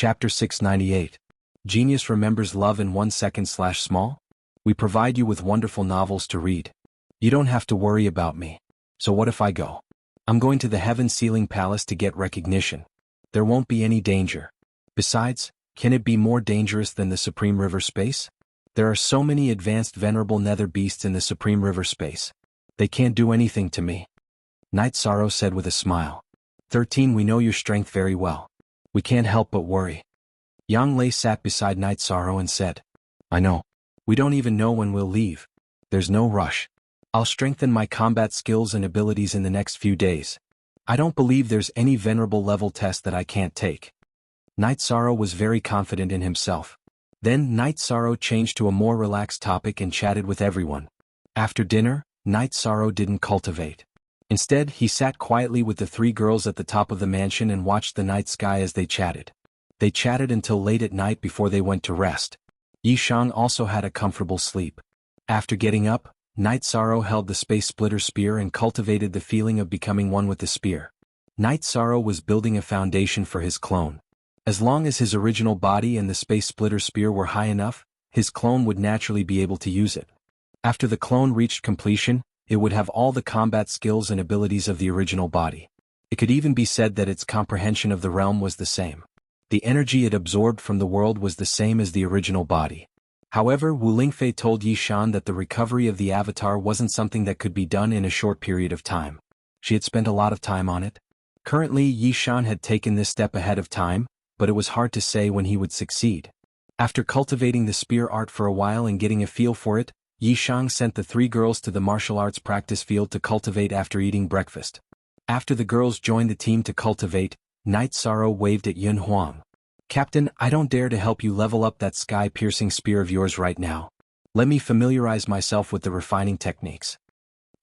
Chapter 698. Genius remembers love in 1 second/small? We provide you with wonderful novels to read. You don't have to worry about me. So what if I go? I'm going to the Heaven Sealing Palace to get recognition. There won't be any danger. Besides, can it be more dangerous than the Supreme River Space? There are so many advanced venerable nether beasts in the Supreme River Space. They can't do anything to me. Night Sorrow said with a smile. 13. We know your strength very well. We can't help but worry. Yang Lei sat beside Night Sorrow and said, I know. We don't even know when we'll leave. There's no rush. I'll strengthen my combat skills and abilities in the next few days. I don't believe there's any venerable level test that I can't take. Night Sorrow was very confident in himself. Then Night Sorrow changed to a more relaxed topic and chatted with everyone. After dinner, Night Sorrow didn't cultivate. Instead, he sat quietly with the 3 girls at the top of the mansion and watched the night sky as they chatted. They chatted until late at night before they went to rest. Yishang also had a comfortable sleep. After getting up, Night Sorrow held the Space Splitter Spear and cultivated the feeling of becoming one with the spear. Night Sorrow was building a foundation for his clone. As long as his original body and the Space Splitter Spear were high enough, his clone would naturally be able to use it. After the clone reached completion, it would have all the combat skills and abilities of the original body. It could even be said that its comprehension of the realm was the same. The energy it absorbed from the world was the same as the original body. However, Wu Lingfei told Yi Shan that the recovery of the avatar wasn't something that could be done in a short period of time. She had spent a lot of time on it. Currently, Yi Shan had taken this step ahead of time, but it was hard to say when he would succeed. After cultivating the spear art for a while and getting a feel for it, Yi Shang sent the 3 girls to the martial arts practice field to cultivate after eating breakfast. After the girls joined the team to cultivate, Night Sorrow waved at Xuanhuan. Captain, I don't dare to help you level up that sky-piercing spear of yours right now. Let me familiarize myself with the refining techniques.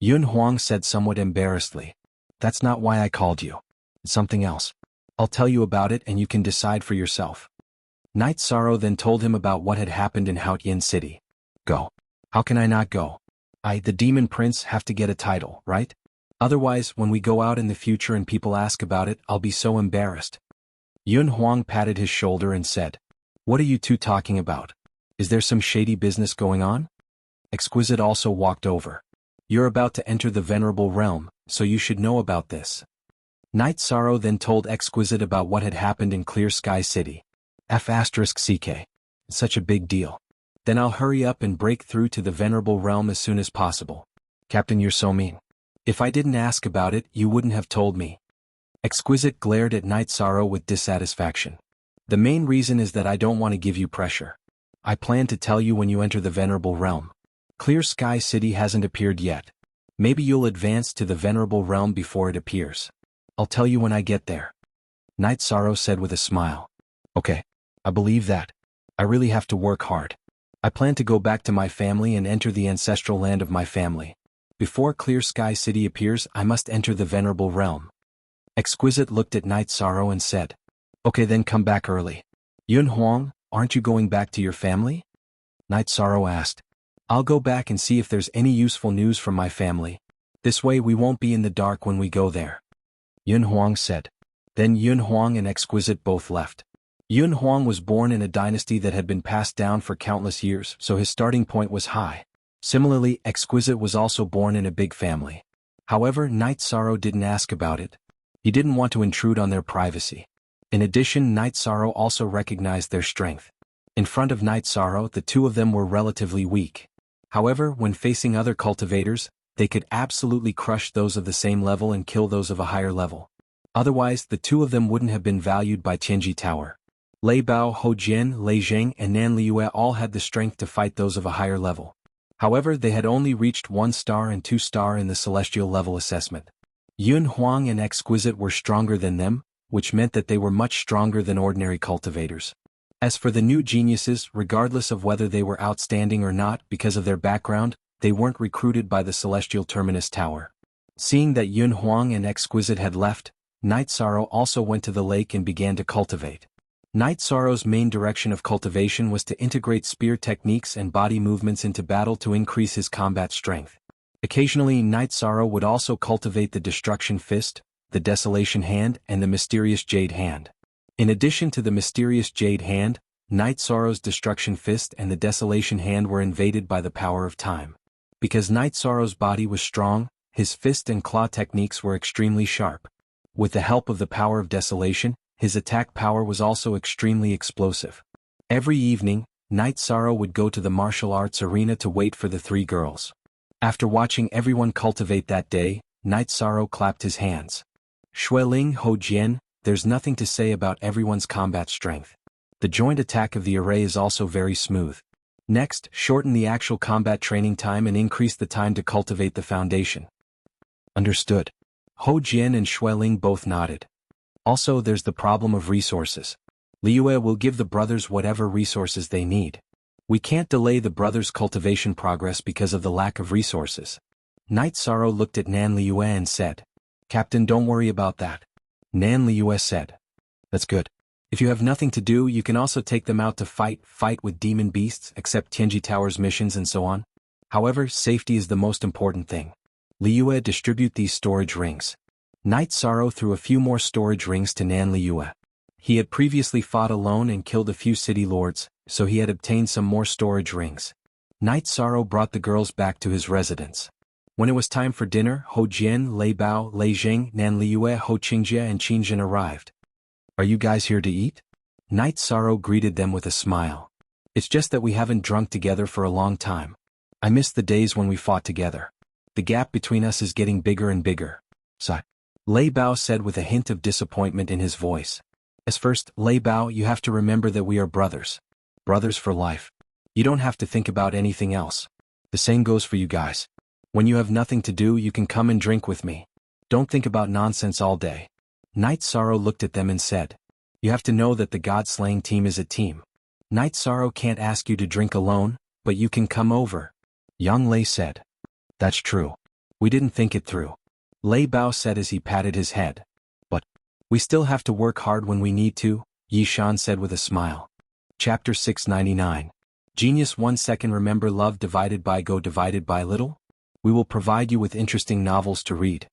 Xuanhuan said somewhat embarrassedly. That's not why I called you. It's something else. I'll tell you about it and you can decide for yourself. Night Sorrow then told him about what had happened in Haotian City. Go. How can I not go? I, the Demon Prince, have to get a title, right? Otherwise, when we go out in the future and people ask about it, I'll be so embarrassed. Xuanhuan patted his shoulder and said, What are you two talking about? Is there some shady business going on? Exquisite also walked over. You're about to enter the venerable realm, so you should know about this. Night Sorrow then told Exquisite about what had happened in Clear Sky City. F***ck. It's such a big deal. Then I'll hurry up and break through to the venerable realm as soon as possible. Captain, you're so mean. If I didn't ask about it, you wouldn't have told me. Exquisite glared at Night Sorrow with dissatisfaction. The main reason is that I don't want to give you pressure. I plan to tell you when you enter the venerable realm. Clear Sky City hasn't appeared yet. Maybe you'll advance to the venerable realm before it appears. I'll tell you when I get there. Night Sorrow said with a smile. Okay, I believe that. I really have to work hard. I plan to go back to my family and enter the ancestral land of my family. Before Clear Sky City appears, I must enter the venerable realm. Exquisite looked at Night Sorrow and said, Okay, then come back early. Xuanhuan, aren't you going back to your family? Night Sorrow asked. I'll go back and see if there's any useful news from my family. This way we won't be in the dark when we go there. Xuanhuan said. Then Xuanhuan and Exquisite both left. Xuanhuan was born in a dynasty that had been passed down for countless years, so his starting point was high. Similarly, Exquisite was also born in a big family. However, Night Sorrow didn't ask about it. He didn't want to intrude on their privacy. In addition, Night Sorrow also recognized their strength. In front of Night Sorrow, the 2 of them were relatively weak. However, when facing other cultivators, they could absolutely crush those of the same level and kill those of a higher level. Otherwise, the 2 of them wouldn't have been valued by Tianji Tower. Lei Bao, Hou Jian, Lei Zheng and Nan Liue all had the strength to fight those of a higher level. However, they had only reached 1 star and 2 star in the celestial level assessment. Xuanhuan and Exquisite were stronger than them, which meant that they were much stronger than ordinary cultivators. As for the new geniuses, regardless of whether they were outstanding or not because of their background, they weren't recruited by the celestial terminus tower. Seeing that Xuanhuan and Exquisite had left, Night Sorrow also went to the lake and began to cultivate. Night Sorrow's main direction of cultivation was to integrate spear techniques and body movements into battle to increase his combat strength. Occasionally, Night Sorrow would also cultivate the Destruction Fist, the Desolation Hand, and the Mysterious Jade Hand. In addition to the mysterious Jade Hand, Night Sorrow's Destruction Fist and the Desolation Hand were invaded by the power of time. Because Night Sorrow's body was strong, his fist and claw techniques were extremely sharp. With the help of the power of Desolation, his attack power was also extremely explosive. Every evening, Night Sorrow would go to the martial arts arena to wait for the three girls. After watching everyone cultivate that day, Night Sorrow clapped his hands. Shueling Ho Jian, there's nothing to say about everyone's combat strength. The joint attack of the array is also very smooth. Next, shorten the actual combat training time and increase the time to cultivate the foundation. Understood. Ho Jian and Shueling both nodded. Also, there's the problem of resources. Liu will give the brothers whatever resources they need. We can't delay the brothers' cultivation progress because of the lack of resources. Night Sorrow looked at Nan Liu and said, Captain, don't worry about that. Nan Liu said, That's good. If you have nothing to do, you can also take them out to fight with demon beasts, accept Tianji Tower's missions and so on. However, safety is the most important thing. Liu distribute these storage rings. Night Sorrow threw a few more storage rings to Nan Liu. He had previously fought alone and killed a few city lords, so he had obtained some more storage rings. Night Sorrow brought the girls back to his residence. When it was time for dinner, Ho Jian, Lei Bao, Lei Jing, Nan Liu, Ho Qingjia and Qingjin arrived. Are you guys here to eat? Night Sorrow greeted them with a smile. It's just that we haven't drunk together for a long time. I miss the days when we fought together. The gap between us is getting bigger and bigger. Sigh. Lei Bao said with a hint of disappointment in his voice. As first, Lei Bao, you have to remember that we are brothers. Brothers for life. You don't have to think about anything else. The same goes for you guys. When you have nothing to do, you can come and drink with me. Don't think about nonsense all day. Night Sorrow looked at them and said, You have to know that the God-slaying team is a team. Night Sorrow can't ask you to drink alone, but you can come over. Yang Lei said. That's true. We didn't think it through. Lei Bao said as he patted his head. But we still have to work hard when we need to, Yi Shan said with a smile. Chapter 699. Genius 1 second. Remember love divided by go divided by little? We will provide you with interesting novels to read.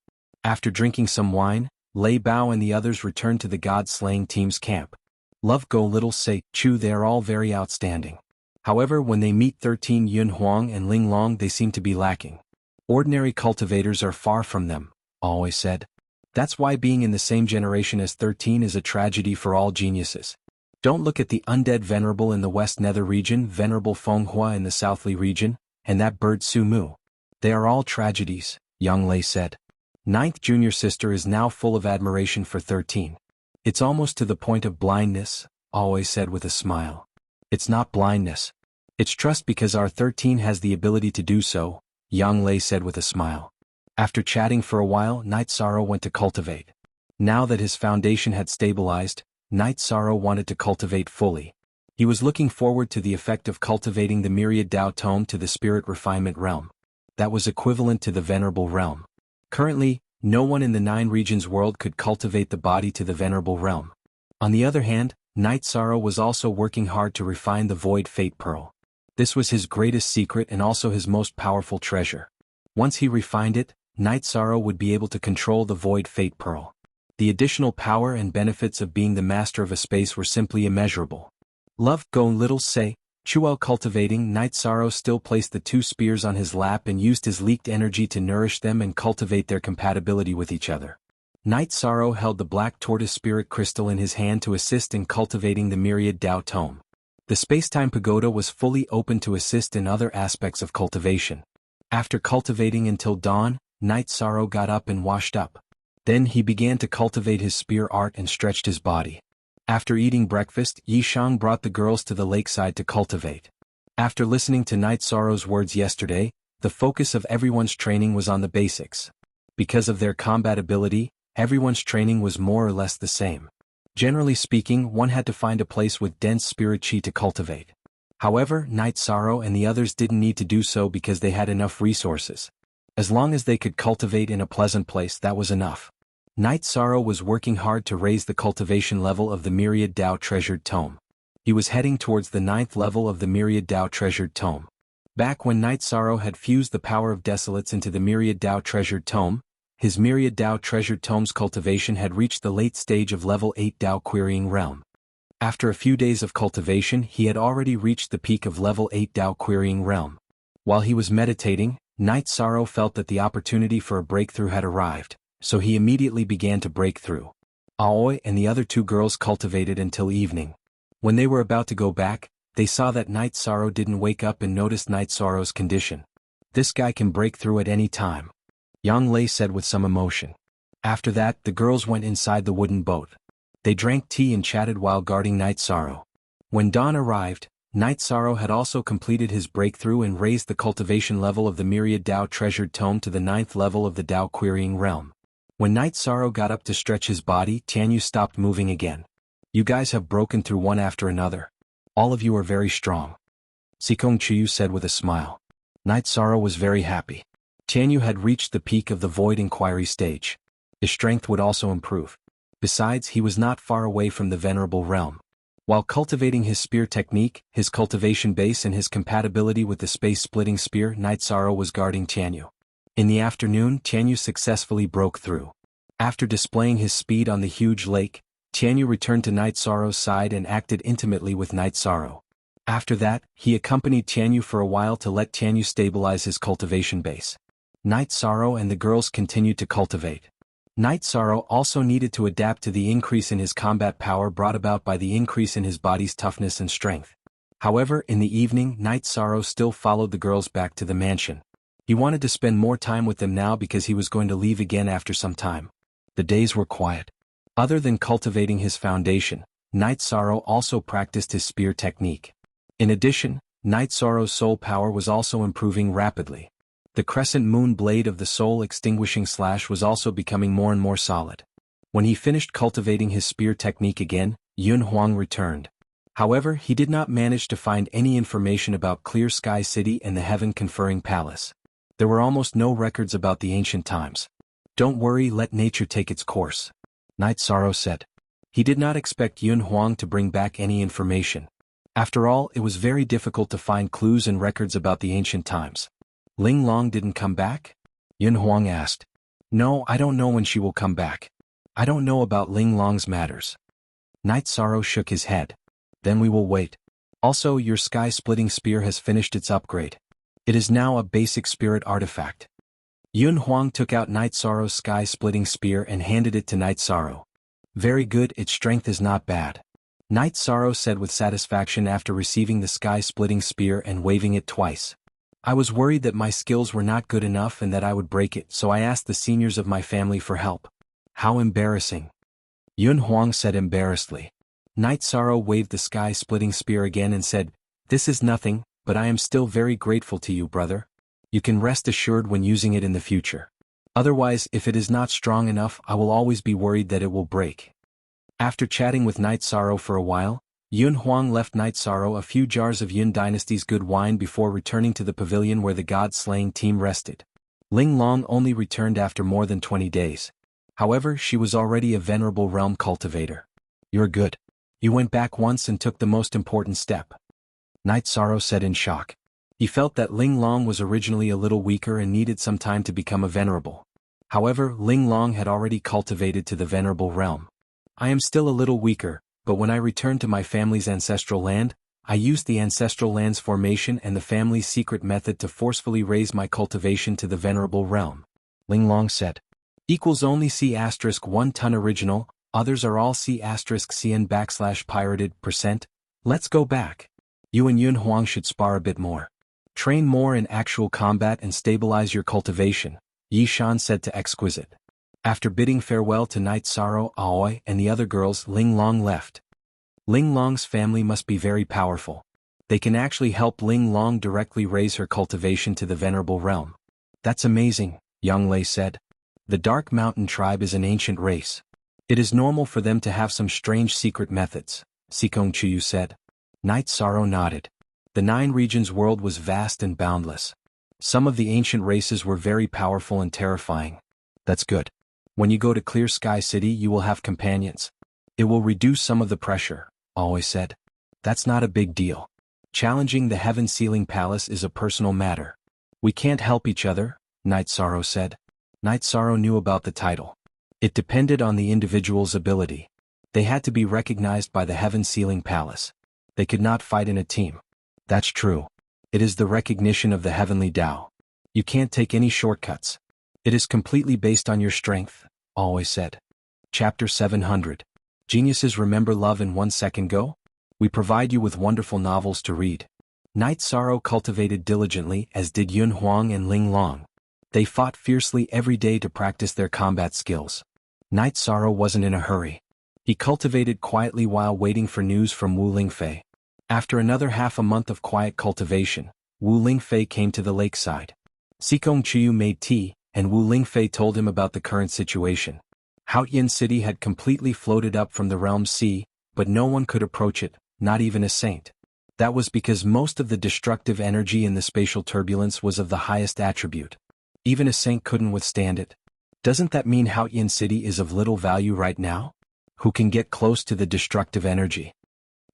After drinking some wine, Lei Bao and the others returned to the God-slaying team's camp. Love go little say, Chu, they are all very outstanding. However, when they meet 13 Yunhuang and Ling Long, they seem to be lacking. Ordinary cultivators are far from them, always said. That's why being in the same generation as 13 is a tragedy for all geniuses. Don't look at the undead Venerable in the West Nether region, Venerable Fenghua in the Southly region, and that bird Su Mu. They are all tragedies, Yang Lei said. Ninth junior sister is now full of admiration for 13. It's almost to the point of blindness, always said with a smile. It's not blindness. It's trust because our 13 has the ability to do so, Yang Lei said with a smile. After chatting for a while, Night Sorrow went to cultivate. Now that his foundation had stabilized, Night Sorrow wanted to cultivate fully. He was looking forward to the effect of cultivating the myriad Dao Tome to the spirit refinement realm. That was equivalent to the venerable realm. Currently, no one in the 9 regions world could cultivate the body to the venerable realm. On the other hand, Night Sorrow was also working hard to refine the Void Fate Pearl. This was his greatest secret and also his most powerful treasure. Once he refined it, Night Sorrow would be able to control the Void Fate Pearl. The additional power and benefits of being the master of a space were simply immeasurable. Love go little say, Chuel cultivating. Night Sorrow still placed the 2 spears on his lap and used his leaked energy to nourish them and cultivate their compatibility with each other. Night Sorrow held the black tortoise spirit crystal in his hand to assist in cultivating the myriad Dao Tome. The space-time pagoda was fully open to assist in other aspects of cultivation. After cultivating until dawn, Night Sorrow got up and washed up. Then he began to cultivate his spear art and stretched his body. After eating breakfast, Yi Shang brought the girls to the lakeside to cultivate. After listening to Night Sorrow's words yesterday, the focus of everyone's training was on the basics. Because of their combat ability, everyone's training was more or less the same. Generally speaking, one had to find a place with dense spirit chi to cultivate. However, Night Sorrow and the others didn't need to do so because they had enough resources. As long as they could cultivate in a pleasant place, that was enough. Night Sorrow was working hard to raise the cultivation level of the Myriad Dao Treasured Tome. He was heading towards the 9th level of the Myriad Dao Treasured Tome. Back when Night Sorrow had fused the power of Desolates into the Myriad Dao Treasured Tome, his myriad Dao treasured tomes cultivation had reached the late stage of level 8 Dao querying realm. After a few days of cultivation, he had already reached the peak of level 8 Dao querying realm. While he was meditating, Night Sorrow felt that the opportunity for a breakthrough had arrived, so he immediately began to break through. Aoi and the other two girls cultivated until evening. When they were about to go back, they saw that Night Sorrow didn't wake up and noticed Night Sorrow's condition. This guy can break through at any time, Yang Lei said with some emotion. After that, the girls went inside the wooden boat. They drank tea and chatted while guarding Night Sorrow. When dawn arrived, Night Sorrow had also completed his breakthrough and raised the cultivation level of the myriad Dao treasured tome to the 9th level of the Dao querying realm. When Night Sorrow got up to stretch his body, Tianyu stopped moving again. You guys have broken through one after another. All of you are very strong, Sikong Chiyu said with a smile. Night Sorrow was very happy. Tianyu had reached the peak of the void inquiry stage. His strength would also improve. Besides, he was not far away from the venerable realm. While cultivating his spear technique, his cultivation base and his compatibility with the space-splitting spear, Night Sorrow was guarding Tianyu. In the afternoon, Tianyu successfully broke through. After displaying his speed on the huge lake, Tianyu returned to Night Sorrow's side and acted intimately with Night Sorrow. After that, he accompanied Tianyu for a while to let Tianyu stabilize his cultivation base. Night Sorrow and the girls continued to cultivate. Night Sorrow also needed to adapt to the increase in his combat power brought about by the increase in his body's toughness and strength. However, in the evening, Night Sorrow still followed the girls back to the mansion. He wanted to spend more time with them now because he was going to leave again after some time. The days were quiet. Other than cultivating his foundation, Night Sorrow also practiced his spear technique. In addition, Night Sorrow's soul power was also improving rapidly. The crescent moon blade of the soul extinguishing slash was also becoming more and more solid. When he finished cultivating his spear technique again, Xuanhuan returned. However, he did not manage to find any information about Clear Sky City and the heaven-conferring palace. There were almost no records about the ancient times. Don't worry, let nature take its course, Night Sorrow said. He did not expect Xuanhuan to bring back any information. After all, it was very difficult to find clues and records about the ancient times. Ling Long didn't come back? Xuanhuan asked. No, I don't know when she will come back. I don't know about Ling Long's matters. Night Sorrow shook his head. Then we will wait. Also, your sky-splitting spear has finished its upgrade. It is now a basic spirit artifact. Xuanhuan took out Night Sorrow's sky-splitting spear and handed it to Night Sorrow. Very good, its strength is not bad, Night Sorrow said with satisfaction after receiving the sky-splitting spear and waving it twice. I was worried that my skills were not good enough and that I would break it, so I asked the seniors of my family for help. How embarrassing, Xuanhuan said embarrassedly. Night Sorrow waved the sky-splitting spear again and said, This is nothing, but I am still very grateful to you, brother. You can rest assured when using it in the future. Otherwise, if it is not strong enough, I will always be worried that it will break. After chatting with Night Sorrow for a while, Xuanhuan left Night Sorrow a few jars of Yun Dynasty's good wine before returning to the pavilion where the god-slaying team rested. Ling Long only returned after more than 20 days. However, she was already a venerable realm cultivator. You're good. You went back once and took the most important step, Night Sorrow said in shock. He felt that Ling Long was originally a little weaker and needed some time to become a venerable. However, Ling Long had already cultivated to the venerable realm. I am still a little weaker, but when I returned to my family's ancestral land, I used the ancestral land's formation and the family's secret method to forcefully raise my cultivation to the venerable realm, Ling Long said. Equals only C*1 ton original, others are all C*CN %. Let's go back. You and Xuanhuan should spar a bit more. Train more in actual combat and stabilize your cultivation, Yi Shan said to Exquisite. After bidding farewell to Night Sorrow, Aoi, and the other girls, Ling Long left. Ling Long's family must be very powerful. They can actually help Ling Long directly raise her cultivation to the venerable realm. That's amazing, Yang Lei said. The Dark Mountain tribe is an ancient race. It is normal for them to have some strange secret methods, Sikong Chiyu said. Night Sorrow nodded. The 9 regions world was vast and boundless. Some of the ancient races were very powerful and terrifying. That's good. When you go to Clear Sky City, you will have companions. It will reduce some of the pressure, Aoi said. That's not a big deal. Challenging the Heaven Sealing Palace is a personal matter. We can't help each other, Night Sorrow said. Night Sorrow knew about the title. It depended on the individual's ability. They had to be recognized by the Heaven Sealing Palace. They could not fight in a team. That's true. It is the recognition of the heavenly Tao. You can't take any shortcuts. It is completely based on your strength, always said. Chapter 700. Geniuses remember love in 1 second go? We provide you with wonderful novels to read. Night Sorrow cultivated diligently, as did Xuanhuan and Ling Long. They fought fiercely every day to practice their combat skills. Night Sorrow wasn't in a hurry. He cultivated quietly while waiting for news from Wu Lingfei. After another half a month of quiet cultivation, Wu Lingfei came to the lakeside. Sikong Chiyu made tea, and Wu Lingfei told him about the current situation. Haotian City had completely floated up from the realm sea, but no one could approach it, not even a saint. That was because most of the destructive energy in the spatial turbulence was of the highest attribute. Even a saint couldn't withstand it. Doesn't that mean Haotian City is of little value right now? Who can get close to the destructive energy?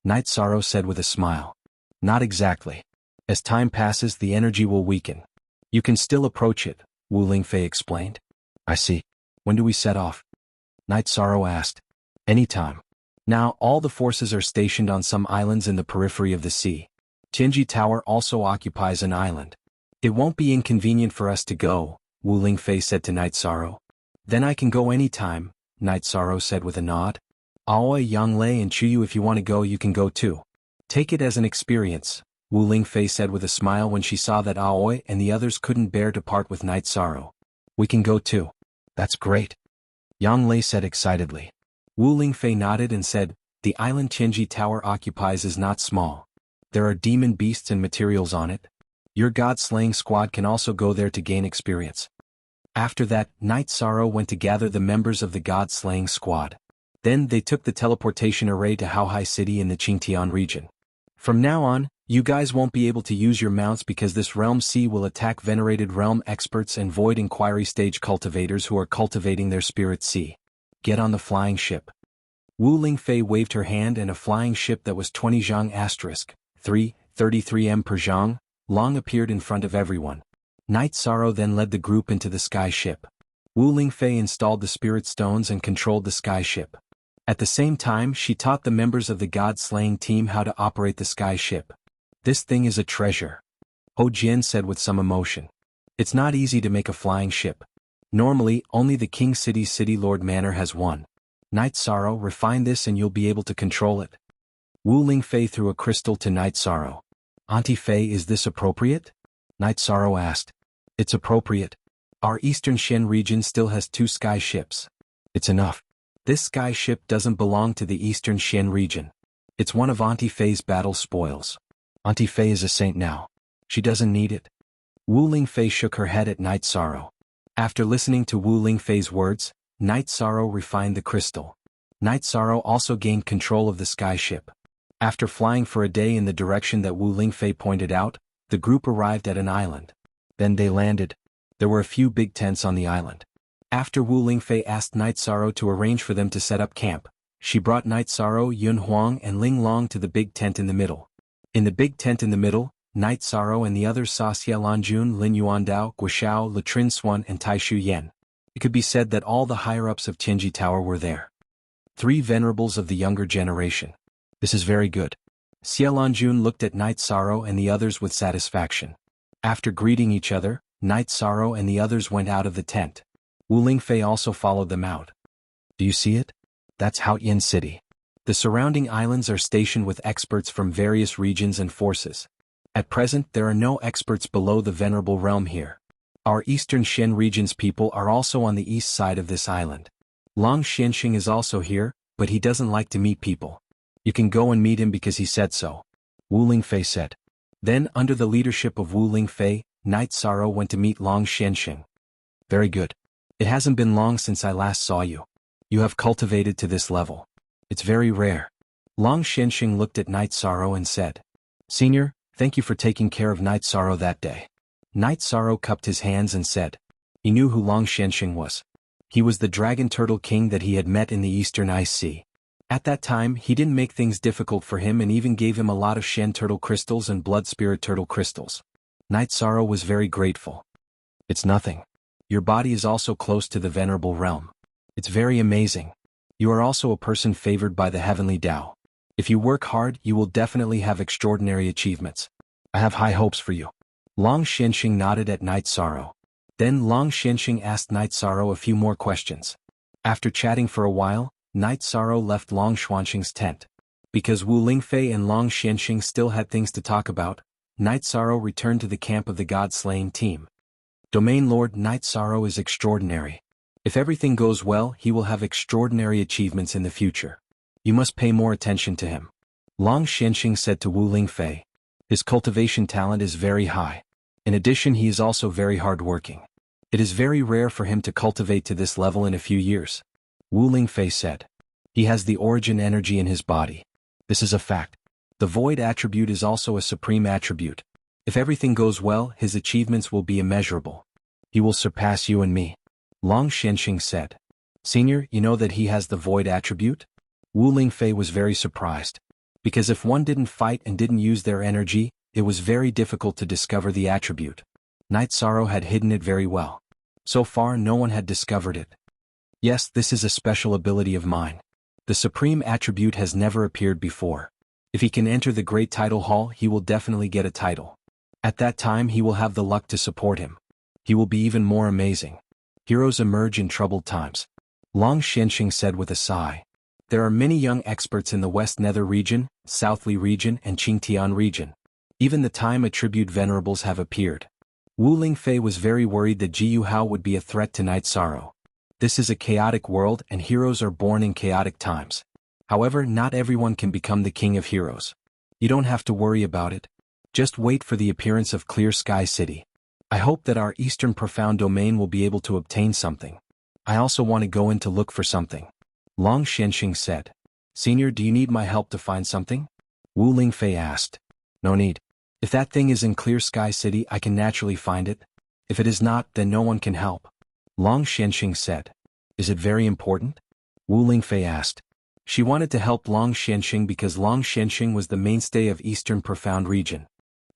Night Sorrow said with a smile. Not exactly. As time passes, the energy will weaken. You can still approach it, Wu Lingfei explained. I see. When do we set off? Night Sorrow asked. Anytime. Now, all the forces are stationed on some islands in the periphery of the sea. Tianji Tower also occupies an island. It won't be inconvenient for us to go, Wu Lingfei said to Night Sorrow. Then I can go anytime, Night Sorrow said with a nod. Aoi, Yanglei and Chuyu, if you want to go you can go too. Take it as an experience, Wu Lingfei said with a smile when she saw that Aoi and the others couldn't bear to part with Night Sorrow. We can go too. That's great. Yanglei said excitedly. Wu Lingfei nodded and said, the island Tianji Tower occupies is not small. There are demon beasts and materials on it. Your god-slaying squad can also go there to gain experience. After that, Night Sorrow went to gather the members of the god-slaying squad. Then they took the teleportation array to Haohai City in the Qingtian region. From now on, you guys won't be able to use your mounts because this realm C will attack venerated realm experts and void inquiry stage cultivators who are cultivating their spirit C. Get on the flying ship. Wu Lingfei waved her hand and a flying ship that was 20 zhang *3, 33 m per zhang, long appeared in front of everyone. Night Sorrow then led the group into the sky ship. Wu Lingfei installed the spirit stones and controlled the sky ship. At the same time, she taught the members of the god-slaying team how to operate the sky ship. This thing is a treasure, Ho Jian said with some emotion. It's not easy to make a flying ship. Normally, only the King City's City Lord Manor has one. Night Sorrow, refine this and you'll be able to control it. Wu Lingfei threw a crystal to Night Sorrow. Auntie Fei, is this appropriate? Night Sorrow asked. It's appropriate. Our Eastern Shen region still has 2 sky ships. It's enough. This sky ship doesn't belong to the Eastern Shen region. It's one of Auntie Fei's battle spoils. Auntie Fei is a saint now. She doesn't need it. Wu Lingfei shook her head at Night Sorrow. After listening to Wu Lingfei's words, Night Sorrow refined the crystal. Night Sorrow also gained control of the sky ship. After flying for a day in the direction that Wu Lingfei pointed out, the group arrived at an island. Then they landed. There were a few big tents on the island. After Wu Lingfei asked Night Sorrow to arrange for them to set up camp, she brought Night Sorrow, Xuanhuan and Ling Long to the big tent in the middle. In the big tent in the middle, Night Sorrow and the others saw Xialanjun, Lin Yuandao, Guoxiao, Latrin Swan and Tai Shu Yen. It could be said that all the higher-ups of Tianji Tower were there. 3 venerables of the younger generation. This is very good. Xialanjun looked at Night Sorrow and the others with satisfaction. After greeting each other, Night Sorrow and the others went out of the tent. Wu Lingfei also followed them out. Do you see it? That's Haotian City. The surrounding islands are stationed with experts from various regions and forces. At present, there are no experts below the Venerable Realm here. Our Eastern Shen region's people are also on the east side of this island. Long Xianxing is also here, but he doesn't like to meet people. You can go and meet him because he said so, Wu Lingfei said. Then, under the leadership of Wu Lingfei, Night Sorrow went to meet Long Xianxing. Very good. It hasn't been long since I last saw you. You have cultivated to this level. It's very rare. Long Xianxing looked at Night Sorrow and said, Senior, thank you for taking care of Night Sorrow that day. Night Sorrow cupped his hands and said. He knew who Long Xianxing was. He was the Dragon Turtle King that he had met in the Eastern Ice Sea. At that time, he didn't make things difficult for him and even gave him a lot of Shen Turtle crystals and Blood Spirit Turtle crystals. Night Sorrow was very grateful. It's nothing. Your body is also close to the venerable realm. It's very amazing. You are also a person favored by the heavenly Tao. If you work hard, you will definitely have extraordinary achievements. I have high hopes for you. Long Xianxing nodded at Night Sorrow. Then Long Xianxing asked Night Sorrow a few more questions. After chatting for a while, Night Sorrow left Long Xuanxing's tent. Because Wu Lingfei and Long Xianxing still had things to talk about, Night Sorrow returned to the camp of the God-slaying team. Domain Lord Night Sorrow is extraordinary. If everything goes well, he will have extraordinary achievements in the future. You must pay more attention to him. Long Xianxing said to Wu Lingfei. His cultivation talent is very high. In addition, he is also very hard-working. It is very rare for him to cultivate to this level in a few years. Wu Lingfei said. He has the origin energy in his body. This is a fact. The void attribute is also a supreme attribute. If everything goes well, his achievements will be immeasurable. He will surpass you and me. Long Xianxing said. Senior, you know that he has the void attribute? Wu Lingfei was very surprised. Because if one didn't fight and didn't use their energy, it was very difficult to discover the attribute. Night Sorrow had hidden it very well. So far, no one had discovered it. Yes, this is a special ability of mine. The supreme attribute has never appeared before. If he can enter the great title hall, he will definitely get a title. At that time, he will have the luck to support him. He will be even more amazing. Heroes emerge in troubled times. Long Xianxing said with a sigh. There are many young experts in the West Nether region, Southly region and Qingtian region. Even the time attribute venerables have appeared. Wu Lingfei was very worried that Jianghu would be a threat to Night Sorrow. This is a chaotic world and heroes are born in chaotic times. However, not everyone can become the king of heroes. You don't have to worry about it. Just wait for the appearance of Clear Sky City. I hope that our Eastern Profound Domain will be able to obtain something. I also want to go in to look for something. Long Xianxing said. Senior, do you need my help to find something? Wu Lingfei asked. No need. If that thing is in Clear Sky City, I can naturally find it. If it is not, then no one can help. Long Xianxing said. Is it very important? Wu Lingfei asked. She wanted to help Long Xianxing because Long Xianxing was the mainstay of Eastern Profound Region.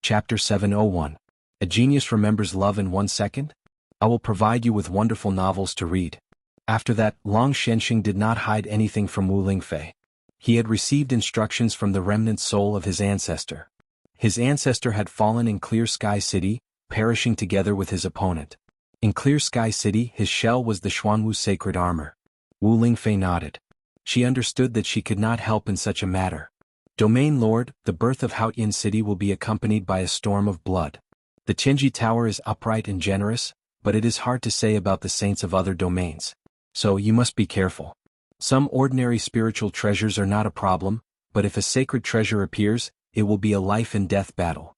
Chapter 701. A Genius Remembers Love in 1 Second? I will provide you with wonderful novels to read. After that, Long Xianxing did not hide anything from Wu Lingfei. He had received instructions from the remnant soul of his ancestor. His ancestor had fallen in Clear Sky City, perishing together with his opponent. In Clear Sky City, his shell was the xuanhu sacred armor. Wu Lingfei nodded. She understood that she could not help in such a matter. Domain Lord, the birth of Haotian City will be accompanied by a storm of blood. The Tianji Tower is upright and generous, but it is hard to say about the saints of other domains. So you must be careful. Some ordinary spiritual treasures are not a problem, but if a sacred treasure appears, it will be a life and death battle.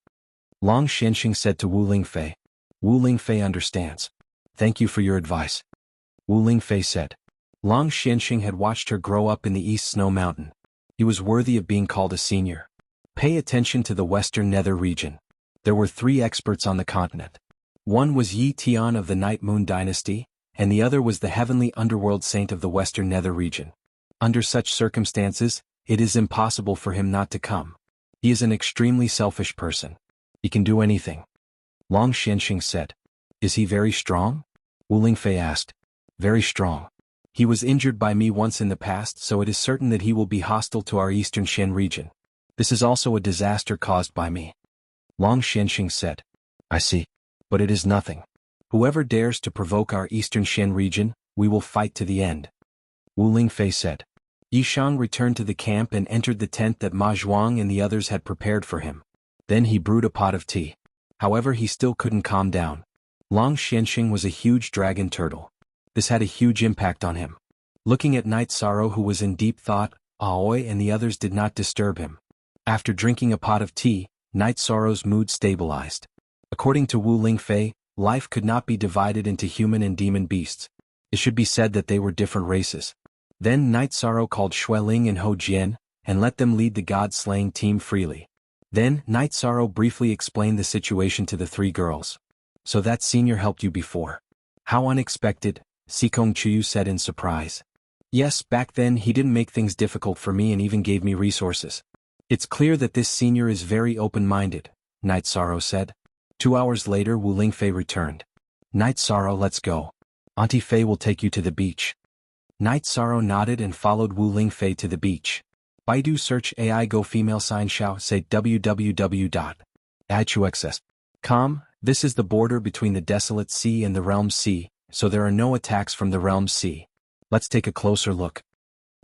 Long Xianxing said to Wu Lingfei. Wu Lingfei understands. Thank you for your advice. Wu Lingfei said. Long Xianxing had watched her grow up in the East Snow Mountain. He was worthy of being called a senior. Pay attention to the Western Nether region. There were 3 experts on the continent. One was Yi Tian of the Night Moon Dynasty, and the other was the heavenly underworld saint of the Western Nether region. Under such circumstances, it is impossible for him not to come. He is an extremely selfish person. He can do anything. Long Xianxing said. Is he very strong? Wu Lingfei asked. Very strong. He was injured by me once in the past, so it is certain that he will be hostile to our Eastern Shen region. This is also a disaster caused by me. Long Xianxing said. I see. But it is nothing. Whoever dares to provoke our Eastern Shen region, we will fight to the end. Wu Lingfei said. Yishang returned to the camp and entered the tent that Ma Zhuang and the others had prepared for him. Then he brewed a pot of tea. However, he still couldn't calm down. Long Xianxing was a huge dragon turtle. This had a huge impact on him. Looking at Night Sorrow, who was in deep thought, Aoi and the others did not disturb him. After drinking a pot of tea, Night Sorrow's mood stabilized. According to Wu Lingfei, life could not be divided into human and demon beasts. It should be said that they were different races. Then Night Sorrow called Xueling and Ho Jian, and let them lead the god-slaying team freely. Then, Night Sorrow briefly explained the situation to the 3 girls. So that senior helped you before. How unexpected, Sikong Chuyu said in surprise. Yes, back then he didn't make things difficult for me and even gave me resources. It's clear that this senior is very open-minded, Night Sorrow said. 2 hours later Wu Lingfei returned. Night Sorrow, let's go. Auntie Fei will take you to the beach. Night Sorrow nodded and followed Wu Lingfei to the beach. Baidu search AI go female sign xiao say www.aichuxs.com. This is the border between the Desolate Sea and the Realm Sea, so there are no attacks from the Realm Sea. Let's take a closer look.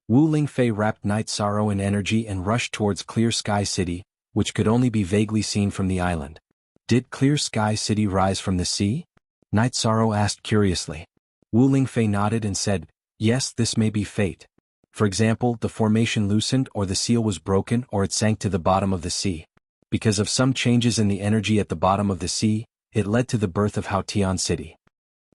Wu Lingfei wrapped Night Sorrow in energy and rushed towards Clear Sky City, which could only be vaguely seen from the island. Did Clear Sky City rise from the sea? Night Sorrow asked curiously. Wu Lingfei nodded and said, yes, this may be fate. For example, the formation loosened or the seal was broken or it sank to the bottom of the sea. Because of some changes in the energy at the bottom of the sea, it led to the birth of Haotian City.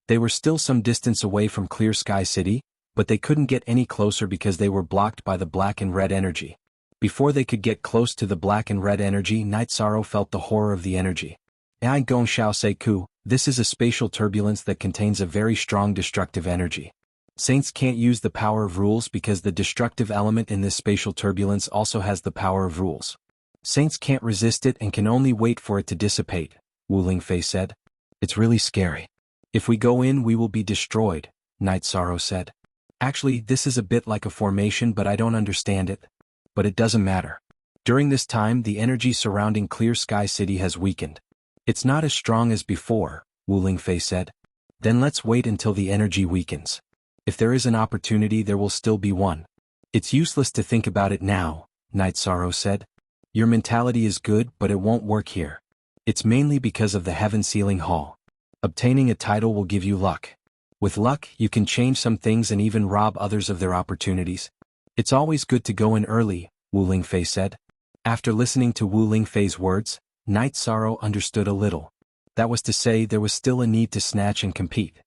They were still some distance away from Clear Sky City, but they couldn't get any closer because they were blocked by the black and red energy. Before they could get close to the black and red energy, Night Sorrow felt the horror of the energy. Ai Gong Xiao Sei Ku, this is a spatial turbulence that contains a very strong destructive energy. Saints can't use the power of rules because the destructive element in this spatial turbulence also has the power of rules. Saints can't resist it and can only wait for it to dissipate, Wu Lingfei said. It's really scary. If we go in we will be destroyed, Night Sorrow said. Actually, this is a bit like a formation but I don't understand it. But it doesn't matter. During this time the energy surrounding Clear Sky City has weakened. It's not as strong as before, Wu Lingfei said. Then let's wait until the energy weakens. If there is an opportunity there will still be one. It's useless to think about it now, Night Sorrow said. Your mentality is good but it won't work here. It's mainly because of the Heaven Sealing Hall. Obtaining a title will give you luck. With luck, you can change some things and even rob others of their opportunities. It's always good to go in early, Wu Lingfei said. After listening to Wu Lingfei's words, Night Sorrow understood a little. That was to say there was still a need to snatch and compete.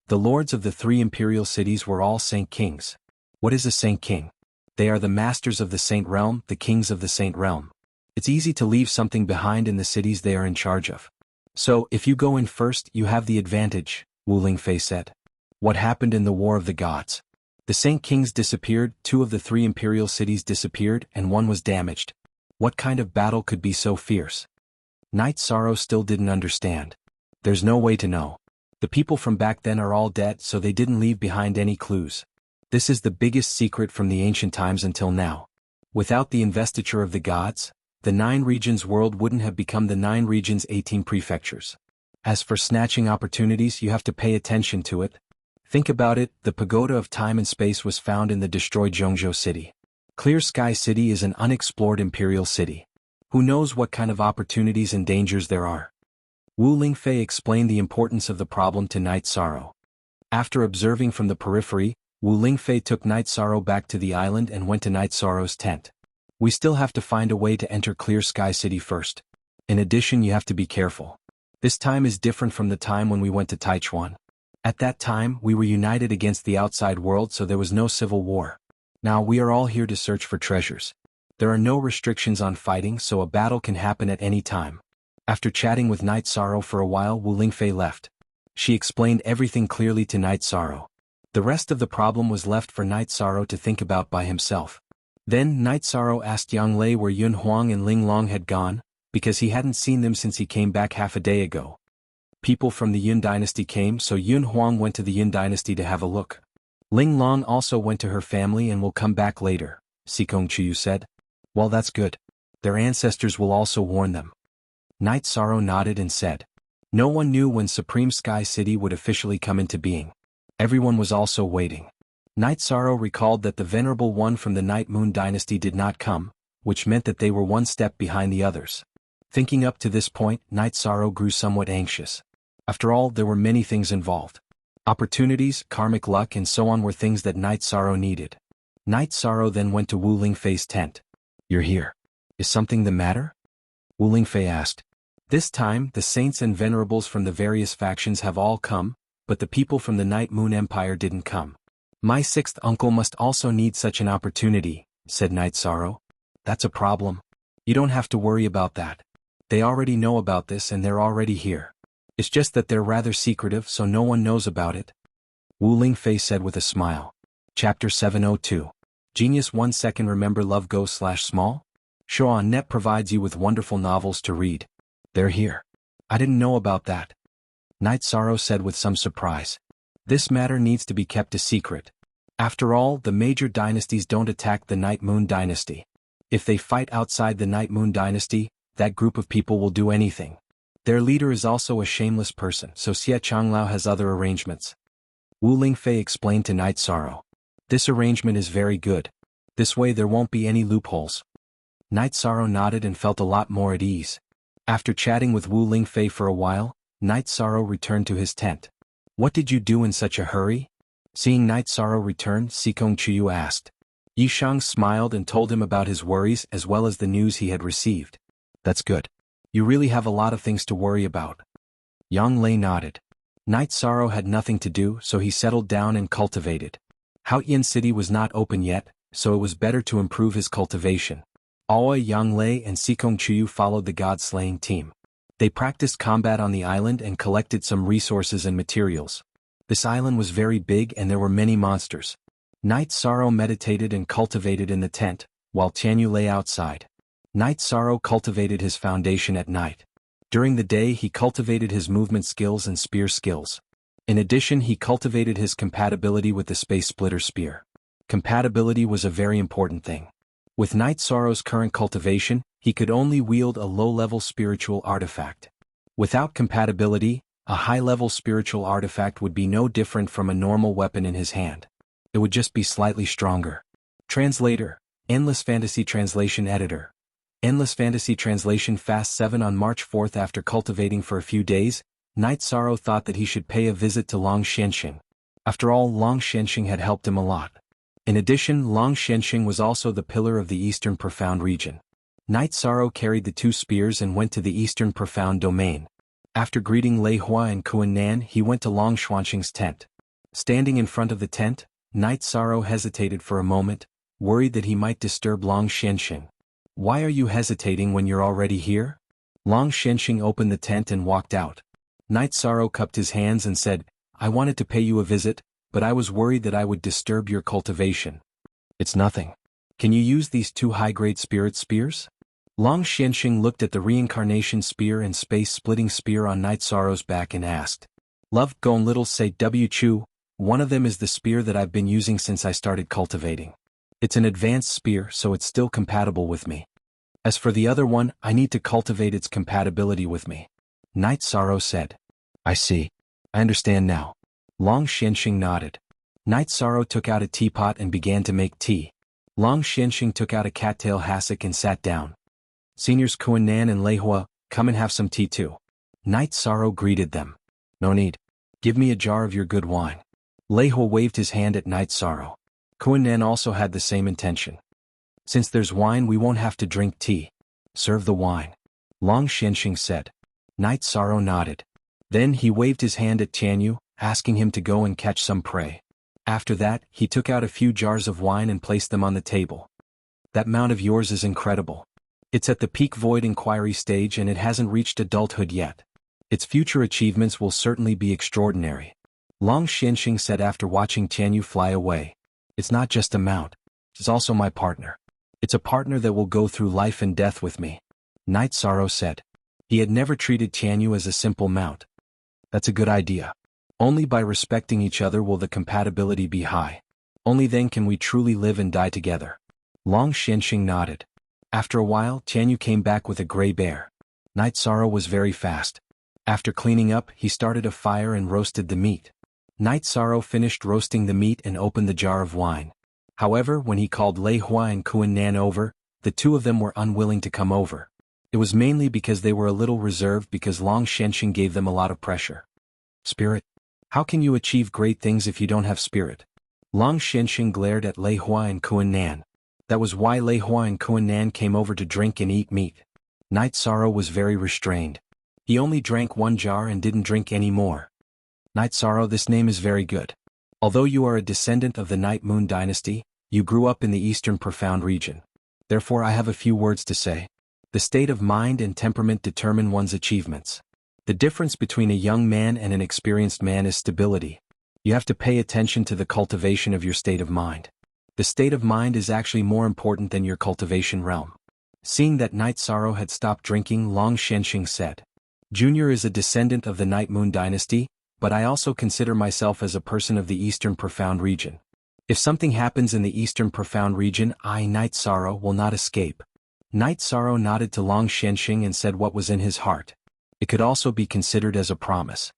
The lords of the 3 imperial cities were all Saint Kings. What is a Saint King? They are the masters of the Saint Realm, the kings of the Saint Realm. It's easy to leave something behind in the cities they are in charge of. So, if you go in first, you have the advantage, Wu Lingfei said. What happened in the War of the Gods? The Saint Kings disappeared, 2 of the 3 imperial cities disappeared, and 1 was damaged. What kind of battle could be so fierce? Night Sorrow still didn't understand. There's no way to know. The people from back then are all dead, so they didn't leave behind any clues. This is the biggest secret from the ancient times until now. Without the investiture of the gods, the 9 regions world wouldn't have become the 9 regions 18 prefectures. As for snatching opportunities, you have to pay attention to it. Think about it, the pagoda of time and space was found in the destroyed Jianghu city. Clear Sky City is an unexplored imperial city. Who knows what kind of opportunities and dangers there are? Wu Lingfei explained the importance of the problem to Night Sorrow. After observing from the periphery, Wu Lingfei took Night Sorrow back to the island and went to Night Sorrow's tent. We still have to find a way to enter Clear Sky City first. In addition, you have to be careful. This time is different from the time when we went to Taichuan. At that time, we were united against the outside world, so there was no civil war. Now we are all here to search for treasures. There are no restrictions on fighting, so a battle can happen at any time. After chatting with Night Sorrow for a while, Wu Lingfei left. She explained everything clearly to Night Sorrow. The rest of the problem was left for Night Sorrow to think about by himself. Then Night Sorrow asked Yang Lei where Xuanhuan and Ling Long had gone, because he hadn't seen them since he came back half a day ago. People from the Yun dynasty came, so Xuanhuan went to the Yun dynasty to have a look. Ling Long also went to her family and will come back later, Sikong Chiyu said. Well, that's good. Their ancestors will also warn them. Night Sorrow nodded and said. No one knew when Supreme Sky City would officially come into being. Everyone was also waiting. Night Sorrow recalled that the Venerable One from the Night Moon dynasty did not come, which meant that they were one step behind the others. Thinking up to this point, Night Sorrow grew somewhat anxious. After all, there were many things involved. Opportunities, karmic luck and so on were things that Night Sorrow needed. Night Sorrow then went to Wu Lingfei's tent. You're here. Is something the matter? Wu Lingfei asked. This time, the saints and venerables from the various factions have all come, but the people from the Night Moon Empire didn't come. My 6th uncle must also need such an opportunity, said Night Sorrow. That's a problem. You don't have to worry about that. They already know about this and they're already here. It's just that they're rather secretive, so no one knows about it. Wu Lingfei said with a smile. Chapter 702. Genius 1 second. Remember Love Go/small? Xuanhuan provides you with wonderful novels to read. They're here. I didn't know about that. Night Sorrow said with some surprise. This matter needs to be kept a secret. After all, the major dynasties don't attack the Night Moon dynasty. If they fight outside the Night Moon dynasty, that group of people will do anything. Their leader is also a shameless person, so Xie Changlao has other arrangements. Wu Lingfei explained to Night Sorrow. This arrangement is very good. This way there won't be any loopholes. Night Sorrow nodded and felt a lot more at ease. After chatting with Wu Lingfei for a while, Night Sorrow returned to his tent. What did you do in such a hurry? Seeing Night Sorrow return, Sikong Chuyu asked. Yishang smiled and told him about his worries as well as the news he had received. That's good. You really have a lot of things to worry about. Yang Lei nodded. Night Sorrow had nothing to do, so he settled down and cultivated. Haoyan City was not open yet, so it was better to improve his cultivation. Aoi, Yang Lei and Sikong Chuyu followed the god-slaying team. They practiced combat on the island and collected some resources and materials. This island was very big and there were many monsters. Night Sorrow meditated and cultivated in the tent, while Tianyu lay outside. Night Sorrow cultivated his foundation at night. During the day he cultivated his movement skills and spear skills. In addition he cultivated his compatibility with the Space Splitter Spear. Compatibility was a very important thing. With Night Sorrow's current cultivation, he could only wield a low-level spiritual artifact. Without compatibility, a high-level spiritual artifact would be no different from a normal weapon in his hand. It would just be slightly stronger. Translator, Endless Fantasy Translation Editor. Endless Fantasy Translation Fast 7. On March 4th, after cultivating for a few days, Night Sorrow thought that he should pay a visit to Long Xianxing. After all, Long Xianxing had helped him a lot. In addition, Long Xianxing was also the pillar of the Eastern Profound region. Night Sorrow carried the two spears and went to the Eastern Profound domain. After greeting Lei Hua and Xuanhuan, he went to Long Xuanxing's tent. Standing in front of the tent, Night Sorrow hesitated for a moment, worried that he might disturb Long Xianxing. Why are you hesitating when you're already here? Long Xianxing opened the tent and walked out. Night Sorrow cupped his hands and said, I wanted to pay you a visit, but I was worried that I would disturb your cultivation. It's nothing. Can you use these two high-grade spirit spears? Long Xianxing looked at the reincarnation spear and space-splitting spear on Night Sorrow's back and asked. Love Gon Little say W Chu, one of them is the spear that I've been using since I started cultivating. It's an advanced spear, so it's still compatible with me. As for the other one, I need to cultivate its compatibility with me. Night Sorrow said. I see. I understand now. Long Xianxing nodded. Night Sorrow took out a teapot and began to make tea. Long Xianxing took out a cattail hassock and sat down. Seniors Xuanhuan and Lei Hua, come and have some tea too. Night Sorrow greeted them. No need. Give me a jar of your good wine. Lei Hua waved his hand at Night Sorrow. Xuanhuan also had the same intention. Since there's wine, we won't have to drink tea. Serve the wine. Long Xianxing said. Night Sorrow nodded. Then he waved his hand at Tianyu, asking him to go and catch some prey. After that, he took out a few jars of wine and placed them on the table. That mount of yours is incredible. It's at the peak void inquiry stage and it hasn't reached adulthood yet. Its future achievements will certainly be extraordinary. Long Xianxing said after watching Tianyu fly away. It's not just a mount. It's also my partner. It's a partner that will go through life and death with me. Night Sorrow said. He had never treated Tianyu as a simple mount. That's a good idea. Only by respecting each other will the compatibility be high. Only then can we truly live and die together. Long Xianxing nodded. After a while, Tianyu came back with a gray bear. Night Sorrow was very fast. After cleaning up, he started a fire and roasted the meat. Night Sorrow finished roasting the meat and opened the jar of wine. However, when he called Lei Hua and Xuanhuan over, the two of them were unwilling to come over. It was mainly because they were a little reserved because Long Xianxing gave them a lot of pressure. Spirit? How can you achieve great things if you don't have spirit? Long Xianxing glared at Lei Hua and Xuanhuan. That was why Lei Hua and Xuanhuan came over to drink and eat meat. Night Sorrow was very restrained. He only drank one jar and didn't drink any more. Night Sorrow, this name is very good. Although you are a descendant of the Night Moon dynasty, you grew up in the Eastern Profound region. Therefore I have a few words to say. The state of mind and temperament determine one's achievements. The difference between a young man and an experienced man is stability. You have to pay attention to the cultivation of your state of mind. The state of mind is actually more important than your cultivation realm. Seeing that Night Sorrow had stopped drinking, Long Xianxing said. Junior is a descendant of the Night Moon dynasty, but I also consider myself as a person of the Eastern Profound region. If something happens in the Eastern Profound region, I, Night Sorrow, will not escape. Night Sorrow nodded to Long Xianxing and said what was in his heart. It could also be considered as a promise.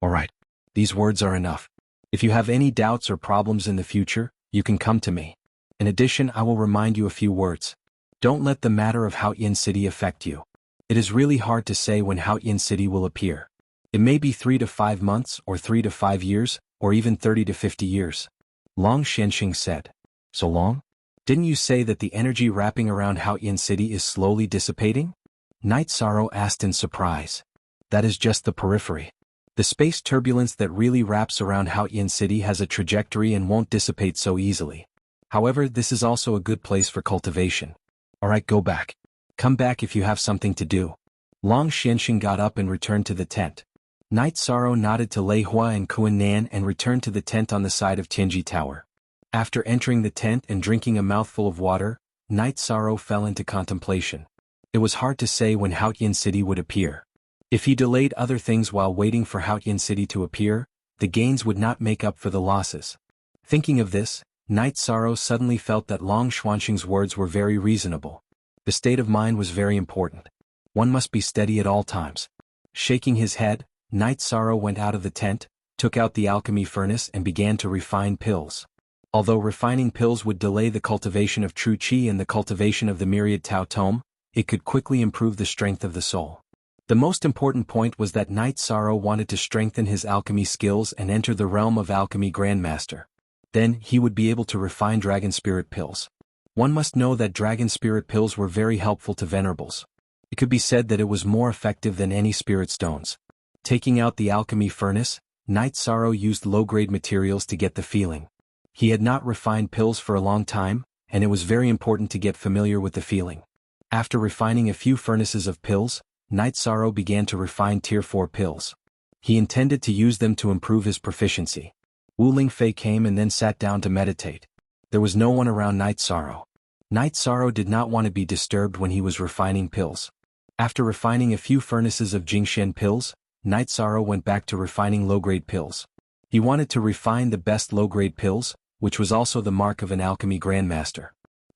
Alright. These words are enough. If you have any doubts or problems in the future, you can come to me. In addition, I will remind you a few words. Don't let the matter of Haoyin City affect you. It is really hard to say when Haoyin City will appear. It may be 3 to 5 months, or 3 to 5 years, or even 30 to 50 years. Long Xianxing said. So long? Didn't you say that the energy wrapping around Haoyin City is slowly dissipating? Night Sorrow asked in surprise. That is just the periphery. The space turbulence that really wraps around Haoyin City has a trajectory and won't dissipate so easily. However, this is also a good place for cultivation. Alright, go back. Come back if you have something to do. Long Xianxing got up and returned to the tent. Night Sorrow nodded to Lei Hua and Xuanhuan and returned to the tent on the side of Tianji Tower. After entering the tent and drinking a mouthful of water, Night Sorrow fell into contemplation. It was hard to say when Haoyin City would appear. If he delayed other things while waiting for Haoyin City to appear, the gains would not make up for the losses. Thinking of this, Night Sorrow suddenly felt that Long Xianxing's words were very reasonable. The state of mind was very important. One must be steady at all times. Shaking his head, Night Sorrow went out of the tent, took out the alchemy furnace and began to refine pills. Although refining pills would delay the cultivation of true qi and the cultivation of the myriad Tao Tome, it could quickly improve the strength of the soul. The most important point was that Night Sorrow wanted to strengthen his alchemy skills and enter the realm of alchemy grandmaster. Then, he would be able to refine dragon spirit pills. One must know that dragon spirit pills were very helpful to venerables. It could be said that it was more effective than any spirit stones. Taking out the alchemy furnace, Night Sorrow used low-grade materials to get the feeling. He had not refined pills for a long time, and it was very important to get familiar with the feeling. After refining a few furnaces of pills, Night Sorrow began to refine Tier 4 pills. He intended to use them to improve his proficiency. Wu Lingfei came and then sat down to meditate. There was no one around Night Sorrow. Night Sorrow did not want to be disturbed when he was refining pills. After refining a few furnaces of Jingxian pills, Night Sorrow went back to refining low-grade pills. He wanted to refine the best low-grade pills, which was also the mark of an alchemy grandmaster.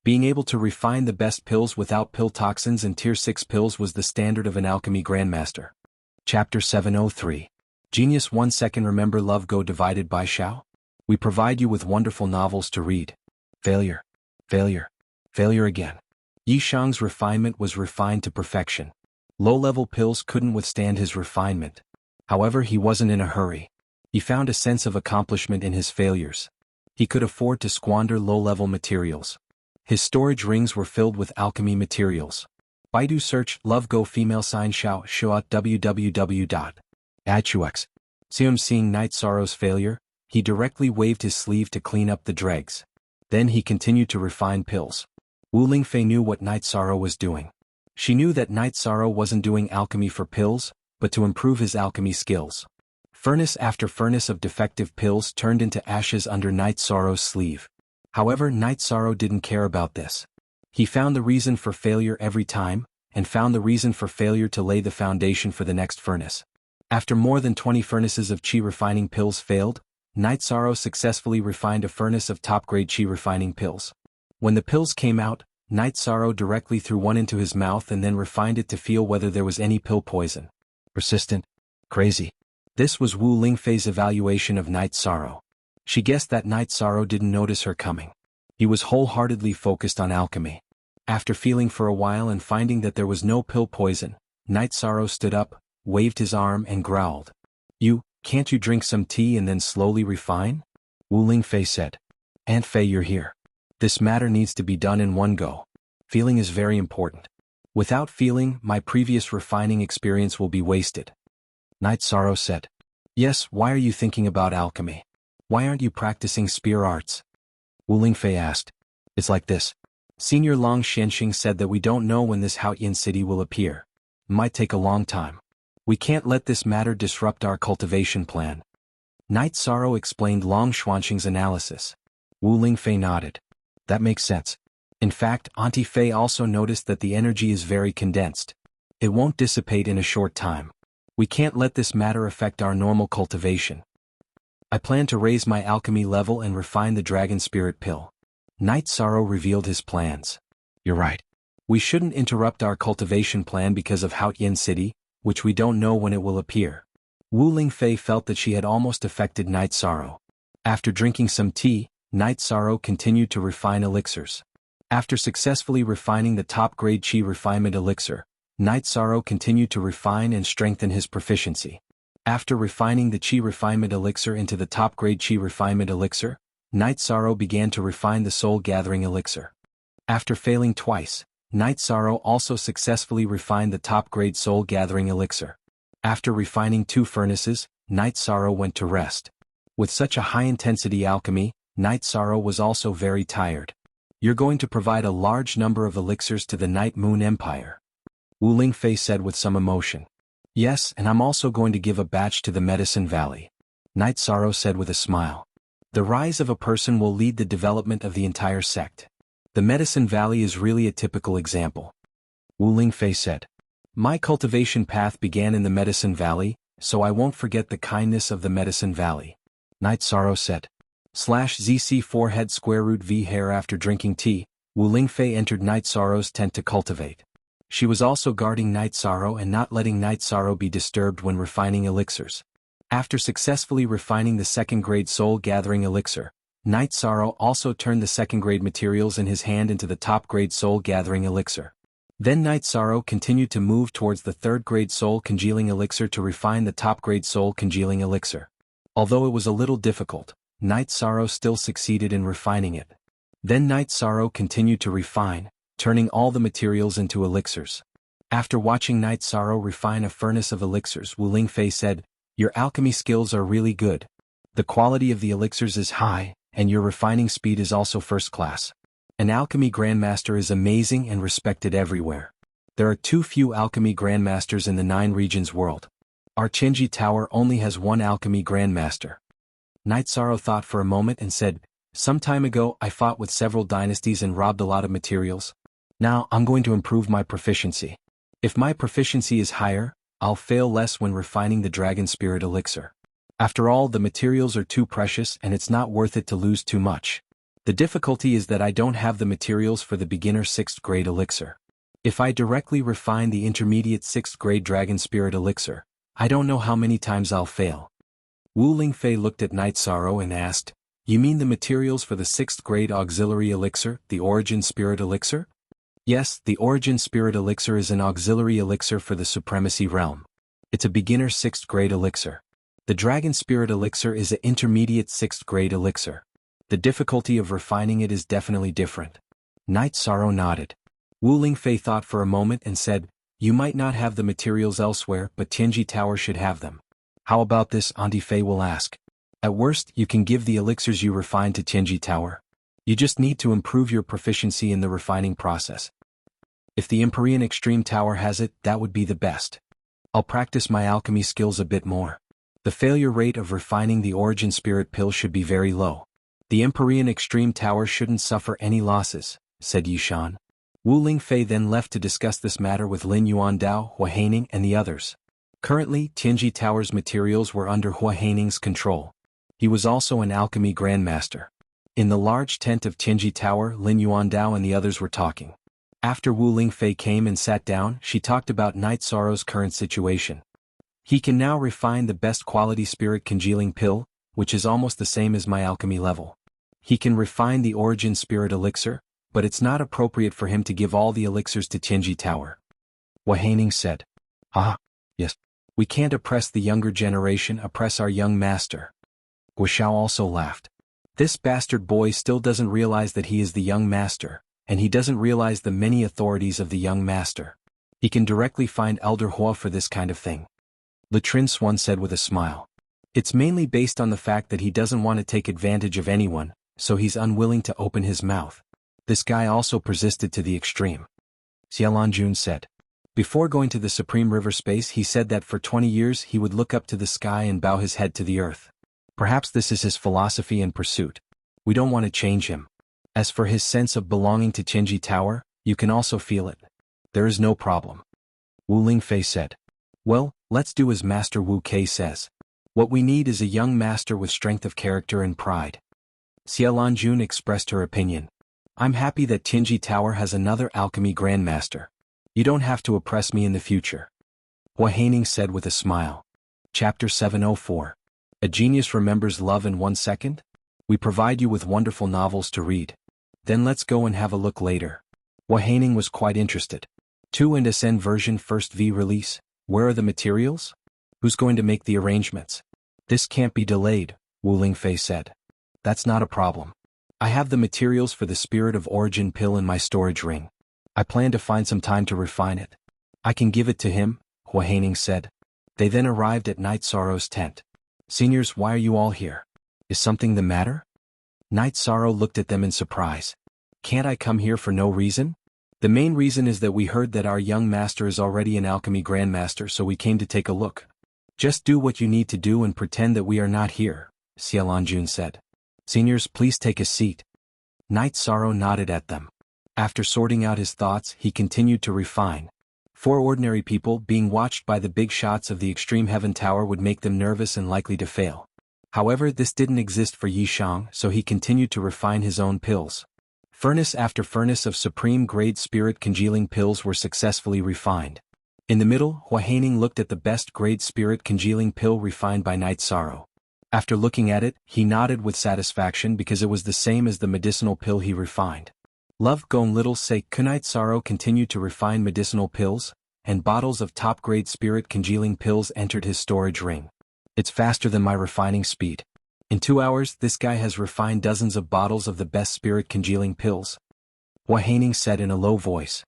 Being able to refine the best pills without pill toxins and Tier 6 pills was the standard of an alchemy grandmaster. Chapter 703. Genius 1 second. Remember Love Go divided by Xiao? We provide you with wonderful novels to read. Failure. Failure. Failure again. Yi Shang's refinement was refined to perfection. Low-level pills couldn't withstand his refinement. However, he wasn't in a hurry. He found a sense of accomplishment in his failures. He could afford to squander low-level materials. His storage rings were filled with alchemy materials. Baidu search Love Go female sign Xiao Shuat www.achux. Seeing Night Sorrow's failure, he directly waved his sleeve to clean up the dregs. Then he continued to refine pills. Wu Lingfei knew what Night Sorrow was doing. She knew that Night Sorrow wasn't doing alchemy for pills, but to improve his alchemy skills. Furnace after furnace of defective pills turned into ashes under Night Sorrow's sleeve. However, Night Sorrow didn't care about this. He found the reason for failure every time, and found the reason for failure to lay the foundation for the next furnace. After more than 20 furnaces of qi refining pills failed, Night Sorrow successfully refined a furnace of top-grade qi refining pills. When the pills came out, Night Sorrow directly threw one into his mouth and then refined it to feel whether there was any pill poison. Persistent. Crazy. This was Wu Lingfei's evaluation of Night Sorrow. She guessed that Night Sorrow didn't notice her coming. He was wholeheartedly focused on alchemy. After feeling for a while and finding that there was no pill poison, Night Sorrow stood up, waved his arm and growled. Can't you drink some tea and then slowly refine? Wu Lingfei said. Aunt Fei, you're here. This matter needs to be done in one go. Feeling is very important. Without feeling, my previous refining experience will be wasted. Night Sorrow said. Yes, why are you thinking about alchemy? Why aren't you practicing spear arts? Wu Lingfei asked. It's like this. Senior Long Xianxing said that we don't know when this Haoyin City will appear. It might take a long time. We can't let this matter disrupt our cultivation plan. Night Sorrow explained Long Xianxing's analysis. Wu Lingfei nodded. That makes sense. In fact, Auntie Fei also noticed that the energy is very condensed. It won't dissipate in a short time. We can't let this matter affect our normal cultivation. I plan to raise my alchemy level and refine the dragon spirit pill. Knight Sorrow revealed his plans. You're right. We shouldn't interrupt our cultivation plan because of Haotian City, which we don't know when it will appear. Wu Lingfei felt that she had almost affected Knight Sorrow. After drinking some tea, Knight Sorrow continued to refine elixirs. After successfully refining the top-grade Qi refinement elixir, Knight Sorrow continued to refine and strengthen his proficiency. After refining the Qi refinement elixir into the top-grade Qi refinement elixir, Knight Sorrow began to refine the soul-gathering elixir. After failing twice, Knight Sorrow also successfully refined the top-grade soul-gathering elixir. After refining 2 furnaces, Knight Sorrow went to rest. With such a high-intensity alchemy, Knight Sorrow was also very tired. You're going to provide a large number of elixirs to the Night Moon Empire. Wu Lingfei said with some emotion. Yes, and I'm also going to give a batch to the Medicine Valley. Knight Sorrow said with a smile. The rise of a person will lead the development of the entire sect. The Medicine Valley is really a typical example. Wu Lingfei said. My cultivation path began in the Medicine Valley, so I won't forget the kindness of the Medicine Valley. Knight Sorrow said. /ZC forehead square root V hair. After drinking tea, Wu Lingfei entered Knight Sorrow's tent to cultivate. She was also guarding Knight Sorrow and not letting Knight Sorrow be disturbed when refining elixirs. After successfully refining the second-grade soul-gathering elixir, Knight Sorrow also turned the second-grade materials in his hand into the top-grade soul-gathering elixir. Then Knight Sorrow continued to move towards the third-grade soul-congealing elixir to refine the top-grade soul-congealing elixir. Although it was a little difficult, Knight Sorrow still succeeded in refining it. Then Knight Sorrow continued to refine, turning all the materials into elixirs. After watching Knight Sorrow refine a furnace of elixirs, Wu Lingfei said, Your alchemy skills are really good. The quality of the elixirs is high, and your refining speed is also first class. An alchemy grandmaster is amazing and respected everywhere. There are too few alchemy grandmasters in the 9 regions world. Our Chenji Tower only has 1 alchemy grandmaster. Knight Sorrow thought for a moment and said, Some time ago I fought with several dynasties and robbed a lot of materials. Now I'm going to improve my proficiency. If my proficiency is higher, I'll fail less when refining the dragon spirit elixir. After all, the materials are too precious and it's not worth it to lose too much. The difficulty is that I don't have the materials for the beginner 6th grade elixir. If I directly refine the intermediate 6th grade dragon spirit elixir, I don't know how many times I'll fail. Wu Lingfei looked at Knight Sorrow and asked, You mean the materials for the 6th grade auxiliary elixir, the origin spirit elixir? Yes, the origin spirit elixir is an auxiliary elixir for the supremacy realm. It's a beginner 6th grade elixir. The dragon spirit elixir is an intermediate 6th grade elixir. The difficulty of refining it is definitely different. Knight Sorrow nodded. Wu Lingfei thought for a moment and said, You might not have the materials elsewhere, but Tianji Tower should have them. How about this? Auntie Fei will ask. At worst, you can give the elixirs you refine to Tianji Tower. You just need to improve your proficiency in the refining process. If the Empyrean Extreme Tower has it, that would be the best. I'll practice my alchemy skills a bit more. The failure rate of refining the origin spirit pill should be very low. The Empyrean Extreme Tower shouldn't suffer any losses, said Yishan. Wu Lingfei then left to discuss this matter with Lin Yuandao, Hua Haining, and the others. Currently, Tianji Tower's materials were under Hua Haining's control. He was also an alchemy grandmaster. In the large tent of Tianji Tower, Lin Yuandao and the others were talking. After Wu Lingfei came and sat down, she talked about Knight Sorrow's current situation. He can now refine the best quality spirit congealing pill, which is almost the same as my alchemy level. He can refine the origin spirit elixir, but it's not appropriate for him to give all the elixirs to Tianji Tower. Hua Haining said. Yes. We can't oppress the younger generation, oppress our young master. Guo also laughed. This bastard boy still doesn't realize that he is the young master, and he doesn't realize the many authorities of the young master. He can directly find Elder Hua for this kind of thing. Latrin Swan said with a smile. It's mainly based on the fact that he doesn't want to take advantage of anyone, so he's unwilling to open his mouth. This guy also persisted to the extreme. Xialanjun said. Before going to the Supreme River Space, he said that for 20 years he would look up to the sky and bow his head to the earth. Perhaps this is his philosophy and pursuit. We don't want to change him. As for his sense of belonging to Tianji Tower, you can also feel it. There is no problem. Wu Lingfei said. Well, let's do as Master Wu Kei says. What we need is a young master with strength of character and pride. Xianxia expressed her opinion. I'm happy that Tianji Tower has another alchemy grandmaster. You don't have to oppress me in the future. Hua Haining said with a smile. Chapter 704. A genius remembers love in 1 second? We provide you with wonderful novels to read. Then let's go and have a look later. Hua Haining was quite interested. 2 and Ascend version first V release. Where are the materials? Who's going to make the arrangements? This can't be delayed, Wu Lingfei said. That's not a problem. I have the materials for the Spirit of Origin pill in my storage ring. I plan to find some time to refine it. I can give it to him, Hua Haining said. They then arrived at Night Sorrow's tent. Seniors, why are you all here? Is something the matter? Night Sorrow looked at them in surprise. Can't I come here for no reason? The main reason is that we heard that our young master is already an alchemy grandmaster, so we came to take a look. Just do what you need to do and pretend that we are not here, Xianxia said. Seniors, please take a seat. Night Sorrow nodded at them. After sorting out his thoughts, he continued to refine. 4 ordinary people being watched by the big shots of the Extreme Heaven Tower would make them nervous and likely to fail. However, this didn't exist for Yishang, so he continued to refine his own pills. Furnace after furnace of supreme-grade spirit congealing pills were successfully refined. In the middle, Hua Haining looked at the best-grade spirit congealing pill refined by Night Sorrow. After looking at it, he nodded with satisfaction because it was the same as the medicinal pill he refined. Love Gong Little Say Night Sorrow continued to refine medicinal pills, and bottles of top-grade spirit congealing pills entered his storage ring. It's faster than my refining speed. In 2 hours, this guy has refined dozens of bottles of the best spirit congealing pills. Hua Haining said in a low voice.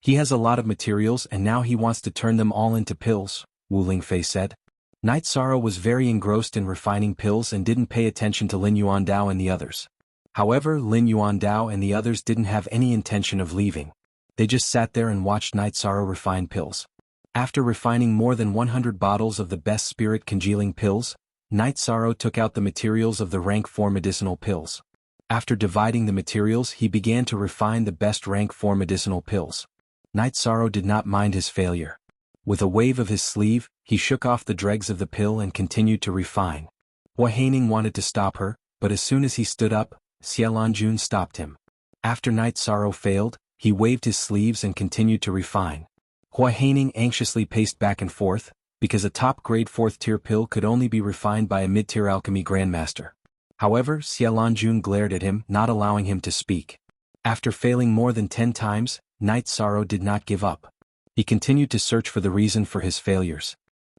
He has a lot of materials and now he wants to turn them all into pills, Wu Lingfei said. Night Sorrow was very engrossed in refining pills and didn't pay attention to Lin Yuandao and the others. However, Lin Yuandao and the others didn't have any intention of leaving. They just sat there and watched Night Sorrow refine pills. After refining more than 100 bottles of the best spirit congealing pills, Night Sorrow took out the materials of the rank 4 medicinal pills. After dividing the materials, he began to refine the best rank 4 medicinal pills. Night Sorrow did not mind his failure. With a wave of his sleeve, he shook off the dregs of the pill and continued to refine. Hua Haining wanted to stop her, but as soon as he stood up, Xianxia stopped him. After Night Sorrow failed, he waved his sleeves and continued to refine. Hua Haining anxiously paced back and forth, because a top-grade 4th-tier pill could only be refined by a mid-tier alchemy grandmaster. However, Xianxia glared at him, not allowing him to speak. After failing more than 10 times, Night Sorrow did not give up. He continued to search for the reason for his failures.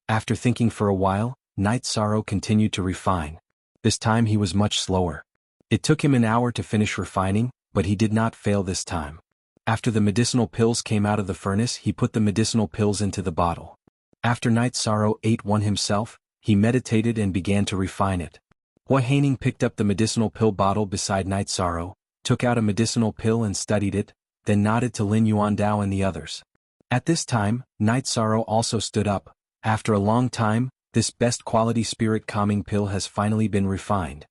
After thinking for a while, Night Sorrow continued to refine. This time he was much slower. It took him an hour to finish refining, but he did not fail this time. After the medicinal pills came out of the furnace, he put the medicinal pills into the bottle. After Night Sorrow ate one himself, he meditated and began to refine it. Hua Haining picked up the medicinal pill bottle beside Night Sorrow, took out a medicinal pill and studied it, then nodded to Lin Yuandao and the others. At this time, Night Sorrow also stood up. After a long time, this best quality spirit calming pill has finally been refined.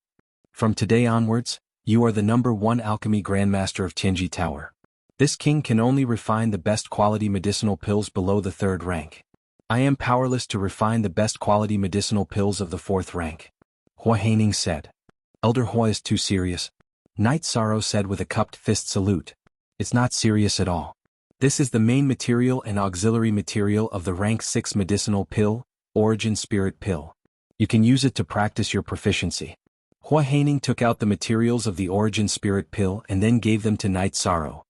From today onwards, you are the #1 alchemy grandmaster of Tianji Tower. This king can only refine the best quality medicinal pills below the 3rd rank. I am powerless to refine the best quality medicinal pills of the 4th rank. Hua Haining said. Elder Hua is too serious. Night Sorrow said with a cupped fist salute. It's not serious at all. This is the main material and auxiliary material of the rank 6 medicinal pill, Origin Spirit Pill. You can use it to practice your proficiency. Hua Haining took out the materials of the Origin Spirit Pill and then gave them to Night Sorrow.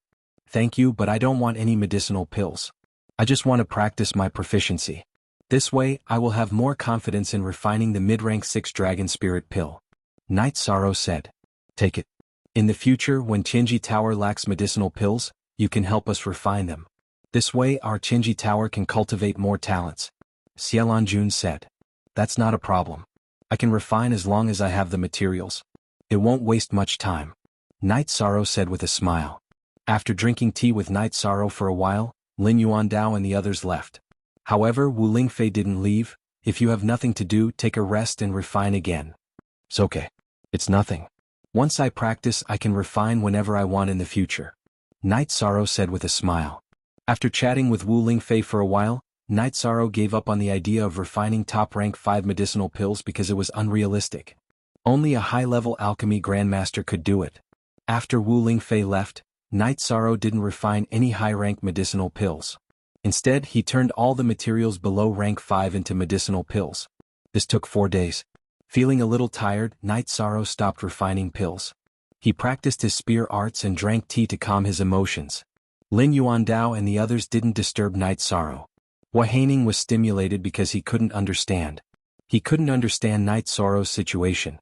Thank you, but I don't want any medicinal pills. I just want to practice my proficiency. This way, I will have more confidence in refining the mid-rank 6 Dragon Spirit Pill. Night Sorrow said. Take it. In the future, when Tianji Tower lacks medicinal pills, you can help us refine them. This way, our Tianji Tower can cultivate more talents. Xianxia said. That's not a problem. I can refine as long as I have the materials. It won't waste much time. Night Sorrow said with a smile. After drinking tea with Night Sorrow for a while, Lin Yuandao and the others left. However, Wu Lingfei didn't leave. If you have nothing to do, take a rest and refine again. It's okay. It's nothing. Once I practice, I can refine whenever I want in the future. Night Sorrow said with a smile. After chatting with Wu Lingfei for a while, Night Sorrow gave up on the idea of refining top rank 5 medicinal pills because it was unrealistic. Only a high-level alchemy grandmaster could do it. After Wu Lingfei left, Night Sorrow didn't refine any high-rank medicinal pills. Instead, he turned all the materials below rank 5 into medicinal pills. This took 4 days. Feeling a little tired, Night Sorrow stopped refining pills. He practiced his spear arts and drank tea to calm his emotions. Lin Yuandao and the others didn't disturb Night Sorrow. Hua Haining was stimulated because he couldn't understand. He couldn't understand Night Sorrow's situation.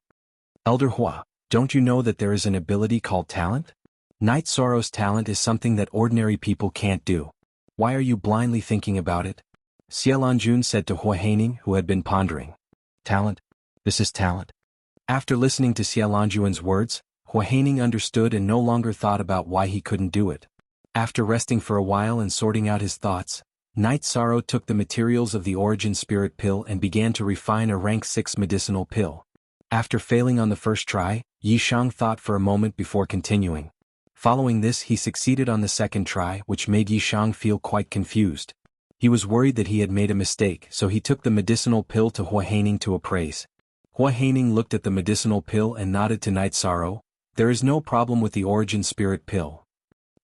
Elder Hua, don't you know that there is an ability called talent? Night Sorrow's talent is something that ordinary people can't do. Why are you blindly thinking about it? Xialanjun said to Hua Haining, who had been pondering. Talent? This is talent. After listening to Xialanjuan's words, Hua Haining understood and no longer thought about why he couldn't do it. After resting for a while and sorting out his thoughts, Night Sorrow took the materials of the Origin Spirit Pill and began to refine a rank 6 medicinal pill. After failing on the first try, Yi Shang thought for a moment before continuing. Following this, he succeeded on the second try, which made Yi Shang feel quite confused. He was worried that he had made a mistake, so he took the medicinal pill to Hua Haining to appraise. Hua Haining looked at the medicinal pill and nodded to Night Sorrow. There is no problem with the Origin Spirit Pill.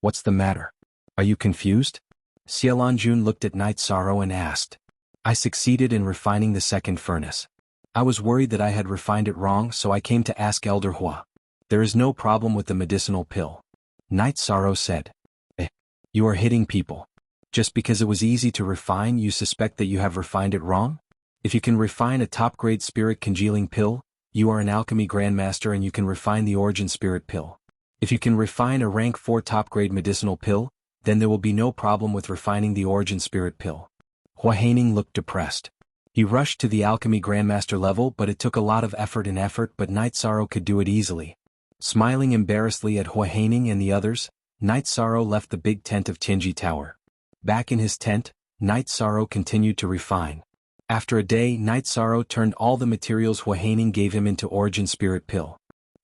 What's the matter? Are you confused? Xialanjun looked at Night Sorrow and asked. I succeeded in refining the second furnace. I was worried that I had refined it wrong, so I came to ask Elder Hua. There is no problem with the medicinal pill. Night Sorrow said. You are hitting people. Just because it was easy to refine, you suspect that you have refined it wrong? If you can refine a top-grade spirit congealing pill, you are an alchemy grandmaster and you can refine the Origin Spirit Pill. If you can refine a rank 4 top-grade medicinal pill, then there will be no problem with refining the Origin Spirit Pill. Hua Haining looked depressed. He rushed to the alchemy grandmaster level, but it took a lot of effort, but Night Sorrow could do it easily. Smiling embarrassedly at Hua Haining and the others, Night Sorrow left the big tent of Tianji Tower. Back in his tent, Night Sorrow continued to refine. After a day, Night Sorrow turned all the materials Hua Haining gave him into Origin Spirit Pill.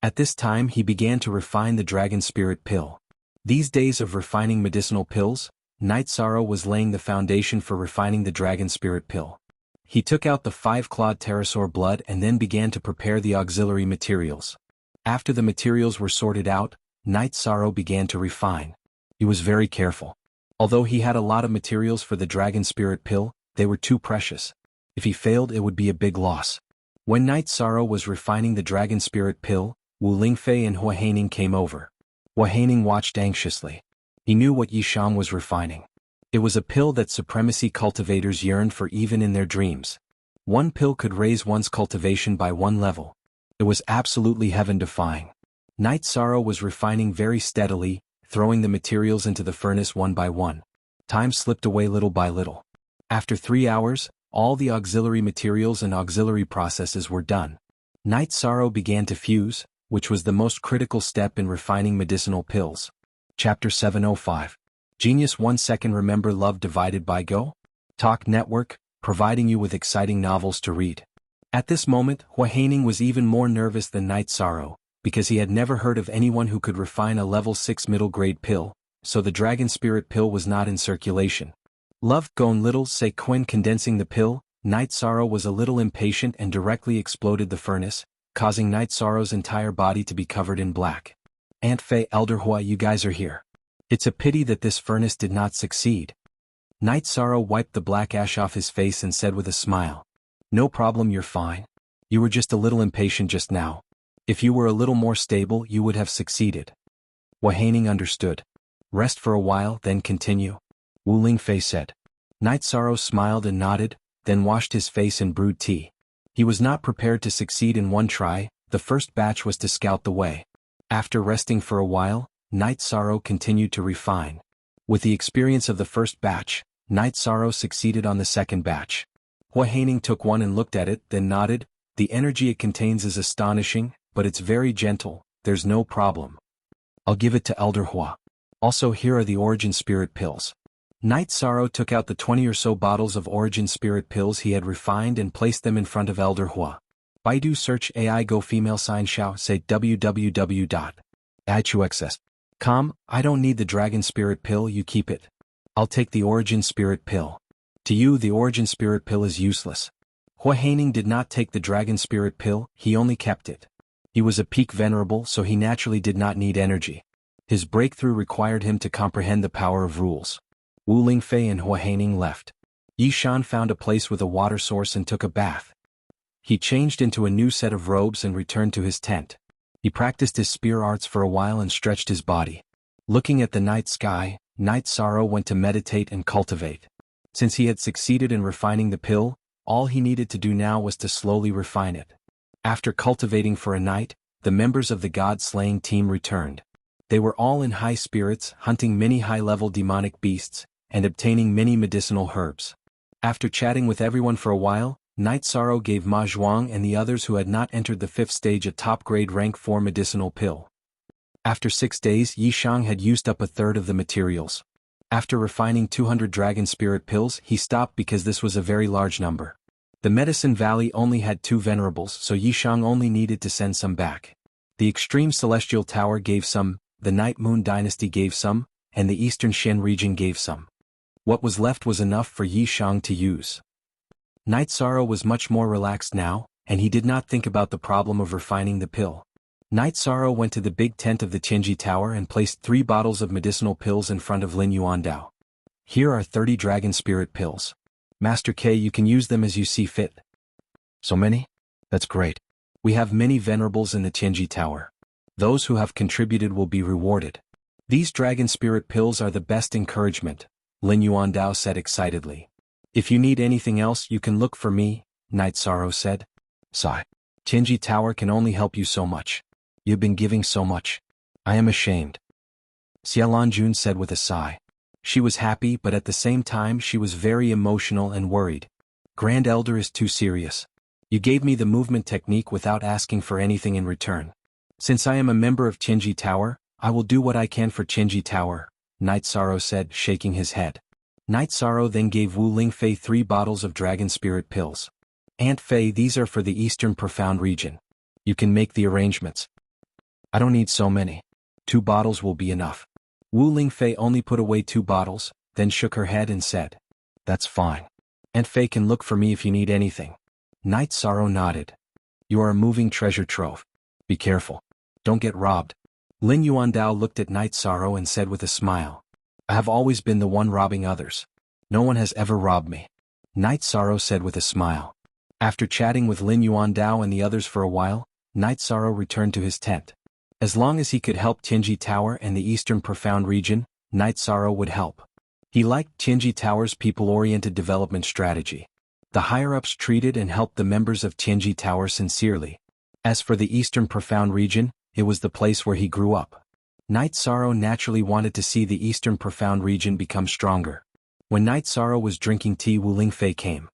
At this time he began to refine the Dragon Spirit Pill. These days of refining medicinal pills, Night Sorrow was laying the foundation for refining the Dragon Spirit Pill. He took out the 5-clawed pterosaur blood and then began to prepare the auxiliary materials. After the materials were sorted out, Night Sorrow began to refine. He was very careful. Although he had a lot of materials for the Dragon Spirit Pill, they were too precious. If he failed, it would be a big loss. When Night Sorrow was refining the Dragon Spirit Pill, Wu Lingfei and Hua Haining came over. Hua Haining watched anxiously. He knew what Yi Shang was refining. It was a pill that supremacy cultivators yearned for even in their dreams. One pill could raise one's cultivation by 1 level. It was absolutely heaven-defying. Night Sorrow was refining very steadily, throwing the materials into the furnace one by one. Time slipped away little by little. After 3 hours, all the auxiliary materials and auxiliary processes were done. Night Sorrow began to fuse, which was the most critical step in refining medicinal pills. Chapter 705. Genius 1 second. Remember Love Divided by Go? Talk Network, providing you with exciting novels to read. At this moment, Hua Haining was even more nervous than Night Sorrow, because he had never heard of anyone who could refine a level 6 middle-grade pill, so the Dragon Spirit Pill was not in circulation. Love Gone Little Say Quinn condensing the pill, Night Sorrow was a little impatient and directly exploded the furnace, causing Night Sorrow's entire body to be covered in black. Aunt Fei, Elder Hua, you guys are here. It's a pity that this furnace did not succeed. Night Sorrow wiped the black ash off his face and said with a smile. No problem, you're fine. You were just a little impatient just now. If you were a little more stable, you would have succeeded. Hua Haining understood. Rest for a while, then continue. Wu Lingfei said. Night Sorrow smiled and nodded, then washed his face and brewed tea. He was not prepared to succeed in one try. The first batch was to scout the way. After resting for a while, Night Sorrow continued to refine. With the experience of the first batch, Night Sorrow succeeded on the second batch. Hua Haining took one and looked at it, then nodded. The energy it contains is astonishing, but it's very gentle. There's no problem. I'll give it to Elder Hua. Also, here are the Origin Spirit Pills. Night Sorrow took out the 20 or so bottles of Origin Spirit Pills he had refined and placed them in front of Elder Hua. Baidu search AI go female sign xiao say www.ichuxs.com. I don't need the Dragon Spirit Pill, you keep it. I'll take the Origin Spirit Pill. To you the origin spirit pill is useless. Xuanhuan did not take the dragon spirit pill, he only kept it. He was a peak venerable, so he naturally did not need energy. His breakthrough required him to comprehend the power of rules. Wu Lingfei and Xuanhuan left. Yi Shan found a place with a water source and took a bath. He changed into a new set of robes and returned to his tent. He practiced his spear arts for a while and stretched his body. Looking at the night sky, Night Sorrow went to meditate and cultivate. Since he had succeeded in refining the pill, all he needed to do now was to slowly refine it. After cultivating for a night, the members of the god-slaying team returned. They were all in high spirits, hunting many high-level demonic beasts, and obtaining many medicinal herbs. After chatting with everyone for a while, Night Sorrow gave Ma Zhuang and the others who had not entered the 5th stage a top-grade rank 4 medicinal pill. After 6 days, Yi Shang had used up a third of the materials. After refining 200 dragon spirit pills, he stopped because this was a very large number. The Medicine Valley only had 2 venerables, so Yi Shang only needed to send some back. The Extreme Celestial Tower gave some, the Night Moon Dynasty gave some, and the Eastern Shen region gave some. What was left was enough for Yi Shang to use. Night Sorrow was much more relaxed now, and he did not think about the problem of refining the pill. Night Sorrow went to the big tent of the Tianji Tower and placed 3 bottles of medicinal pills in front of Lin Yuandao. Here are 30 dragon spirit pills. Master K, you can use them as you see fit. So many? That's great. We have many venerables in the Tianji Tower. Those who have contributed will be rewarded. These dragon spirit pills are the best encouragement, Lin Yuandao said excitedly. If you need anything else you can look for me, Night Sorrow said. Sigh. Tianji Tower can only help you so much. You've been giving so much. I am ashamed. Xialanjun said with a sigh. She was happy, but at the same time she was very emotional and worried. Grand Elder is too serious. You gave me the movement technique without asking for anything in return. Since I am a member of Tianji Tower, I will do what I can for Tianji Tower, Night Sorrow said, shaking his head. Night Sorrow then gave Wu Lingfei 3 bottles of dragon spirit pills. Aunt Fei, these are for the Eastern Profound region. You can make the arrangements. I don't need so many. 2 bottles will be enough. Wu Lingfei only put away 2 bottles, then shook her head and said, That's fine. Aunt Fei can look for me if you need anything. Night Sorrow nodded. You are a moving treasure trove. Be careful. Don't get robbed. Lin Yuandao looked at Night Sorrow and said with a smile. I have always been the one robbing others. No one has ever robbed me. Night Sorrow said with a smile. After chatting with Lin Yuandao and the others for a while, Night Sorrow returned to his tent. As long as he could help Tianji Tower and the Eastern Profound region, Night Sorrow would help. He liked Tianji Tower's people-oriented development strategy. The higher-ups treated and helped the members of Tianji Tower sincerely. As for the Eastern Profound region, it was the place where he grew up. Night Sorrow naturally wanted to see the Eastern Profound region become stronger. When Night Sorrow was drinking tea, Wu Lingfei came.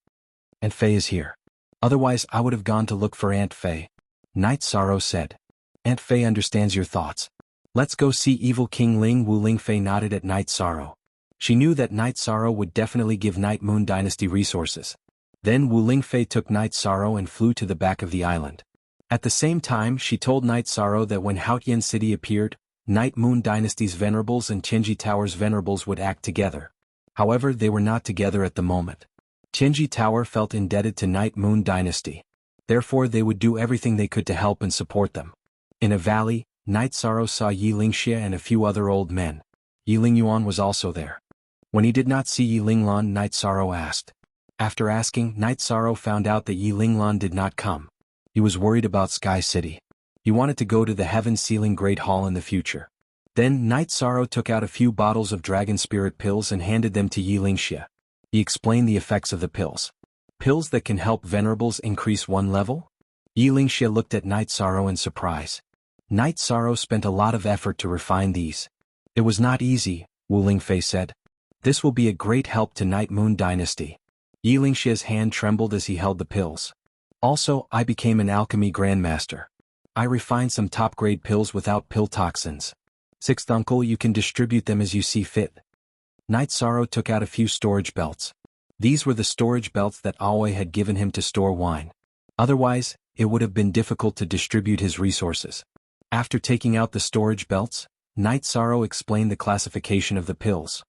Aunt Fei is here. Otherwise I would have gone to look for Aunt Fei. Night Sorrow said. Aunt Fei understands your thoughts. Let's go see Evil King Ling. Wu Lingfei nodded at Night Sorrow. She knew that Night Sorrow would definitely give Night Moon Dynasty resources. Then Wu Lingfei took Night Sorrow and flew to the back of the island. At the same time she told Night Sorrow that when Haotian City appeared, Night Moon Dynasty's venerables and Tianji Tower's venerables would act together. However, they were not together at the moment. Tianji Tower felt indebted to Night Moon Dynasty. Therefore they would do everything they could to help and support them. In a valley, Night Sorrow saw Yi Lingxia and a few other old men. Yi Lingyuan was also there. When he did not see Yi Linglan, Night Sorrow asked. After asking, Night Sorrow found out that Yi Linglan did not come. He was worried about Sky City. He wanted to go to the Heaven Sealing Great Hall in the future. Then Night Sorrow took out a few bottles of dragon spirit pills and handed them to Yi Lingxia. He explained the effects of the pills. Pills that can help venerables increase 1 level? Yi Lingxia looked at Night Sorrow in surprise. Night Sorrow spent a lot of effort to refine these. It was not easy, Wu Lingfei said. This will be a great help to Night Moon Dynasty. Yi Lingxia's hand trembled as he held the pills. Also, I became an alchemy grandmaster. I refined some top-grade pills without pill toxins. 6th uncle, you can distribute them as you see fit. Night Sorrow took out a few storage belts. These were the storage belts that Aoi had given him to store wine. Otherwise, it would have been difficult to distribute his resources. After taking out the storage belts, Night Sorrow explained the classification of the pills.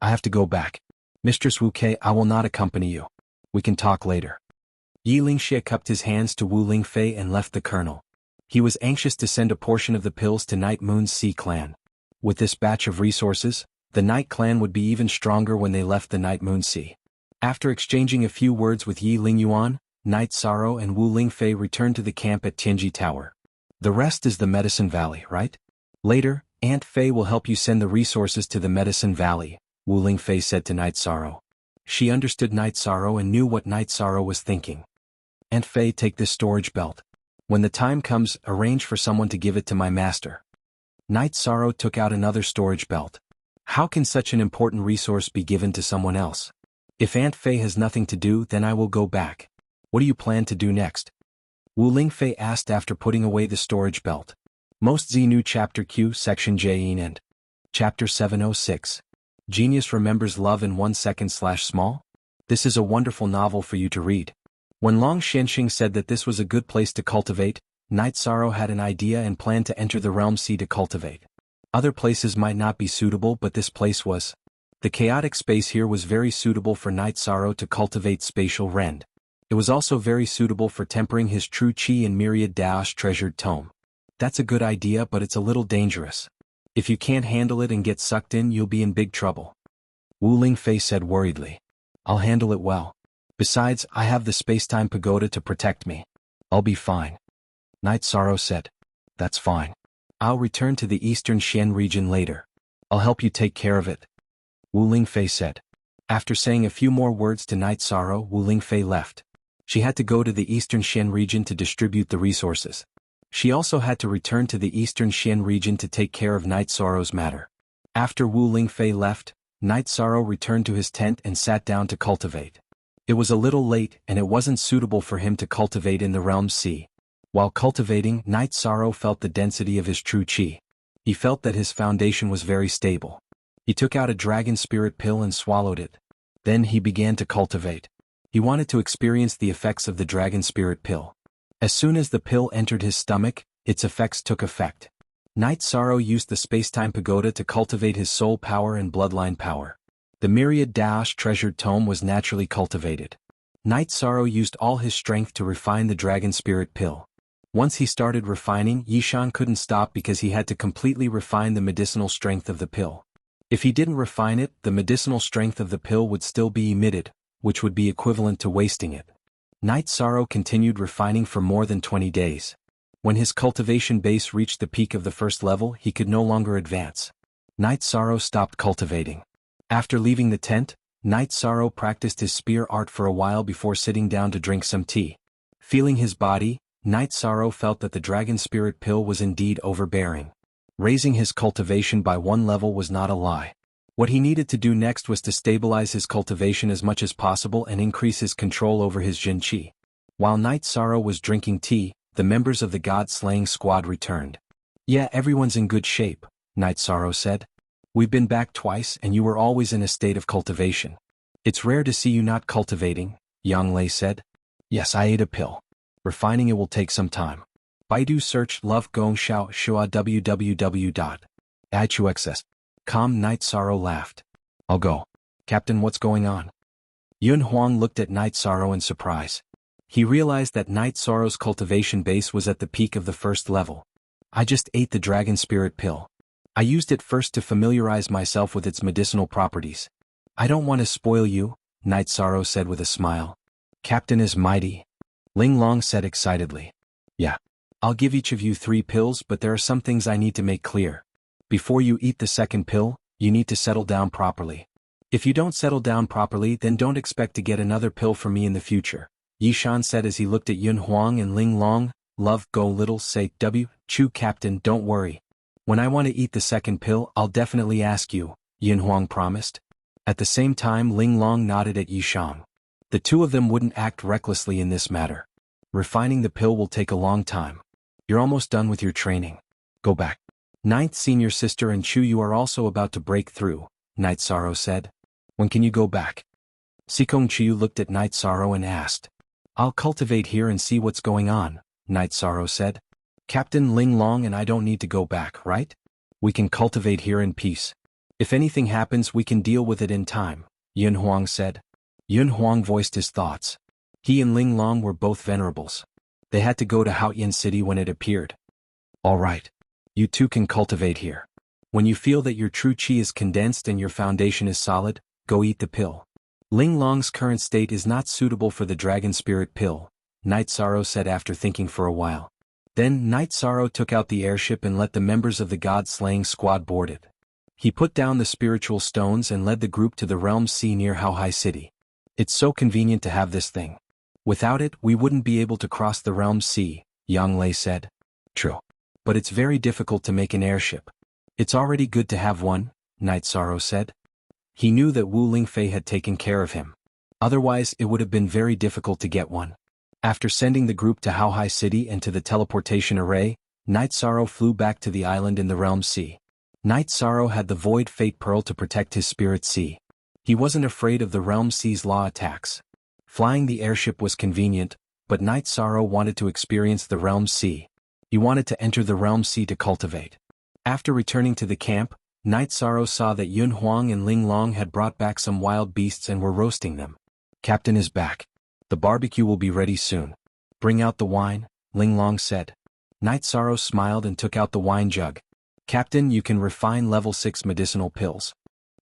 I have to go back. Mistress Wu Kei, I will not accompany you. We can talk later. Yi Lingxie cupped his hands to Wu Lingfei and left the colonel. He was anxious to send a portion of the pills to Night Moon's Sea Clan. With this batch of resources, the Night Clan would be even stronger when they left the Night Moon Sea. After exchanging a few words with Yi Lingyuan, Night Sorrow and Wu Lingfei returned to the camp at Tianji Tower. The rest is the Medicine Valley, right? Later, Aunt Fei will help you send the resources to the Medicine Valley, Wu Lingfei said to Night Sorrow. She understood Night Sorrow and knew what Night Sorrow was thinking. Aunt Fei, take this storage belt. When the time comes, arrange for someone to give it to my master. Night Sorrow took out another storage belt. How can such an important resource be given to someone else? If Aunt Fei has nothing to do, then I will go back. What do you plan to do next? Wu Lingfei asked after putting away the storage belt. Most Xenu Chapter Q Section J and Chapter 706. Genius remembers love in 1 second/small? This is a wonderful novel for you to read. When Long Xianxing said that this was a good place to cultivate, Night Sorrow had an idea and planned to enter the Realm Sea to cultivate. Other places might not be suitable, but this place was. The chaotic space here was very suitable for Night Sorrow to cultivate spatial rend. It was also very suitable for tempering his true chi in Myriad Dao's treasured tome. That's a good idea, but it's a little dangerous. If you can't handle it and get sucked in, you'll be in big trouble. Wu Lingfei said worriedly. I'll handle it well. Besides, I have the space-time pagoda to protect me. I'll be fine. Night Sorrow said. That's fine. I'll return to the Eastern Xian region later. I'll help you take care of it. Wu Lingfei said. After saying a few more words to Night Sorrow, Wu Lingfei left. She had to go to the Eastern Xian region to distribute the resources. She also had to return to the Eastern Xian region to take care of Night Sorrow's matter. After Wu Lingfei left, Night Sorrow returned to his tent and sat down to cultivate. It was a little late, and it wasn't suitable for him to cultivate in the Realm Sea. While cultivating, Night Sorrow felt the density of his true chi. He felt that his foundation was very stable. He took out a dragon spirit pill and swallowed it. Then he began to cultivate. He wanted to experience the effects of the dragon spirit pill. As soon as the pill entered his stomach, its effects took effect. Night Sorrow used the space-time pagoda to cultivate his soul power and bloodline power. The Myriad Dao's treasured tome was naturally cultivated. Night Sorrow used all his strength to refine the dragon spirit pill. Once he started refining, Yishan couldn't stop because he had to completely refine the medicinal strength of the pill. If he didn't refine it, the medicinal strength of the pill would still be emitted, which would be equivalent to wasting it. Night Sorrow continued refining for more than 20 days. When his cultivation base reached the peak of the first level, he could no longer advance. Night Sorrow stopped cultivating. After leaving the tent, Night Sorrow practiced his spear art for a while before sitting down to drink some tea. Feeling his body, Night Sorrow felt that the dragon spirit pill was indeed overbearing. Raising his cultivation by 1 level was not a lie. What he needed to do next was to stabilize his cultivation as much as possible and increase his control over his Jin Qi. While Night Sorrow was drinking tea, the members of the god-slaying squad returned. Yeah, everyone's in good shape, Night Sorrow said. We've been back twice and you were always in a state of cultivation. It's rare to see you not cultivating, Yang Lei said. Yes, I ate a pill. Refining it will take some time. Baidu search love gong xiao shua www.ichuxs.com. Night Sorrow laughed. I'll go. Captain, what's going on? Xuanhuan looked at Night Sorrow in surprise. He realized that Night Sorrow's cultivation base was at the peak of the first level. I just ate the dragon spirit pill. I used it first to familiarize myself with its medicinal properties. I don't want to spoil you, Night Sorrow said with a smile. Captain is mighty. Ling Long said excitedly. Yeah. I'll give each of you 3 pills, but there are some things I need to make clear. Before you eat the second pill, you need to settle down properly. If you don't settle down properly, then don't expect to get another pill from me in the future, Yishan said as he looked at Yun Huang and Ling Long. Love, go little, say Chu Captain, don't worry. When I want to eat the second pill, I'll definitely ask you, Yun Huang promised. At the same time, Ling Long nodded at Yishang. The two of them wouldn't act recklessly in this matter. Refining the pill will take a long time. You're almost done with your training. Go back. Ninth senior sister and Chu, you are also about to break through, Night Sorrow said. When can you go back? Sikong Chiu looked at Night Sorrow and asked. I'll cultivate here and see what's going on, Night Sorrow said. Captain Ling Long and I don't need to go back, right? We can cultivate here in peace. If anything happens, we can deal with it in time, Xuanhuan said. Xuanhuan voiced his thoughts. He and Ling Long were both venerables. They had to go to Haotian City when it appeared. All right. You two can cultivate here. When you feel that your true chi is condensed and your foundation is solid, go eat the pill. Ling Long's current state is not suitable for the dragon spirit pill, Night Sorrow said after thinking for a while. Then Night Sorrow took out the airship and let the members of the god-slaying squad board it. He put down the spiritual stones and led the group to the Realm Sea near Haohai City. It's so convenient to have this thing. Without it, we wouldn't be able to cross the Realm Sea, Yang Lei said. True. But it's very difficult to make an airship. It's already good to have one, Night Sorrow said. He knew that Wu Lingfei had taken care of him. Otherwise, it would have been very difficult to get one. After sending the group to Haohai City and to the teleportation array, Night Sorrow flew back to the island in the Realm Sea. Night Sorrow had the Void Fate Pearl to protect his Spirit Sea. He wasn't afraid of the Realm Sea's law attacks. Flying the airship was convenient, but Night Sorrow wanted to experience the Realm Sea. He wanted to enter the Realm Sea to cultivate. After returning to the camp, Night Sorrow saw that Xuanhuan and Ling Long had brought back some wild beasts and were roasting them. Captain is back. The barbecue will be ready soon. Bring out the wine, Ling Long said. Night Sorrow smiled and took out the wine jug. Captain, you can refine level 6 medicinal pills.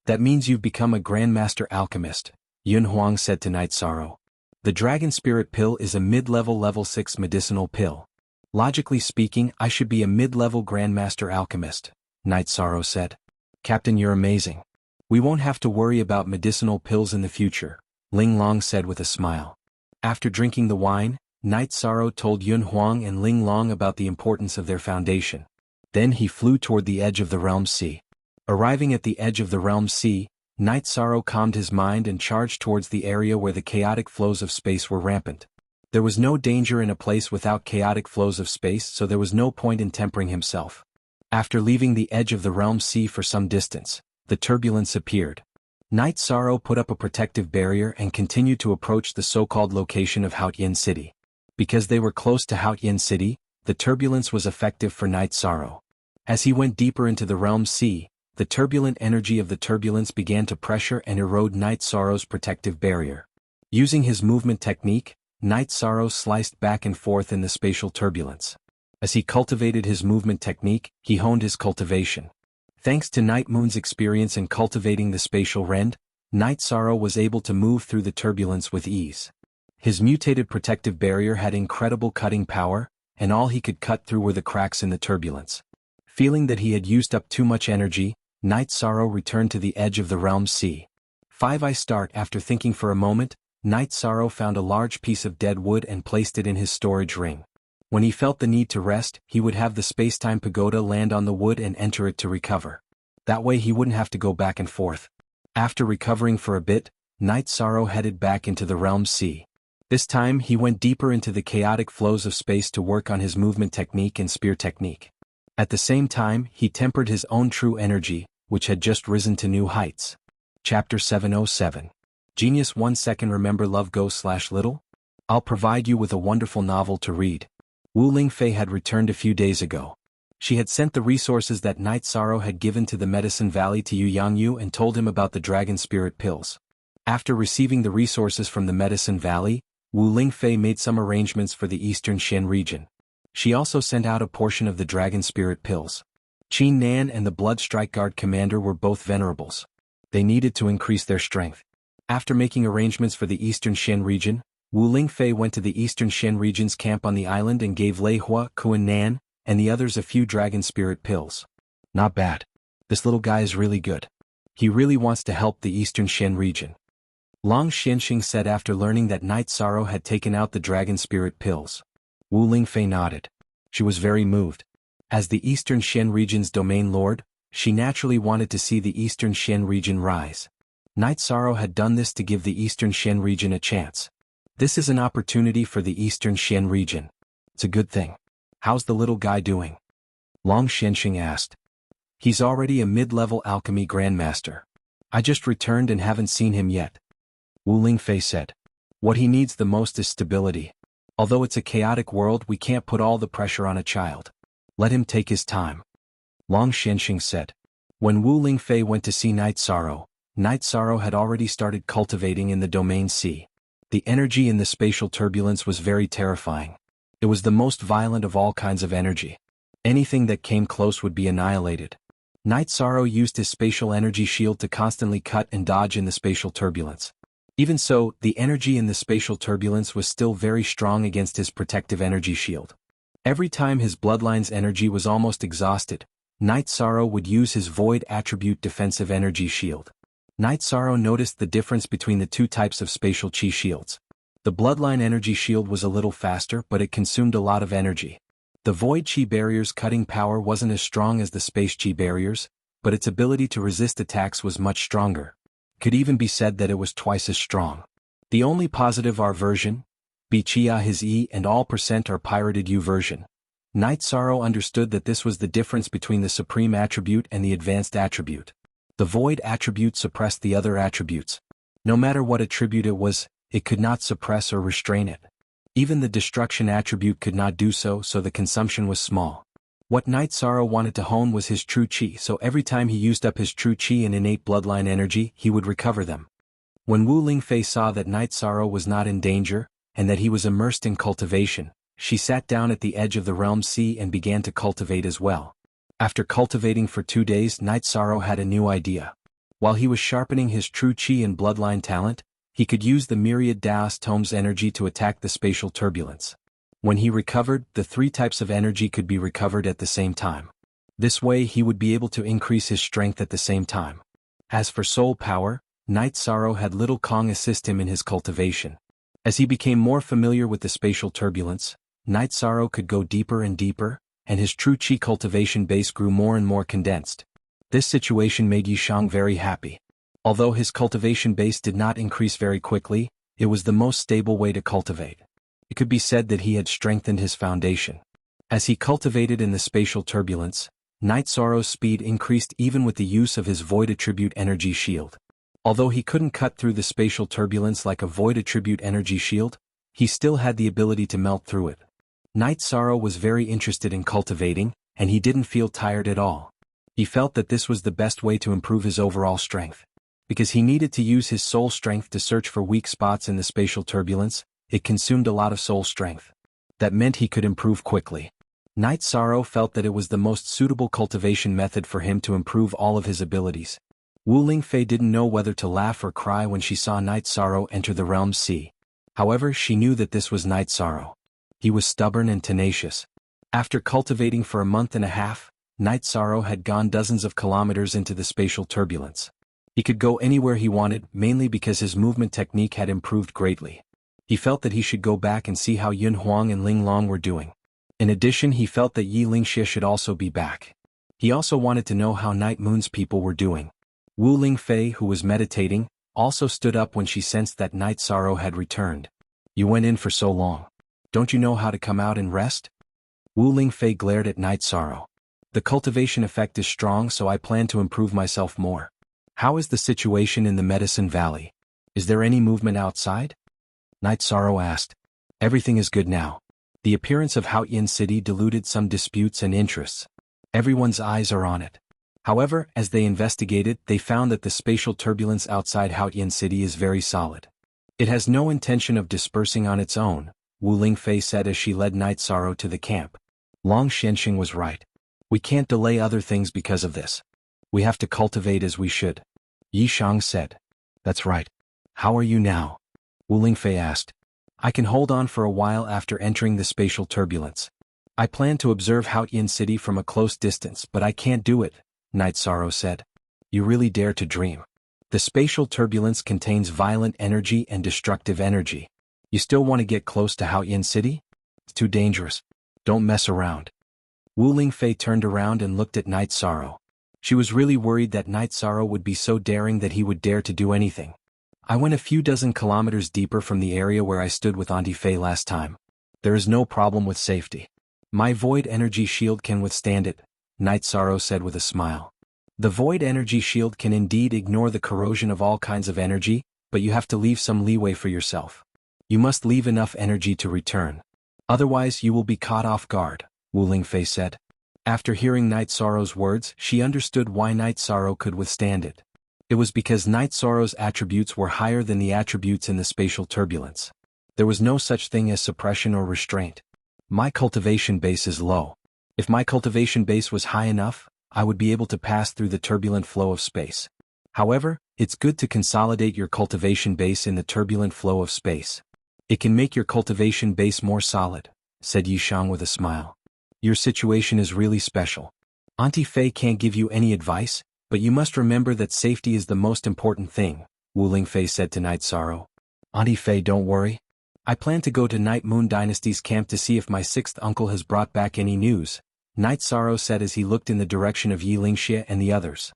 That means you've become a grandmaster alchemist, Xuanhuan said to Night Sorrow. The dragon spirit pill is a mid-level level 6 medicinal pill. Logically speaking, I should be a mid-level grandmaster alchemist, Night Sorrow said. Captain, you're amazing. We won't have to worry about medicinal pills in the future, Ling Long said with a smile. After drinking the wine, Night Sorrow told Xuanhuan and Ling Long about the importance of their foundation. Then he flew toward the edge of the Realm Sea. Arriving at the edge of the Realm Sea, Night Sorrow calmed his mind and charged towards the area where the chaotic flows of space were rampant. There was no danger in a place without chaotic flows of space, so there was no point in tempering himself. After leaving the edge of the Realm Sea for some distance, the turbulence appeared. Night Sorrow put up a protective barrier and continued to approach the so-called location of Haotian City. Because they were close to Haotian City, the turbulence was effective for Night Sorrow. As he went deeper into the Realm Sea, the turbulent energy of the turbulence began to pressure and erode Night Sorrow's protective barrier. Using his movement technique, Night Sorrow sliced back and forth in the spatial turbulence. As he cultivated his movement technique, he honed his cultivation. Thanks to Night Moon's experience in cultivating the spatial rend, Night Sorrow was able to move through the turbulence with ease. His mutated protective barrier had incredible cutting power, and all he could cut through were the cracks in the turbulence. Feeling that he had used up too much energy, Night Sorrow returned to the edge of the Realm Sea. 5 start. After thinking for a moment, Night Sorrow found a large piece of dead wood and placed it in his storage ring. When he felt the need to rest, he would have the space-time pagoda land on the wood and enter it to recover. That way he wouldn't have to go back and forth. After recovering for a bit, Night Sorrow headed back into the Realm Sea. This time he went deeper into the chaotic flows of space to work on his movement technique and spear technique. At the same time, he tempered his own true energy, which had just risen to new heights. Chapter 707. Genius 1 second. Remember Love Go/Little? I'll provide you with a wonderful novel to read. Wu Lingfei had returned a few days ago. She had sent the resources that Night Sorrow had given to the Medicine Valley to Jianghu and told him about the dragon spirit pills. After receiving the resources from the Medicine Valley, Wu Lingfei made some arrangements for the Eastern Xian region. She also sent out a portion of the dragon spirit pills. Qin Nan and the Blood Strike Guard commander were both venerables. They needed to increase their strength. After making arrangements for the Eastern Xian region, Wu Lingfei went to the Eastern Xian region's camp on the island and gave Lei Hua, Kuan Nan, and the others a few dragon spirit pills. Not bad. This little guy is really good. He really wants to help the Eastern Xian region. Long Xianxing said after learning that Night Sorrow had taken out the dragon spirit pills. Wu Lingfei nodded. She was very moved. As the Eastern Xian region's domain lord, she naturally wanted to see the Eastern Xian region rise. Night Sorrow had done this to give the Eastern Xian region a chance. This is an opportunity for the Eastern Xian region. It's a good thing. How's the little guy doing? Long Xianxing asked. He's already a mid-level alchemy grandmaster. I just returned and haven't seen him yet. Wu Lingfei said. What he needs the most is stability. Although it's a chaotic world, we can't put all the pressure on a child. Let him take his time. Long Xianxing said. When Wu Lingfei went to see Night Sorrow, Night Sorrow had already started cultivating in the domain C. The energy in the spatial turbulence was very terrifying. It was the most violent of all kinds of energy. Anything that came close would be annihilated. Night Sorrow used his spatial energy shield to constantly cut and dodge in the spatial turbulence. Even so, the energy in the spatial turbulence was still very strong against his protective energy shield. Every time his bloodline's energy was almost exhausted, Night Sorrow would use his void attribute defensive energy shield. Night Sorrow noticed the difference between the two types of spatial chi shields. The bloodline energy shield was a little faster, but it consumed a lot of energy. The void chi barrier's cutting power wasn't as strong as the space chi barriers, but its ability to resist attacks was much stronger. Could even be said that it was twice as strong. The only positive R version, Bichia his E and all % are pirated U version. Night Sorrow understood that this was the difference between the supreme attribute and the advanced attribute. The void attribute suppressed the other attributes. No matter what attribute it was, it could not suppress or restrain it. Even the destruction attribute could not do so, so the consumption was small. What Night Sorrow wanted to hone was his true chi, so every time he used up his true chi and innate bloodline energy, he would recover them. When Wu Lingfei saw that Night Sorrow was not in danger, and that he was immersed in cultivation, she sat down at the edge of the realm sea and began to cultivate as well. After cultivating for 2 days, Night Sorrow had a new idea. While he was sharpening his true chi and bloodline talent, he could use the myriad Daos tomes energy to attack the spatial turbulence. When he recovered, the 3 types of energy could be recovered at the same time. This way he would be able to increase his strength at the same time. As for soul power, Night Sorrow had Little Kong assist him in his cultivation. As he became more familiar with the spatial turbulence, Night Sorrow could go deeper and deeper, and his true chi cultivation base grew more and more condensed. This situation made Yishang very happy. Although his cultivation base did not increase very quickly, it was the most stable way to cultivate. It could be said that he had strengthened his foundation. As he cultivated in the spatial turbulence, Night Sorrow's speed increased even with the use of his void attribute energy shield. Although he couldn't cut through the spatial turbulence like a void attribute energy shield, he still had the ability to melt through it. Night Sorrow was very interested in cultivating, and he didn't feel tired at all. He felt that this was the best way to improve his overall strength. Because he needed to use his soul strength to search for weak spots in the spatial turbulence, it consumed a lot of soul strength. That meant he could improve quickly. Night Sorrow felt that it was the most suitable cultivation method for him to improve all of his abilities. Wu Lingfei didn't know whether to laugh or cry when she saw Night Sorrow enter the realm sea. However, she knew that this was Night Sorrow. He was stubborn and tenacious. After cultivating for a month and a half, Night Sorrow had gone dozens of kilometers into the spatial turbulence. He could go anywhere he wanted, mainly because his movement technique had improved greatly. He felt that he should go back and see how Yunhuang and Ling Long were doing. In addition, he felt that Yi Lingxia should also be back. He also wanted to know how Night Moon's people were doing. Wu Lingfei, who was meditating, also stood up when she sensed that Night Sorrow had returned. "You went in for so long. Don't you know how to come out and rest?" Wu Lingfei glared at Night Sorrow. "The cultivation effect is strong, so I plan to improve myself more. How is the situation in the Medicine Valley? Is there any movement outside?" Night Sorrow asked. "Everything is good now. The appearance of Haotian City diluted some disputes and interests. Everyone's eyes are on it. However, as they investigated, they found that the spatial turbulence outside Haotian City is very solid. It has no intention of dispersing on its own," Wu Lingfei said as she led Night Sorrow to the camp. Long Xianxing was right. "We can't delay other things because of this. We have to cultivate as we should." Yishang said. "That's right. How are you now?" Wu Lingfei asked. "I can hold on for a while after entering the spatial turbulence. I plan to observe Haotian City from a close distance, but I can't do it," Night Sorrow said. "You really dare to dream. The spatial turbulence contains violent energy and destructive energy. You still want to get close to Haotian City? It's too dangerous. Don't mess around." Wu Lingfei turned around and looked at Night Sorrow. She was really worried that Night Sorrow would be so daring that he would dare to do anything. "I went a few dozen kilometers deeper from the area where I stood with Auntie Fei last time. There is no problem with safety. My void energy shield can withstand it," Night Sorrow said with a smile. "The void energy shield can indeed ignore the corrosion of all kinds of energy, but you have to leave some leeway for yourself. You must leave enough energy to return. Otherwise you will be caught off guard," Wu Lingfei said. After hearing Night Sorrow's words, she understood why Night Sorrow could withstand it. It was because Night Sorrow's attributes were higher than the attributes in the spatial turbulence. There was no such thing as suppression or restraint. My cultivation base is low. If my cultivation base was high enough, I would be able to pass through the turbulent flow of space. However, it's good to consolidate your cultivation base in the turbulent flow of space. It can make your cultivation base more solid, said Yishang with a smile. Your situation is really special. Auntie Fei can't give you any advice, but you must remember that safety is the most important thing, Wu Lingfei said to Night Sorrow. Auntie Fei, don't worry. I plan to go to Night Moon Dynasty's camp to see if my sixth uncle has brought back any news, Night Sorrow said as he looked in the direction of xianxia and the others.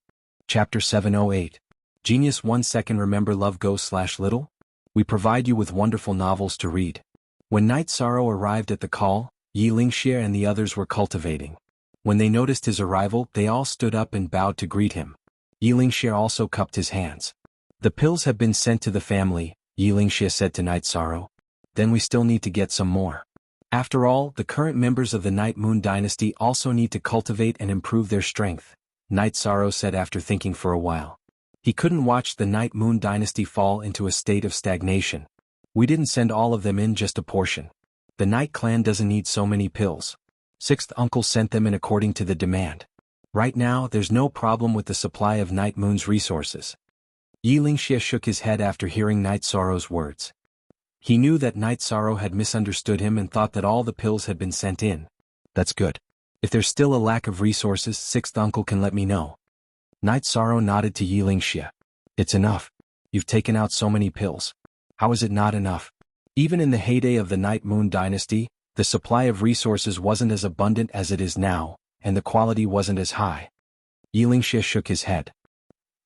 Chapter 708. Genius 1 second. Remember love go/little? We provide you with wonderful novels to read. When Night Sorrow arrived at the call, xianxia and the others were cultivating. When they noticed his arrival, they all stood up and bowed to greet him. Xianxia also cupped his hands. The pills have been sent to the family, xianxia said to Night Sorrow. Then we still need to get some more. After all, the current members of the Night Moon Dynasty also need to cultivate and improve their strength, Night Sorrow said after thinking for a while. He couldn't watch the Night Moon Dynasty fall into a state of stagnation. We didn't send all of them in, just a portion. The Night Clan doesn't need so many pills. Sixth uncle sent them in according to the demand. Right now, there's no problem with the supply of Night Moon's resources. Xianxia shook his head after hearing Night Sorrow's words. He knew that Night Sorrow had misunderstood him and thought that all the pills had been sent in. That's good. If there's still a lack of resources, sixth uncle can let me know. Night Sorrow nodded to Xianxia. It's enough. You've taken out so many pills. How is it not enough? Even in the heyday of the Night Moon Dynasty, the supply of resources wasn't as abundant as it is now, and the quality wasn't as high. Xianxia shook his head.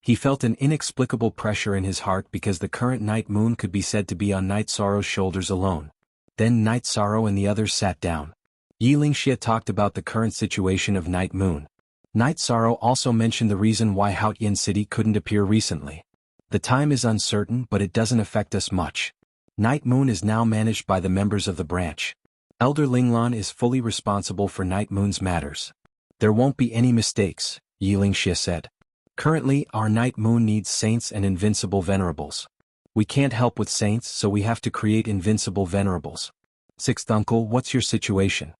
He felt an inexplicable pressure in his heart because the current Night Moon could be said to be on Night Sorrow's shoulders alone. Then Night Sorrow and the others sat down. Xianxia talked about the current situation of Night Moon. Night Sorrow also mentioned the reason why Haotian City couldn't appear recently. The time is uncertain, but it doesn't affect us much. Night Moon is now managed by the members of the branch. Elder Linglan is fully responsible for Night Moon's matters. There won't be any mistakes, Xianxia said. Currently, our Night Moon needs saints and invincible venerables. We can't help with saints, so we have to create invincible venerables. Sixth uncle, what's your situation?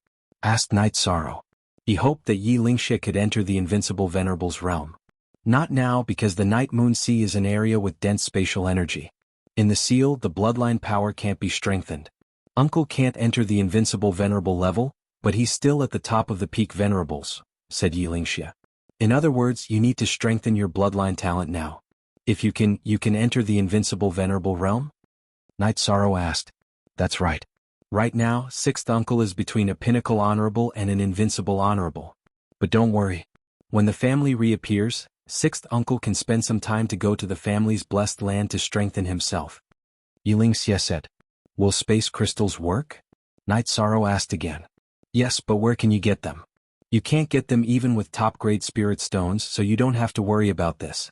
Asked Night Sorrow. He hoped that Xianxia could enter the invincible venerables realm. Not now, because the Night Moon Sea is an area with dense spatial energy. In the seal, the bloodline power can't be strengthened. Uncle can't enter the invincible venerable level, but he's still at the top of the peak venerables, said Xianxia. In other words, you need to strengthen your bloodline talent now. If you can enter the invincible venerable realm? Night Sorrow asked. That's right. Right now, sixth uncle is between a pinnacle honorable and an invincible honorable. But don't worry. When the family reappears, sixth uncle can spend some time to go to the family's blessed land to strengthen himself. Xianxia said. Will space crystals work? Night Sorrow asked again. Yes, but where can you get them? You can't get them even with top-grade spirit stones, so you don't have to worry about this.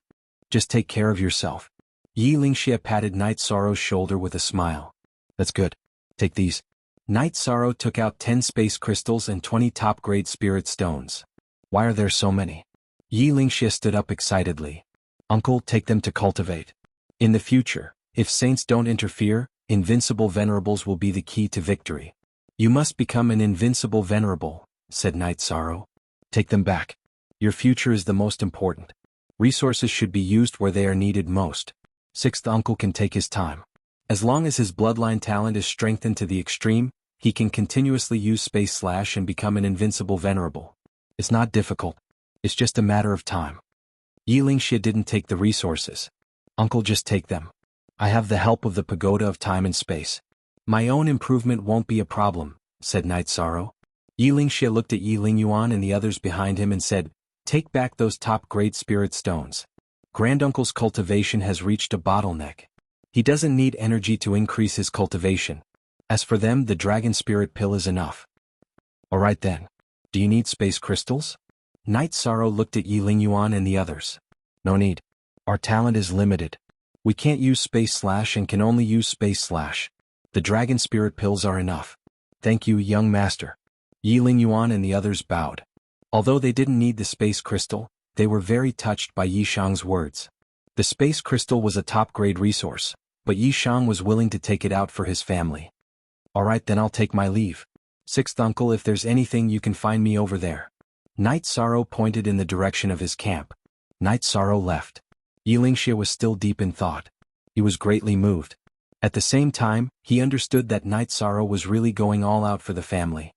Just take care of yourself. Xianxia patted Night Sorrow's shoulder with a smile. That's good. Take these. Night Sorrow took out 10 space crystals and 20 top-grade spirit stones. Why are there so many? Xianxia stood up excitedly. Uncle, take them to cultivate. In the future, if saints don't interfere, invincible venerables will be the key to victory. You must become an invincible venerable, said Night Sorrow. Take them back. Your future is the most important. Resources should be used where they are needed most. Sixth uncle can take his time. As long as his bloodline talent is strengthened to the extreme, he can continuously use space slash and become an invincible venerable. It's not difficult. It's just a matter of time. Xianxia didn't take the resources. Uncle, just take them. I have the help of the pagoda of time and space. My own improvement won't be a problem, said Night Sorrow. Xianxia looked at Yuan and the others behind him and said, take back those top-grade spirit stones. Granduncle's cultivation has reached a bottleneck. He doesn't need energy to increase his cultivation. As for them, the dragon spirit pill is enough. Alright then. Do you need space crystals? Night Sorrow looked at Yuan and the others. No need. Our talent is limited. We can't use space slash and can only use space slash. The dragon spirit pills are enough. Thank you, young master. Yuan and the others bowed. Although they didn't need the space crystal, they were very touched by Yishang's words. The space crystal was a top-grade resource, but Yi Shang was willing to take it out for his family. Alright, then I'll take my leave. Sixth uncle, if there's anything you can find me over there. Night Sorrow pointed in the direction of his camp. Night Sorrow left. Xianxia was still deep in thought. He was greatly moved. At the same time, he understood that Night Sorrow was really going all out for the family.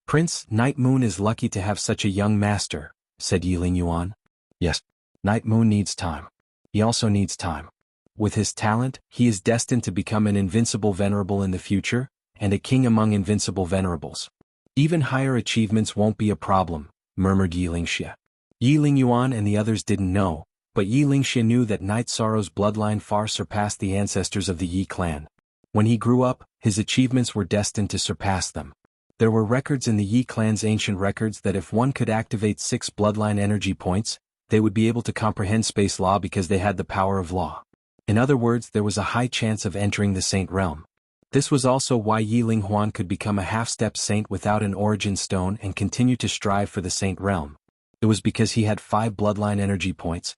Prince, Night Moon is lucky to have such a young master, said Xuanhuan. Yes. Night Moon needs time. He also needs time. With his talent, he is destined to become an invincible venerable in the future, and a king among invincible venerables. Even higher achievements won't be a problem, murmured Xianxia. Xuanhuan and the others didn't know, but Xianxia knew that Night Sorrow's bloodline far surpassed the ancestors of the Yi clan. When he grew up, his achievements were destined to surpass them. There were records in the Yi clan's ancient records that if one could activate 6 bloodline energy points, they would be able to comprehend space law because they had the power of law. In other words, there was a high chance of entering the Saint Realm. This was also why Xuanhuan could become a half-step saint without an origin stone and continue to strive for the Saint Realm. It was because he had 5 bloodline energy points.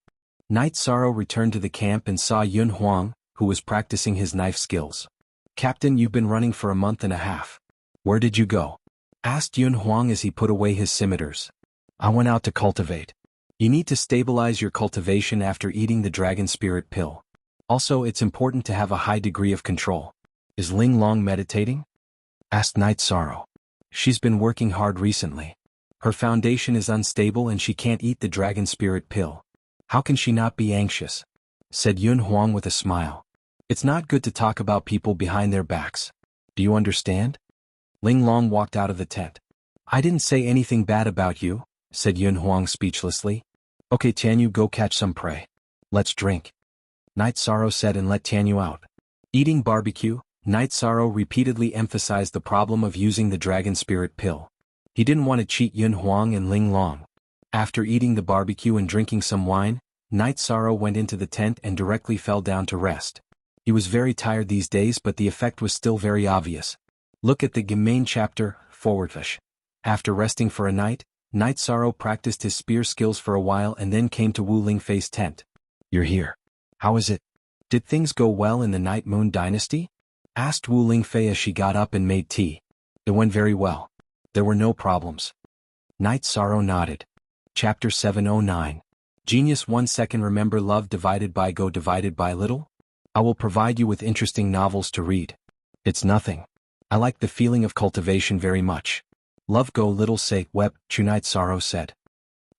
Night Sorrow returned to the camp and saw Xuanhuan, who was practicing his knife skills. Captain, you've been running for a month and a half. Where did you go? Asked Xuanhuan as he put away his scimitars. I went out to cultivate. You need to stabilize your cultivation after eating the dragon spirit pill. Also, it's important to have a high degree of control. Is Ling Long meditating? Asked Night Sorrow. She's been working hard recently. Her foundation is unstable and she can't eat the dragon spirit pill. How can she not be anxious? Said Xuanhuan with a smile. It's not good to talk about people behind their backs. Do you understand? Ling Long walked out of the tent. I didn't say anything bad about you, said Xuanhuan speechlessly. Okay, Tianyu, go catch some prey. Let's drink. Night Sorrow said and let Tianyu out. Eating barbecue, Night Sorrow repeatedly emphasized the problem of using the dragon spirit pill. He didn't want to cheat Xuanhuan and Ling Long. After eating the barbecue and drinking some wine, Night Sorrow went into the tent and directly fell down to rest. He was very tired these days, but the effect was still very obvious. Look at the main chapter, Forwardfish. After resting for a night, Night Sorrow practiced his spear skills for a while and then came to Wu Lingfei's tent. You're here. How is it? Did things go well in the Night Moon dynasty? Asked Wu Lingfei as she got up and made tea. It went very well. There were no problems. Night Sorrow nodded. Chapter 709. Genius 1 second. Remember love divided by go divided by little? I will provide you with interesting novels to read. It's nothing. I like the feeling of cultivation very much. Love go little say web, Night Sorrow said.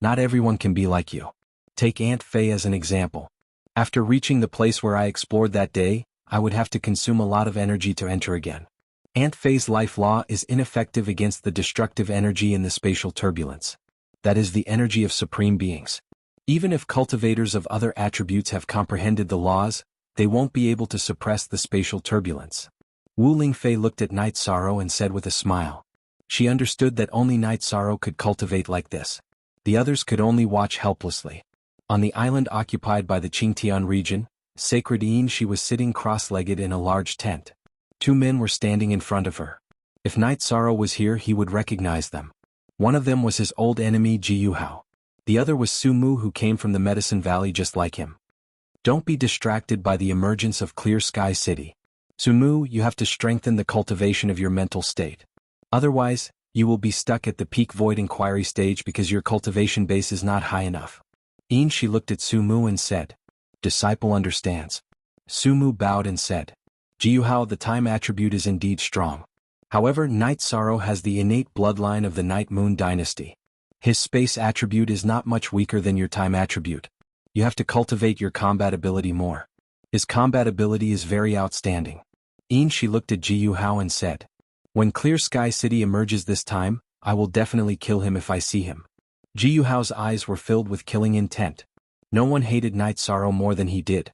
Not everyone can be like you. Take Aunt Fei as an example. After reaching the place where I explored that day, I would have to consume a lot of energy to enter again. Aunt Fei's life law is ineffective against the destructive energy in the spatial turbulence. That is the energy of supreme beings. Even if cultivators of other attributes have comprehended the laws, they won't be able to suppress the spatial turbulence. Wu Lingfei looked at Night Sorrow and said with a smile. She understood that only Night Sorrow could cultivate like this. The others could only watch helplessly. On the island occupied by the Qingtian region, Sacred Yin, she was sitting cross-legged in a large tent. 2 men were standing in front of her. If Night Sorrow was here, he would recognize them. One of them was his old enemy Jianghu. The other was Su Mu, who came from the Medicine Valley just like him. Don't be distracted by the emergence of Clear Sky City. Su Mu, you have to strengthen the cultivation of your mental state. Otherwise, you will be stuck at the peak void inquiry stage because your cultivation base is not high enough. Yin, she looked at Su Mu and said. Disciple understands. Su Mu bowed and said. Jianghu, the time attribute is indeed strong. However, Night Sorrow has the innate bloodline of the Night Moon dynasty. His space attribute is not much weaker than your time attribute. You have to cultivate your combat ability more. His combat ability is very outstanding. Yin, she looked at Jianghu and said. When Clear Sky City emerges this time, I will definitely kill him if I see him. Jianghu's eyes were filled with killing intent. No one hated Night Sorrow more than he did.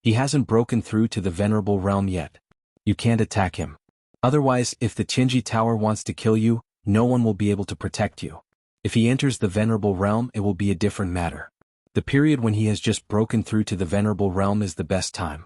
He hasn't broken through to the Venerable Realm yet. You can't attack him. Otherwise, if the Qingji Tower wants to kill you, no one will be able to protect you. If he enters the Venerable Realm, it will be a different matter. The period when he has just broken through to the Venerable Realm is the best time.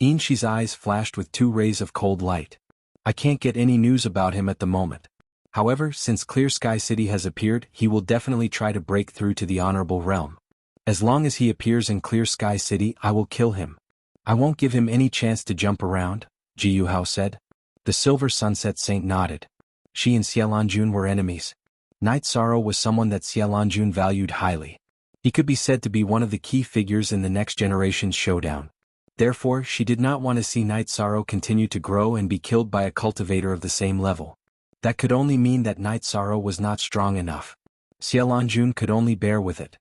Inshi's eyes flashed with 2 rays of cold light. I can't get any news about him at the moment. However, since Clear Sky City has appeared, he will definitely try to break through to the Honorable Realm. As long as he appears in Clear Sky City, I will kill him. I won't give him any chance to jump around, Jianghu said. The Silver Sunset Saint nodded. She and Xianxia were enemies. Night Sorrow was someone that Xianxia valued highly. He could be said to be one of the key figures in the next generation's showdown. Therefore, she did not want to see Night Sorrow continue to grow and be killed by a cultivator of the same level. That could only mean that Night Sorrow was not strong enough. Xianxia could only bear with it.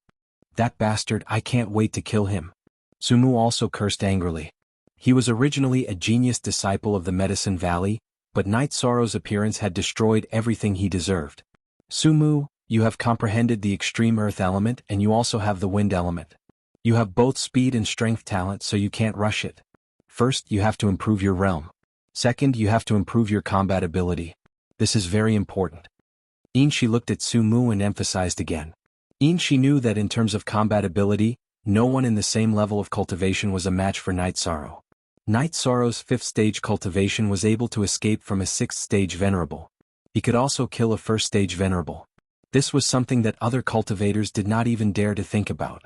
That bastard, I can't wait to kill him. Sumu also cursed angrily. He was originally a genius disciple of the Medicine Valley, but Night Sorrow's appearance had destroyed everything he deserved. Sumu, you have comprehended the extreme earth element and you also have the wind element. You have both speed and strength talent, so you can't rush it. First, you have to improve your realm. Second, you have to improve your combat ability. This is very important. She looked at Sumu and emphasized again. She knew that in terms of combat ability, no one in the same level of cultivation was a match for Night Sorrow. Night Sorrow's 5th stage cultivation was able to escape from a 6th stage venerable. He could also kill a 1st stage venerable. This was something that other cultivators did not even dare to think about.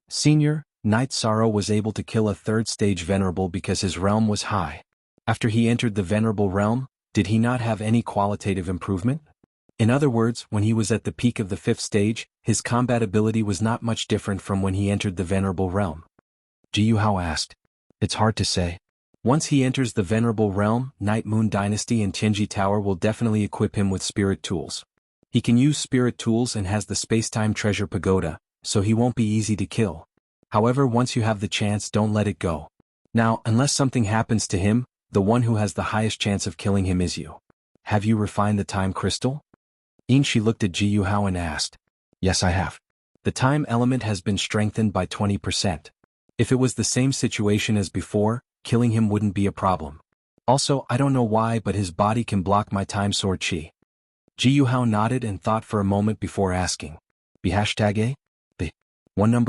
Senior, Night Sorrow was able to kill a 3rd stage venerable because his realm was high. After he entered the venerable realm, did he not have any qualitative improvement? In other words, when he was at the peak of the 5th stage, his combat ability was not much different from when he entered the venerable realm. Jianghu asked. It's hard to say. Once he enters the venerable realm, Night Moon Dynasty and Tianji Tower will definitely equip him with spirit tools. He can use spirit tools and has the Spacetime Treasure Pagoda, so he won't be easy to kill. However, once you have the chance, don't let it go. Now, unless something happens to him, the one who has the highest chance of killing him is you. Have you refined the time crystal? She looked at Jianghu and asked. Yes, I have. The time element has been strengthened by 20%. If it was the same situation as before, killing him wouldn't be a problem. Also, I don't know why, but his body can block my time sword chi. Jianghu nodded and thought for a moment before asking. B #A? B. 1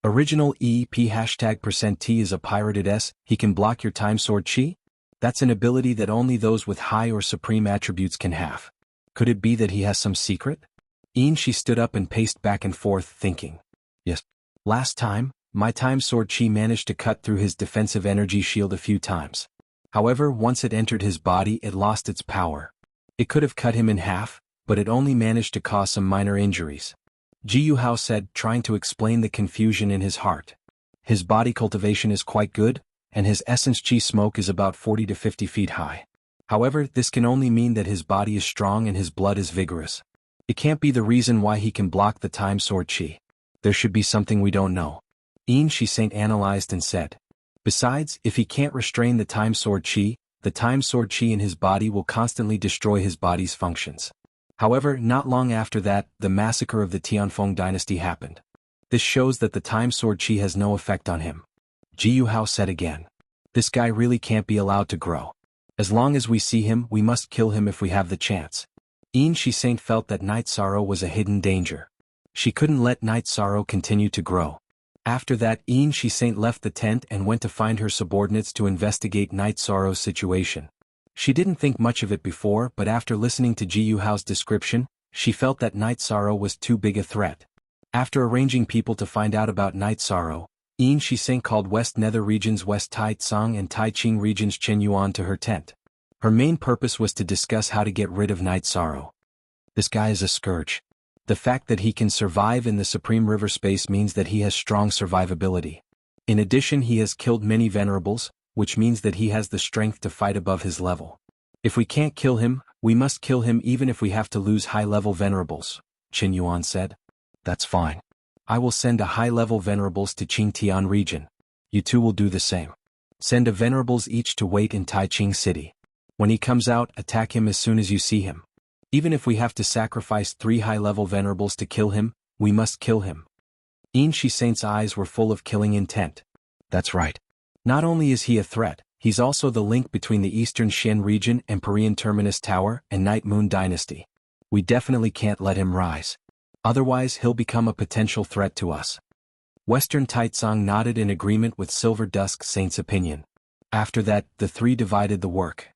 Original EP #T is a pirated S, he can block your time sword chi? That's an ability that only those with high or supreme attributes can have. Could it be that he has some secret? She stood up and paced back and forth, thinking. Yes. Last time, my time sword chi managed to cut through his defensive energy shield a few times. However, once it entered his body, it lost its power. It could have cut him in half, but it only managed to cause some minor injuries. Jianghu said, trying to explain the confusion in his heart. His body cultivation is quite good, and his essence chi smoke is about 40 to 50 feet high. However, this can only mean that his body is strong and his blood is vigorous. It can't be the reason why he can block the time sword chi. There should be something we don't know. Saint analyzed and said. Besides, if he can't restrain the time sword chi in his body will constantly destroy his body's functions. However, not long after that, the massacre of the Tianfeng dynasty happened. This shows that the time sword chi has no effect on him. Jianghu said again. This guy really can't be allowed to grow. As long as we see him, we must kill him if we have the chance. Saint felt that Night Sorrow was a hidden danger. She couldn't let Night Sorrow continue to grow. After that, Saint left the tent and went to find her subordinates to investigate Night Sorrow's situation. She didn't think much of it before, but after listening to Jianghu's description, she felt that Night Sorrow was too big a threat. After arranging people to find out about Night Sorrow, Saint called West Nether Region's West Taitsong and Taiching Region's Xuanhuan to her tent. Her main purpose was to discuss how to get rid of Night Sorrow. This guy is a scourge. The fact that he can survive in the Supreme River space means that he has strong survivability. In addition, he has killed many venerables, which means that he has the strength to fight above his level. If we can't kill him, we must kill him even if we have to lose high-level venerables, Xuanhuan said. That's fine. I will send a high-level venerables to Qingtian region. You two will do the same. Send a venerables each to wait in Taiching City. When he comes out, attack him as soon as you see him. Even if we have to sacrifice 3 high-level venerables to kill him, we must kill him. Saint's eyes were full of killing intent. That's right. Not only is he a threat, he's also the link between the Eastern Xian region and Perian Terminus Tower and Night Moon Dynasty. We definitely can't let him rise. Otherwise, he'll become a potential threat to us. Western Taitsong nodded in agreement with Silver Dusk Saint's opinion. After that, the three divided the work.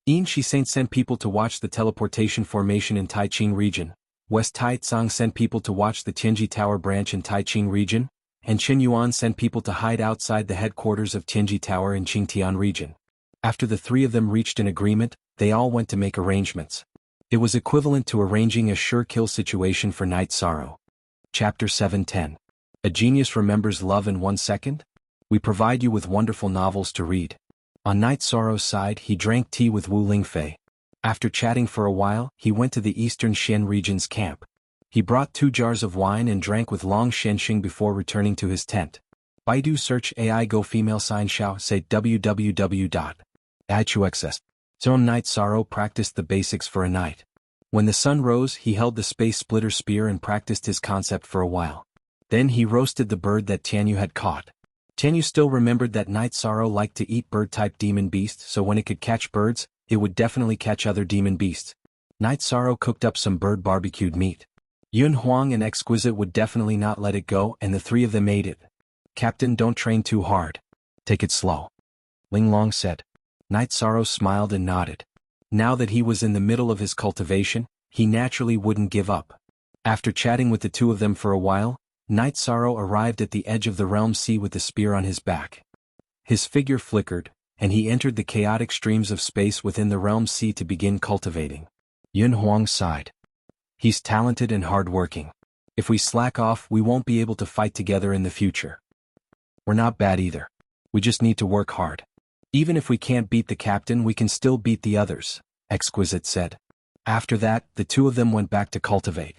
Saint sent people to watch the teleportation formation in Taiching region. West Taitsong sent people to watch the Tianji Tower branch in Taiching region. and Xuanhuan sent people to hide outside the headquarters of Tianji Tower in Qingtian region. After the three of them reached an agreement, they all went to make arrangements. It was equivalent to arranging a sure-kill situation for Night Sorrow. Chapter 710. A Genius Remembers Love in 1 Second? We provide you with wonderful novels to read. On Night Sorrow's side, he drank tea with Wu Lingfei. After chatting for a while, he went to the eastern Xian region's camp. He brought 2 jars of wine and drank with Long Shenxing before returning to his tent. Baidu search AI go female sign xiao say www.ichuxs. Zone Night Sorrow practiced the basics for a night. When the sun rose, he held the space splitter spear and practiced his concept for a while. Then he roasted the bird that Tianyu had caught. Tianyu still remembered that Night Sorrow liked to eat bird-type demon beasts, so when it could catch birds, it would definitely catch other demon beasts. Night Sorrow cooked up some bird barbecued meat. Xuanhuan and Exquisite would definitely not let it go, and the 3 of them ate it. Captain, don't train too hard. Take it slow. Ling Long said. Night Sorrow smiled and nodded. Now that he was in the middle of his cultivation, he naturally wouldn't give up. After chatting with the 2 of them for a while, Night Sorrow arrived at the edge of the realm sea with the spear on his back. His figure flickered, and he entered the chaotic streams of space within the realm sea to begin cultivating. Xuanhuan sighed. He's talented and hard-working. If we slack off, we won't be able to fight together in the future. We're not bad either. We just need to work hard. Even if we can't beat the captain, we can still beat the others, Exquisite said. After that, the 2 of them went back to cultivate.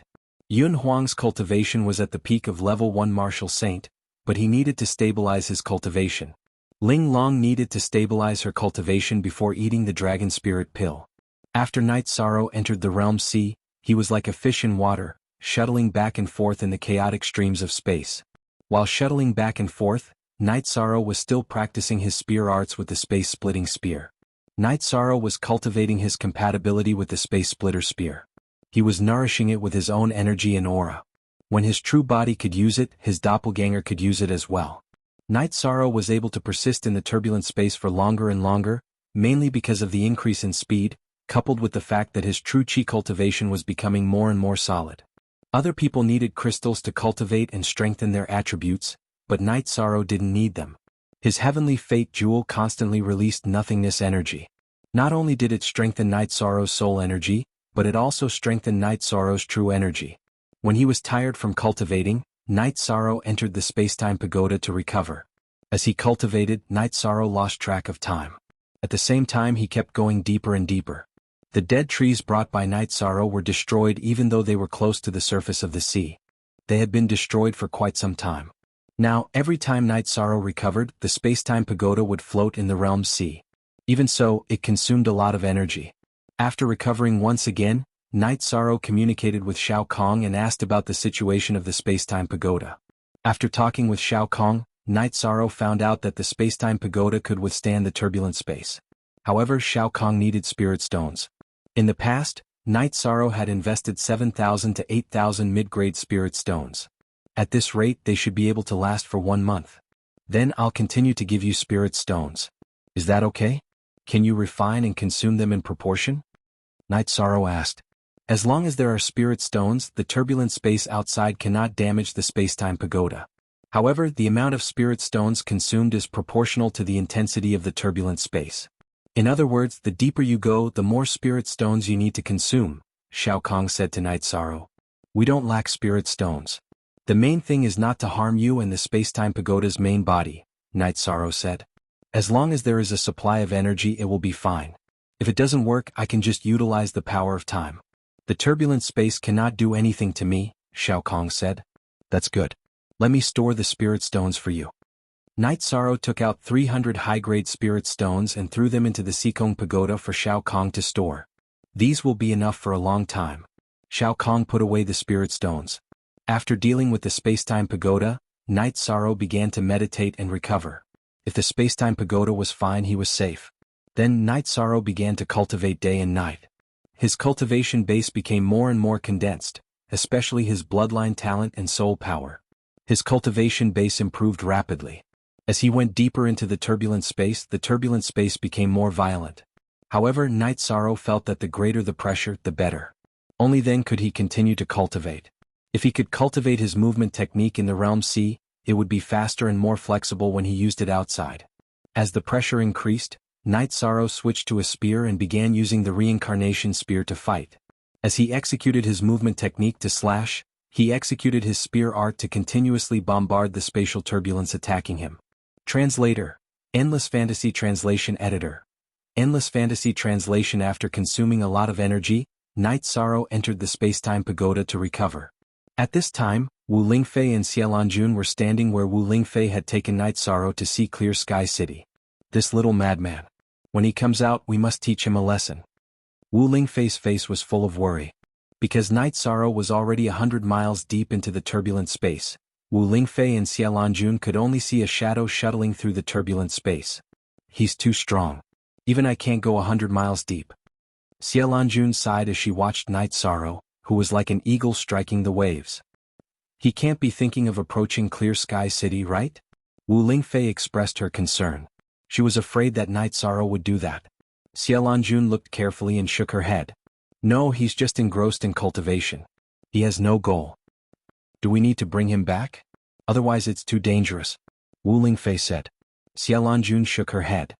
Xuanhuang's cultivation was at the peak of level 1 martial saint, but he needed to stabilize his cultivation. Ling Long needed to stabilize her cultivation before eating the dragon spirit pill. After Night Sorrow entered the realm sea, he was like a fish in water, shuttling back and forth in the chaotic streams of space. While shuttling back and forth, Night Sorrow was still practicing his spear arts with the space-splitting spear. Night Sorrow was cultivating his compatibility with the space splitter spear. He was nourishing it with his own energy and aura. When his true body could use it, his doppelganger could use it as well. Night Sorrow was able to persist in the turbulent space for longer and longer, mainly because of the increase in speed, coupled with the fact that his true chi cultivation was becoming more and more solid. Other people needed crystals to cultivate and strengthen their attributes, but Night Sorrow didn't need them. His heavenly fate jewel constantly released nothingness energy. Not only did it strengthen Night Sorrow's soul energy, but it also strengthened Night Sorrow's true energy. When he was tired from cultivating, Night Sorrow entered the space-time pagoda to recover. As he cultivated, Night Sorrow lost track of time. At the same time, he kept going deeper and deeper. The dead trees brought by Night Sorrow were destroyed even though they were close to the surface of the sea. They had been destroyed for quite some time. Now, every time Night Sorrow recovered, the space-time pagoda would float in the realm sea. Even so, it consumed a lot of energy. After recovering once again, Night Sorrow communicated with Shao Kong and asked about the situation of the space-time pagoda. After talking with Shao Kong, Night Sorrow found out that the space-time pagoda could withstand the turbulent space. However, Shao Kong needed spirit stones. In the past, Night Sorrow had invested 7,000 to 8,000 mid-grade spirit stones. At this rate, they should be able to last for 1 month. Then I'll continue to give you spirit stones. Is that okay? Can you refine and consume them in proportion? Night Sorrow asked. As long as there are spirit stones, the turbulent space outside cannot damage the space-time pagoda. However, the amount of spirit stones consumed is proportional to the intensity of the turbulent space. In other words, the deeper you go, the more spirit stones you need to consume, Shao Kong said to Night Sorrow. We don't lack spirit stones. The main thing is not to harm you and the space-time pagoda's main body, Night Sorrow said. As long as there is a supply of energy, it will be fine. If it doesn't work, I can just utilize the power of time. The turbulent space cannot do anything to me, Shao Kong said. That's good. Let me store the spirit stones for you. Night Sorrow took out 300 high-grade spirit stones and threw them into the Sikong Pagoda for Shao Kong to store. These will be enough for a long time. Shao Kong put away the spirit stones. After dealing with the space-time pagoda, Night Sorrow began to meditate and recover. If the space-time pagoda was fine, he was safe. Then Night Sorrow began to cultivate day and night. His cultivation base became more and more condensed, especially his bloodline talent and soul power. His cultivation base improved rapidly. As he went deeper into the turbulent space became more violent. However, Night Sorrow felt that the greater the pressure, the better. Only then could he continue to cultivate. If he could cultivate his movement technique in the realm sea, it would be faster and more flexible when he used it outside. As the pressure increased, Night Sorrow switched to a spear and began using the reincarnation spear to fight. As he executed his movement technique to slash, he executed his spear art to continuously bombard the spatial turbulence attacking him. Translator. Endless Fantasy Translation Editor. Endless Fantasy Translation. After consuming a lot of energy, Night Sorrow entered the spacetime pagoda to recover. At this time, Wu Lingfei and Xianxia were standing where Wu Lingfei had taken Night Sorrow to see Clear Sky City. This little madman. When he comes out, we must teach him a lesson. Wu Lingfei's face was full of worry. Because Night Sorrow was already 100 miles deep into the turbulent space, Wu Lingfei and Xianxia could only see a shadow shuttling through the turbulent space. He's too strong. Even I can't go 100 miles deep. Xianxia sighed as she watched Night Sorrow, who was like an eagle striking the waves. He can't be thinking of approaching Clear Sky City, right? Wu Lingfei expressed her concern. She was afraid that Night Sorrow would do that. Xianxia looked carefully and shook her head. No, he's just engrossed in cultivation. He has no goal. Do we need to bring him back? Otherwise it's too dangerous, Wu Lingfei said. Xianxia shook her head.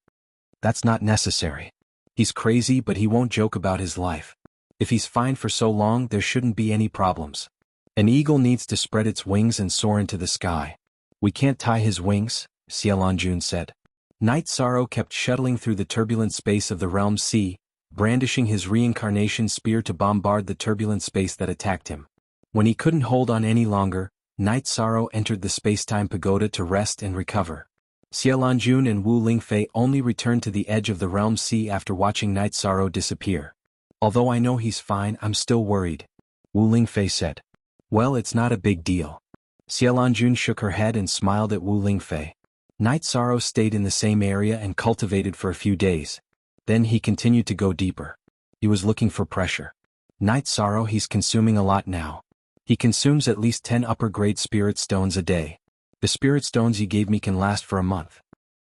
That's not necessary. He's crazy, but he won't joke about his life. If he's fine for so long, there shouldn't be any problems. An eagle needs to spread its wings and soar into the sky. We can't tie his wings, Xianxia said. Night Sorrow kept shuttling through the turbulent space of the realm sea, brandishing his reincarnation spear to bombard the turbulent space that attacked him. When he couldn't hold on any longer, Night Sorrow entered the spacetime pagoda to rest and recover. Xianxia and Wu Lingfei only returned to the edge of the realm sea after watching Night Sorrow disappear. Although I know he's fine, I'm still worried, Wu Lingfei said. Well, it's not a big deal. Xianxia shook her head and smiled at Wu Lingfei. Night Sorrow stayed in the same area and cultivated for a few days. Then he continued to go deeper. He was looking for pressure. Night Sorrow, he's consuming a lot now. He consumes at least 10 upper-grade spirit stones a day. The spirit stones you gave me can last for a month.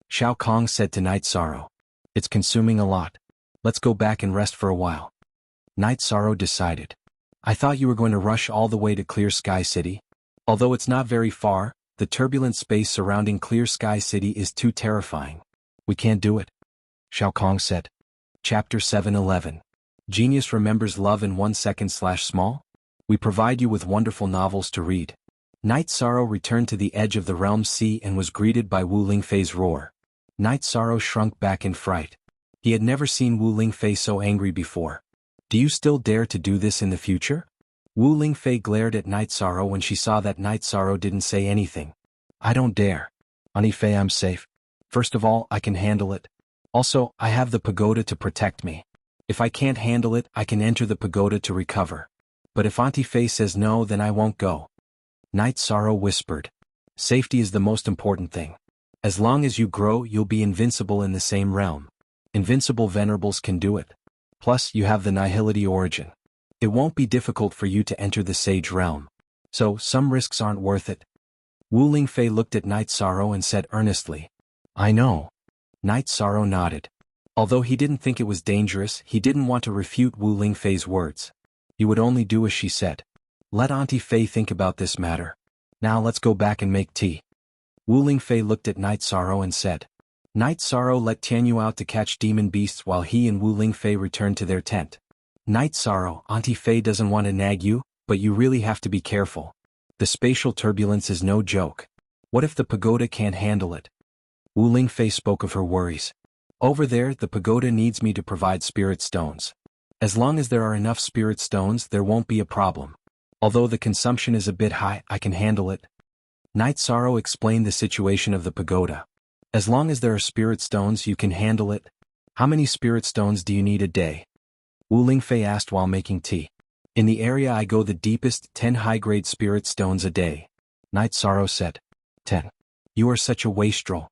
Shao Kong said to Night Sorrow. It's consuming a lot. Let's go back and rest for a while. Night Sorrow decided. I thought you were going to rush all the way to Clear Sky City. Although it's not very far, the turbulent space surrounding Clear Sky City is too terrifying. We can't do it, Shao Kong said. Chapter 7:11. Genius remembers love in 1 second/small? We provide you with wonderful novels to read. Night Sorrow returned to the edge of the realm sea and was greeted by Wu Lingfei's roar. Night Sorrow shrunk back in fright. He had never seen Wu Lingfei so angry before. Do you still dare to do this in the future? Wu Lingfei glared at Night Sorrow when she saw that Night Sorrow didn't say anything. I don't dare. Anifei, I'm safe. First of all, I can handle it. Also, I have the pagoda to protect me. If I can't handle it, I can enter the pagoda to recover. But if Auntie Fei says no, then I won't go. Night Sorrow whispered. Safety is the most important thing. As long as you grow, you'll be invincible in the same realm. Invincible venerables can do it. Plus, you have the nihility origin. It won't be difficult for you to enter the sage realm. So, some risks aren't worth it. Wu Lingfei looked at Night Sorrow and said earnestly. I know. Night Sorrow nodded. Although he didn't think it was dangerous, he didn't want to refute Wu Lingfei's words. He would only do as she said. Let Auntie Fei think about this matter. Now let's go back and make tea. Wu Lingfei looked at Night Sorrow and said. Night Sorrow let Tianyu out to catch demon beasts while he and Wu Lingfei returned to their tent. Night Sorrow, Auntie Fei doesn't want to nag you, but you really have to be careful. The spatial turbulence is no joke. What if the pagoda can't handle it? Wu Lingfei spoke of her worries. Over there, the pagoda needs me to provide spirit stones. As long as there are enough spirit stones, there won't be a problem. Although the consumption is a bit high, I can handle it. Night Sorrow explained the situation of the pagoda. As long as there are spirit stones, you can handle it. How many spirit stones do you need a day? Wu Lingfei asked while making tea. In the area I go the deepest, 10 high-grade spirit stones a day. Night Sorrow said. 10. You are such a wastrel.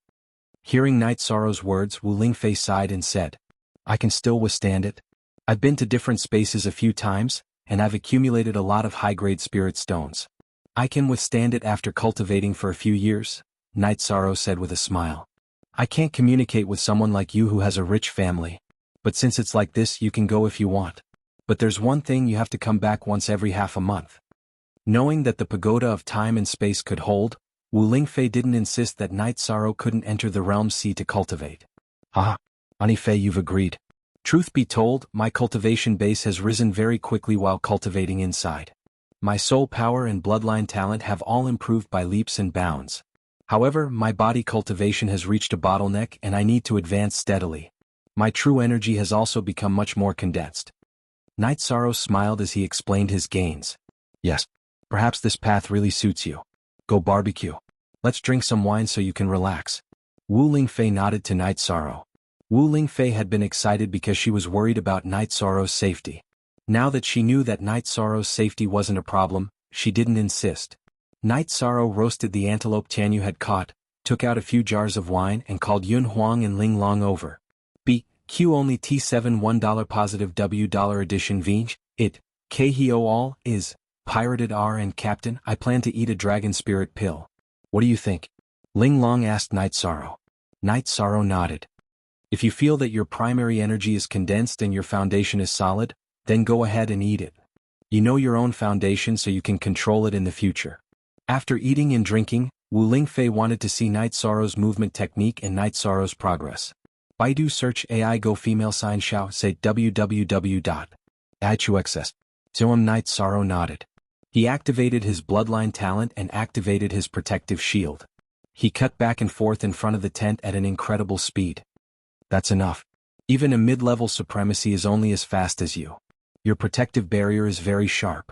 Hearing Night Sorrow's words, Wu Lingfei sighed and said. I can still withstand it. I've been to different spaces a few times, and I've accumulated a lot of high-grade spirit stones. I can withstand it after cultivating for a few years, Night Sorrow said with a smile. I can't communicate with someone like you who has a rich family. But since it's like this, you can go if you want. But there's one thing, you have to come back once every half a month. Knowing that the pagoda of time and space could hold, Wu Lingfei didn't insist that Night Sorrow couldn't enter the Realm Sea to cultivate. Ah, Anifei, you've agreed. Truth be told, my cultivation base has risen very quickly while cultivating inside. My soul power and bloodline talent have all improved by leaps and bounds. However, my body cultivation has reached a bottleneck and I need to advance steadily. My true energy has also become much more condensed. Night Sorrow smiled as he explained his gains. Yes, perhaps this path really suits you. Go barbecue. Let's drink some wine so you can relax. Wu Lingfei nodded to Night Sorrow. Wu Lingfei had been excited because she was worried about Night Sorrow's safety. Now that she knew that Night Sorrow's safety wasn't a problem, she didn't insist. Night Sorrow roasted the antelope Tianyu had caught, took out a few jars of wine and called Xuanhuan and Ling Long over. BQ only T7 $1 positive W dollar edition Vinge, it, Khio all, is, pirated R and Captain, I plan to eat a dragon spirit pill. What do you think? Ling Long asked Night Sorrow. Night Sorrow nodded. If you feel that your primary energy is condensed and your foundation is solid, then go ahead and eat it. You know your own foundation so you can control it in the future. After eating and drinking, Wu Lingfei wanted to see Night Sorrow's movement technique and Night Sorrow's progress. Baidu search AI go female sign xiao say www.ichuxs. Night Sorrow nodded. He activated his bloodline talent and activated his protective shield. He cut back and forth in front of the tent at an incredible speed. That's enough. Even a mid-level supremacy is only as fast as you. Your protective barrier is very sharp.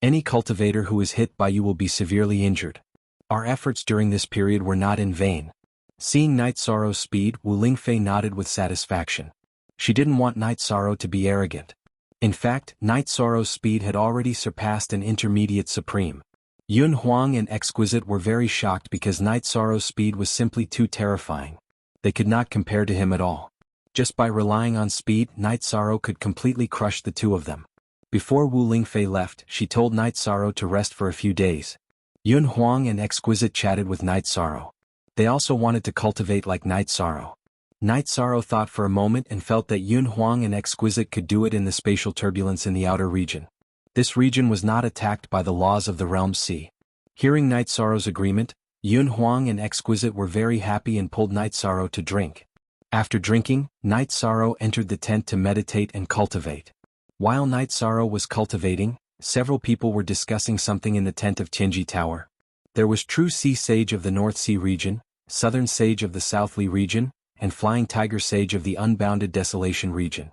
Any cultivator who is hit by you will be severely injured. Our efforts during this period were not in vain. Seeing Night Sorrow's speed, Wu Lingfei nodded with satisfaction. She didn't want Night Sorrow to be arrogant. In fact, Night Sorrow's speed had already surpassed an intermediate supreme. Xuanhuan and Exquisite were very shocked because Night Sorrow's speed was simply too terrifying. They could not compare to him at all. Just by relying on speed, Night Sorrow could completely crush the two of them. Before Wu Lingfei left, she told Night Sorrow to rest for a few days. Xuanhuan and Exquisite chatted with Night Sorrow. They also wanted to cultivate like Night Sorrow. Night Sorrow thought for a moment and felt that Xuanhuan and Exquisite could do it in the spatial turbulence in the outer region. This region was not attacked by the laws of the Realm Sea. Hearing Night Sorrow's agreement, Xuanhuan and Exquisite were very happy and pulled Night Sorrow to drink. After drinking, Night Sorrow entered the tent to meditate and cultivate. While Night Sorrow was cultivating, several people were discussing something in the tent of Tianji Tower. There was True Sea Sage of the North Sea region, Southern Sage of the Southly region, and Flying Tiger Sage of the Unbounded Desolation region.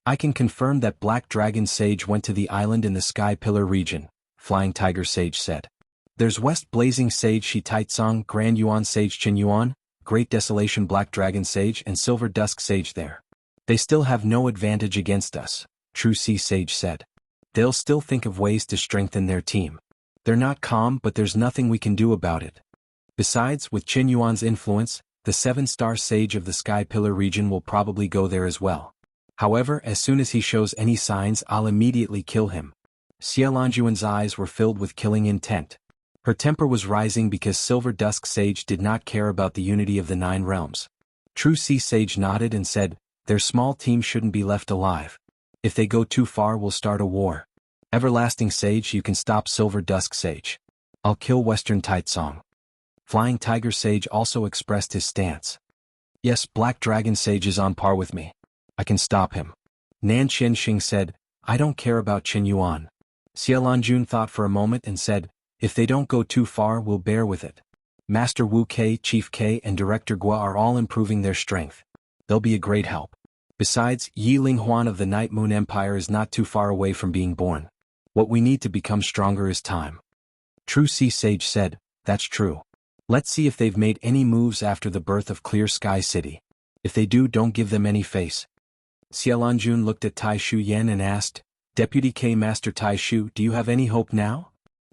I can confirm that Black Dragon Sage went to the island in the Sky Pillar region, Flying Tiger Sage said. There's West Blazing Sage Shi Taitsong, Grand Yuan Sage Qin Yuan, Great Desolation Black Dragon Sage and Silver Dusk Sage there. They still have no advantage against us, True Sea Sage said. They'll still think of ways to strengthen their team. They're not calm, but there's nothing we can do about it. Besides, with Qin Yuan's influence, the 7-star Sage of the Sky Pillar region will probably go there as well. However, as soon as he shows any signs, I'll immediately kill him. Xialanjuan's eyes were filled with killing intent. Her temper was rising because Silver Dusk Sage did not care about the unity of the 9 realms. True Sea Sage nodded and said, their small team shouldn't be left alive. If they go too far, we'll start a war. Everlasting Sage, you can stop Silver Dusk Sage. I'll kill Western Taitsong. Flying Tiger Sage also expressed his stance. Yes, Black Dragon Sage is on par with me. I can stop him. Nan Qianxing said, I don't care about Qin Yuan. Xialanjun thought for a moment and said, if they don't go too far, we'll bear with it. Master Wu K, Chief K and Director Gua are all improving their strength. They'll be a great help. Besides, Yi Linghuan of the Night Moon Empire is not too far away from being born. What we need to become stronger is time. True Sea Sage said, that's true. Let's see if they've made any moves after the birth of Clear Sky City. If they do, don't give them any face. Xialanjun looked at Tai Shu Yen and asked, Deputy K Master Tai Shu, do you have any hope now?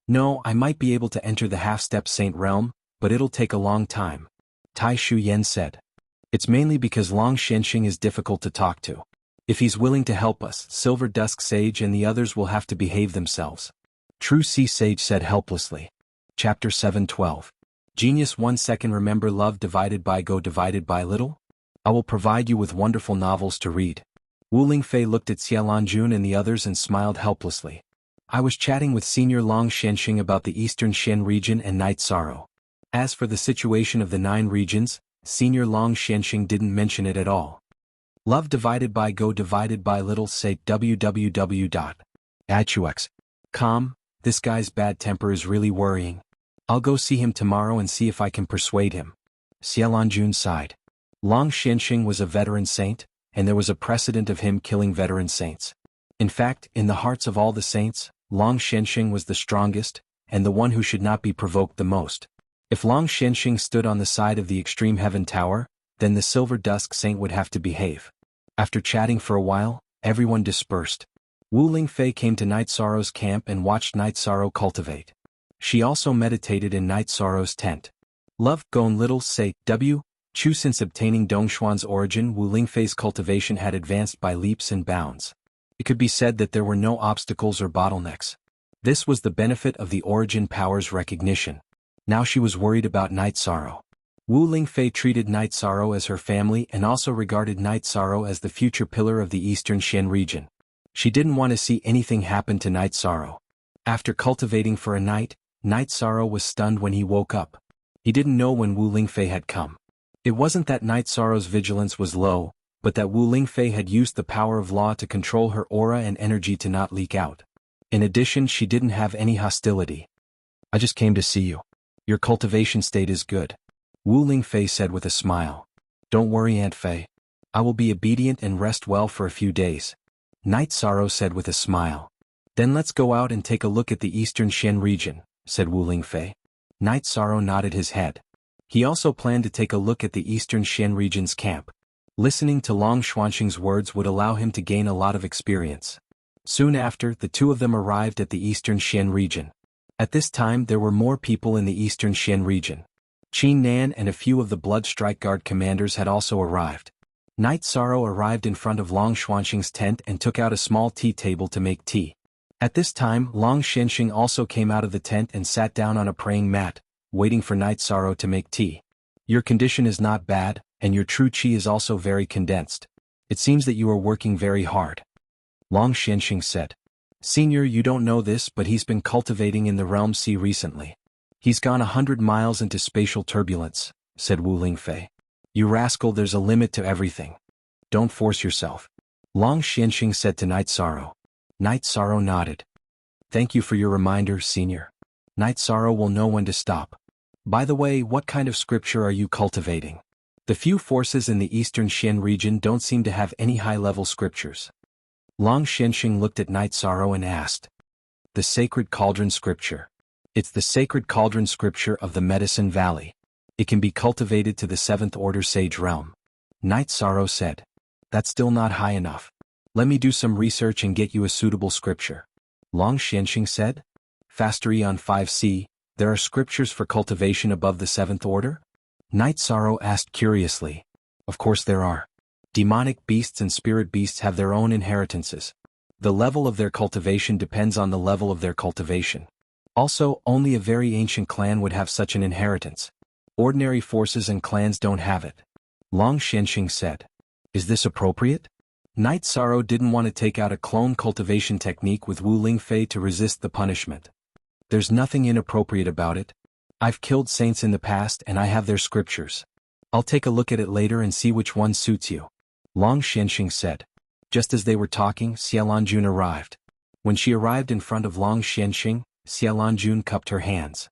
No, I might be able to enter the half-step Saint Realm, but it'll take a long time. Tai Shu Yen said. It's mainly because Long Xianxing is difficult to talk to. If he's willing to help us, Silver Dusk Sage and the others will have to behave themselves. True Sea Sage said helplessly. Chapter 712. Genius 1 second. Remember love divided by go divided by little? I will provide you with wonderful novels to read. Wu Lingfei looked at Xialanjun and the others and smiled helplessly. I was chatting with Senior Long Xianxing about the Eastern Xian region and Night Sorrow. As for the situation of the 9 regions, Senior Long Xianxing didn't mention it at all. Love divided by go divided by little say www.ipicstorytelling.com. This guy's bad temper is really worrying. I'll go see him tomorrow and see if I can persuade him. Xianhuan sighed. Long Xianxing was a veteran saint, and there was a precedent of him killing veteran saints. In fact, in the hearts of all the saints, Long Xianxing was the strongest, and the one who should not be provoked the most. If Long Xianxing stood on the side of the extreme heaven tower, then the Silver Dusk Saint would have to behave. After chatting for a while, everyone dispersed. Wu Lingfei came to Night Sorrow's camp and watched Night Sorrow cultivate. She also meditated in Night Sorrow's tent. Love Gone Little Say W. Chu. Since obtaining Dongxuan's origin, Wu Lingfei's cultivation had advanced by leaps and bounds. It could be said that there were no obstacles or bottlenecks. This was the benefit of the origin power's recognition. Now she was worried about Night Sorrow. Wu Lingfei treated Night Sorrow as her family and also regarded Night Sorrow as the future pillar of the Eastern Xian region. She didn't want to see anything happen to Night Sorrow. After cultivating for a night, Night Sorrow was stunned when he woke up. He didn't know when Wu Lingfei had come. It wasn't that Night Sorrow's vigilance was low, but that Wu Lingfei had used the power of law to control her aura and energy to not leak out. In addition, she didn't have any hostility. I just came to see you. Your cultivation state is good. Wu Lingfei said with a smile. Don't worry, Aunt Fei. I will be obedient and rest well for a few days. Night Sorrow said with a smile. Then let's go out and take a look at the Eastern Xian region, said Wu Lingfei. Night Sorrow nodded his head. He also planned to take a look at the Eastern Xian region's camp. Listening to Long Xuanxing's words would allow him to gain a lot of experience. Soon after, the two of them arrived at the Eastern Xian region. At this time there were more people in the Eastern Xian region. Qin Nan and a few of the Blood Strike Guard commanders had also arrived. Night Sorrow arrived in front of Long Xuanxing's tent and took out a small tea table to make tea. At this time, Long Xianxing also came out of the tent and sat down on a praying mat, waiting for Night Sorrow to make tea. Your condition is not bad, and your true qi is also very condensed. It seems that you are working very hard. Long Xianxing said. Senior, you don't know this, but he's been cultivating in the Realm Sea recently. He's gone 100 miles into spatial turbulence, said Wu Lingfei. You rascal, there's a limit to everything. Don't force yourself. Long Xianxing said to Night Sorrow. Night Sorrow nodded. Thank you for your reminder, Senior. Night Sorrow will know when to stop. By the way, what kind of scripture are you cultivating? The few forces in the Eastern Xian region don't seem to have any high-level scriptures. Long Xianxing looked at Night Sorrow and asked. The Sacred Cauldron Scripture. It's the Sacred Cauldron Scripture of the Medicine Valley. It can be cultivated to the 7th Order Sage realm. Night Sorrow said. That's still not high enough. Let me do some research and get you a suitable scripture. Long Xianxing said. Fastery on 5C, there are scriptures for cultivation above the 7th Order? Night Sorrow asked curiously. Of course there are. Demonic beasts and spirit beasts have their own inheritances. The level of their cultivation depends on the level of their cultivation. Also, only a very ancient clan would have such an inheritance. Ordinary forces and clans don't have it. Long Xianxing said. Is this appropriate? Night Sorrow didn't want to take out a clone cultivation technique with Wu Lingfei to resist the punishment. There's nothing inappropriate about it. I've killed saints in the past and I have their scriptures. I'll take a look at it later and see which one suits you. Long Xianxing said. Just as they were talking, Xianhuan arrived. When she arrived in front of Long Xianxing, Xianhuan cupped her hands.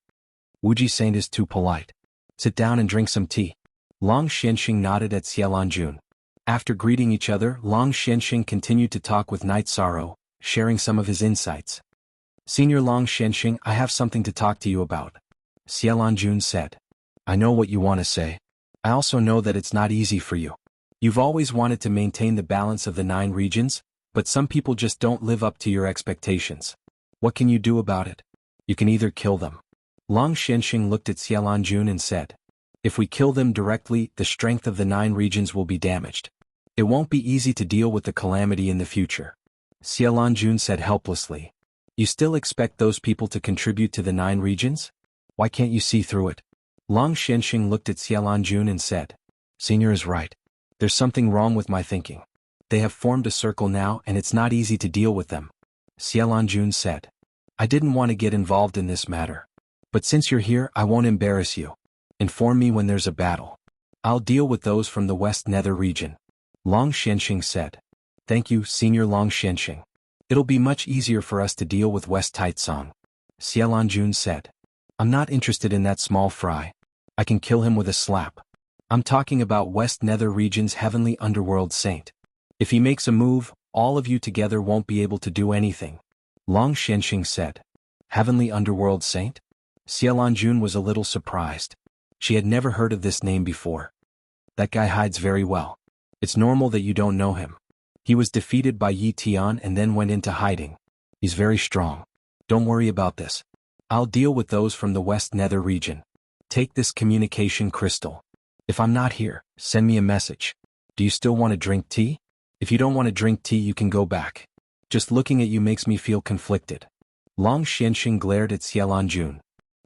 Wuji Saint is too polite. Sit down and drink some tea. Long Xianxing nodded at Xianhuan. After greeting each other, Long Xianxing continued to talk with Night Sorrow, sharing some of his insights. Senior Long Xianxing, I have something to talk to you about. Xianhuan said. I know what you want to say. I also know that it's not easy for you. You've always wanted to maintain the balance of the 9 regions, but some people just don't live up to your expectations. What can you do about it? You can either kill them. Long Xianxing looked at Xianhuan and said. If we kill them directly, the strength of the 9 regions will be damaged. It won't be easy to deal with the calamity in the future. Xianhuan said helplessly. You still expect those people to contribute to the 9 regions? Why can't you see through it? Long Xianxing looked at Xianhuan and said. Senior is right. There's something wrong with my thinking. They have formed a circle now and it's not easy to deal with them. Xianhuan said. I didn't want to get involved in this matter. But since you're here, I won't embarrass you. Inform me when there's a battle. I'll deal with those from the West Nether region. Long Xianxing said. Thank you, Senior Long Xianxing. It'll be much easier for us to deal with West Taitsong. Xialanjun said. I'm not interested in that small fry. I can kill him with a slap. I'm talking about West Nether region's heavenly underworld saint. If he makes a move, all of you together won't be able to do anything. Long Xianxing said. Heavenly underworld saint? Xialanjun was a little surprised. She had never heard of this name before. That guy hides very well. It's normal that you don't know him. He was defeated by Yi Tian and then went into hiding. He's very strong. Don't worry about this. I'll deal with those from the West Nether region. Take this communication crystal. If I'm not here, send me a message. Do you still want to drink tea? If you don't want to drink tea, you can go back. Just looking at you makes me feel conflicted. Long Xianxing glared at Xialanjun.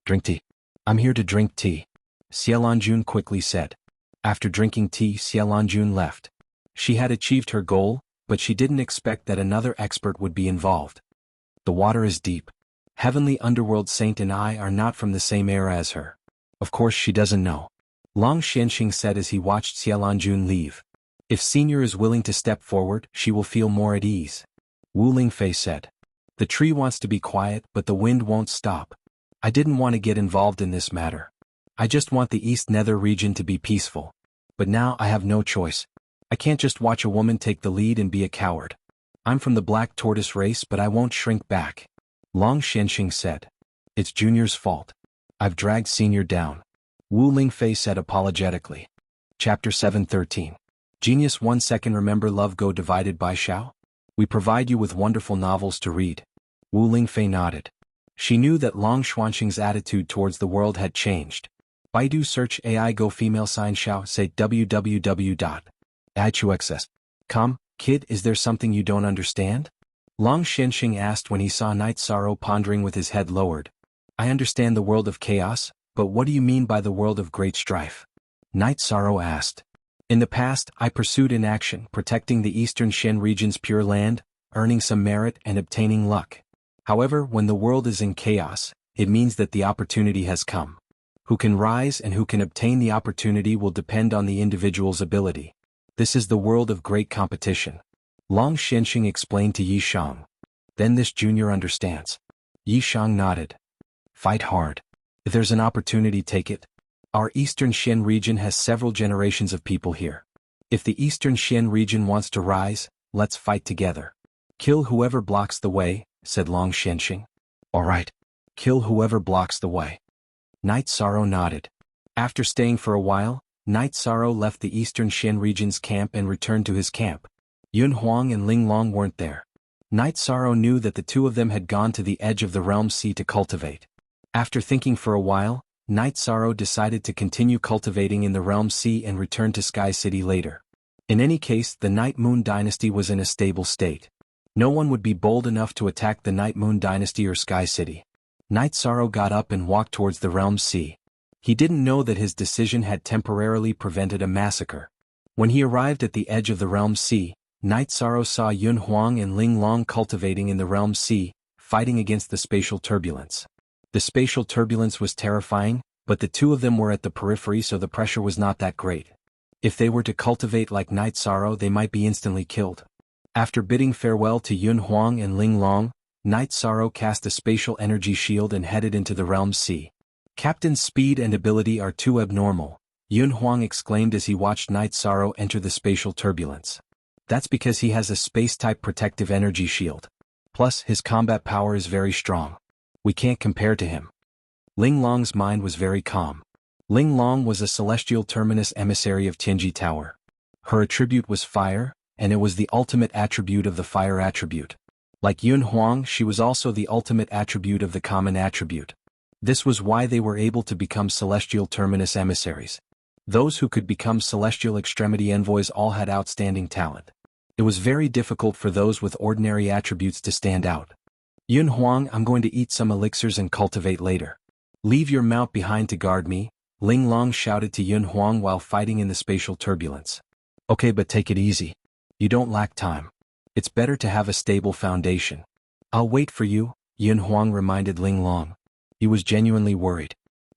Drink tea. I'm here to drink tea. Xialanjun quickly said. After drinking tea, Xialanjun left. She had achieved her goal, but she didn't expect that another expert would be involved. The water is deep. Heavenly Underworld Saint and I are not from the same era as her. Of course she doesn't know. Long Xianxing said as he watched Xialanjun leave. If Senior is willing to step forward, she will feel more at ease. Wu Lingfei said. The tree wants to be quiet, but the wind won't stop. I didn't want to get involved in this matter. I just want the East Nether region to be peaceful. But now I have no choice. I can't just watch a woman take the lead and be a coward. I'm from the Black Tortoise race, but I won't shrink back. Long Xianxing said. It's Junior's fault. I've dragged Senior down. Wu Lingfei said apologetically. Chapter 713. Genius 1 second. Remember Love Go Divided by Xiao? We provide you with wonderful novels to read. Wu Lingfei nodded. She knew that Long Xuanxing's attitude towards the world had changed. Baidu search AI Go female sign Xiao say www.ichuxs.com. Kid, is there something you don't understand? Long Xianxing asked when he saw Night Sorrow pondering with his head lowered. I understand the world of chaos, but what do you mean by the world of great strife? Night Sorrow asked. In the past, I pursued inaction, protecting the Eastern Shen region's pure land, earning some merit and obtaining luck. However, when the world is in chaos, it means that the opportunity has come. Who can rise and who can obtain the opportunity will depend on the individual's ability. This is the world of great competition. Long Xianxing explained to Yi Shang. Then this junior understands. Yi Shang nodded. Fight hard. If there's an opportunity, take it. Our Eastern Shen region has several generations of people here. If the Eastern Shen region wants to rise, let's fight together. Kill whoever blocks the way, said Long Xianxing. All right. Kill whoever blocks the way. Night Sorrow nodded. After staying for a while, Night Sorrow left the Eastern Shen region's camp and returned to his camp. Xuanhuan and Linglong weren't there. Night Sorrow knew that the two of them had gone to the edge of the Realm Sea to cultivate. After thinking for a while, Night Sorrow decided to continue cultivating in the Realm Sea and return to Sky City later. In any case, the Night Moon Dynasty was in a stable state. No one would be bold enough to attack the Night Moon Dynasty or Sky City. Night Sorrow got up and walked towards the Realm Sea. He didn't know that his decision had temporarily prevented a massacre. When he arrived at the edge of the Realm Sea, Night Sorrow saw Xuanhuan and Linglong cultivating in the Realm Sea, fighting against the spatial turbulence. The spatial turbulence was terrifying, but the two of them were at the periphery, so the pressure was not that great. If they were to cultivate like Night Sorrow, they might be instantly killed. After bidding farewell to Xuanhuan and Linglong, Night Sorrow cast a spatial energy shield and headed into the Realm Sea. Captain's speed and ability are too abnormal, Xuanhuan exclaimed as he watched Night Sorrow enter the spatial turbulence. That's because he has a space-type protective energy shield. Plus, his combat power is very strong. We can't compare to him. Linglong's mind was very calm. Linglong was a celestial terminus emissary of Tianji Tower. Her attribute was fire, and it was the ultimate attribute of the fire attribute. Like Xuanhuan, she was also the ultimate attribute of the common attribute. This was why they were able to become celestial terminus emissaries. Those who could become celestial extremity envoys all had outstanding talent. It was very difficult for those with ordinary attributes to stand out. Xuanhuan, I'm going to eat some elixirs and cultivate later. Leave your mount behind to guard me, Linglong shouted to Xuanhuan while fighting in the spatial turbulence. Okay, but take it easy. You don't lack time. It's better to have a stable foundation. I'll wait for you, Xuanhuan reminded Linglong. He was genuinely worried.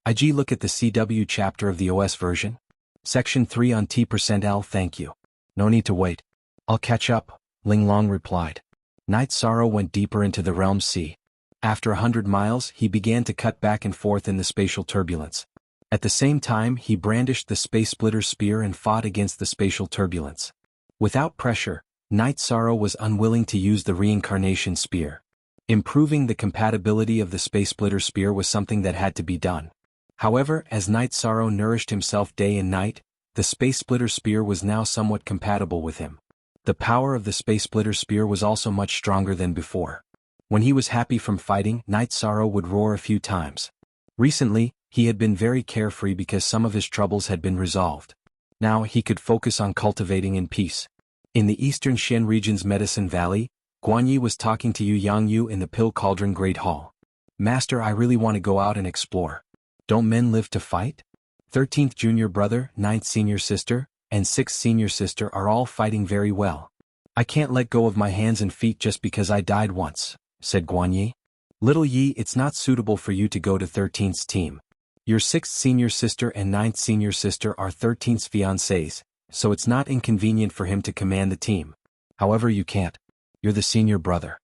IG look at the CW chapter of the OS version? Section 3 on T%L thank you. No need to wait. I'll catch up, Ling Long replied. Night Sorrow went deeper into the realm's sea. After 100 miles, he began to cut back and forth in the spatial turbulence. At the same time, he brandished the Space Splitter Spear and fought against the spatial turbulence. Without pressure, Night Sorrow was unwilling to use the Reincarnation Spear. Improving the compatibility of the Space Splitter Spear was something that had to be done. However, as Night Sorrow nourished himself day and night, the Space Splitter Spear was now somewhat compatible with him. The power of the Space Splitter Spear was also much stronger than before. When he was happy from fighting, Night Sorrow would roar a few times. Recently, he had been very carefree because some of his troubles had been resolved. Now he could focus on cultivating in peace. In the eastern Xian region's Medicine Valley, Guanyi was talking to Yu in the Pill Cauldron Great Hall. Master, I really want to go out and explore. Don't men live to fight? 13th junior brother, 9th senior sister, and 6th senior sister are all fighting very well. I can't let go of my hands and feet just because I died once, said Guanyi. Little Yi, it's not suitable for you to go to 13th's team. Your 6th senior sister and 9th senior sister are 13th's fiancés, so it's not inconvenient for him to command the team. However, you can't. You're the senior brother.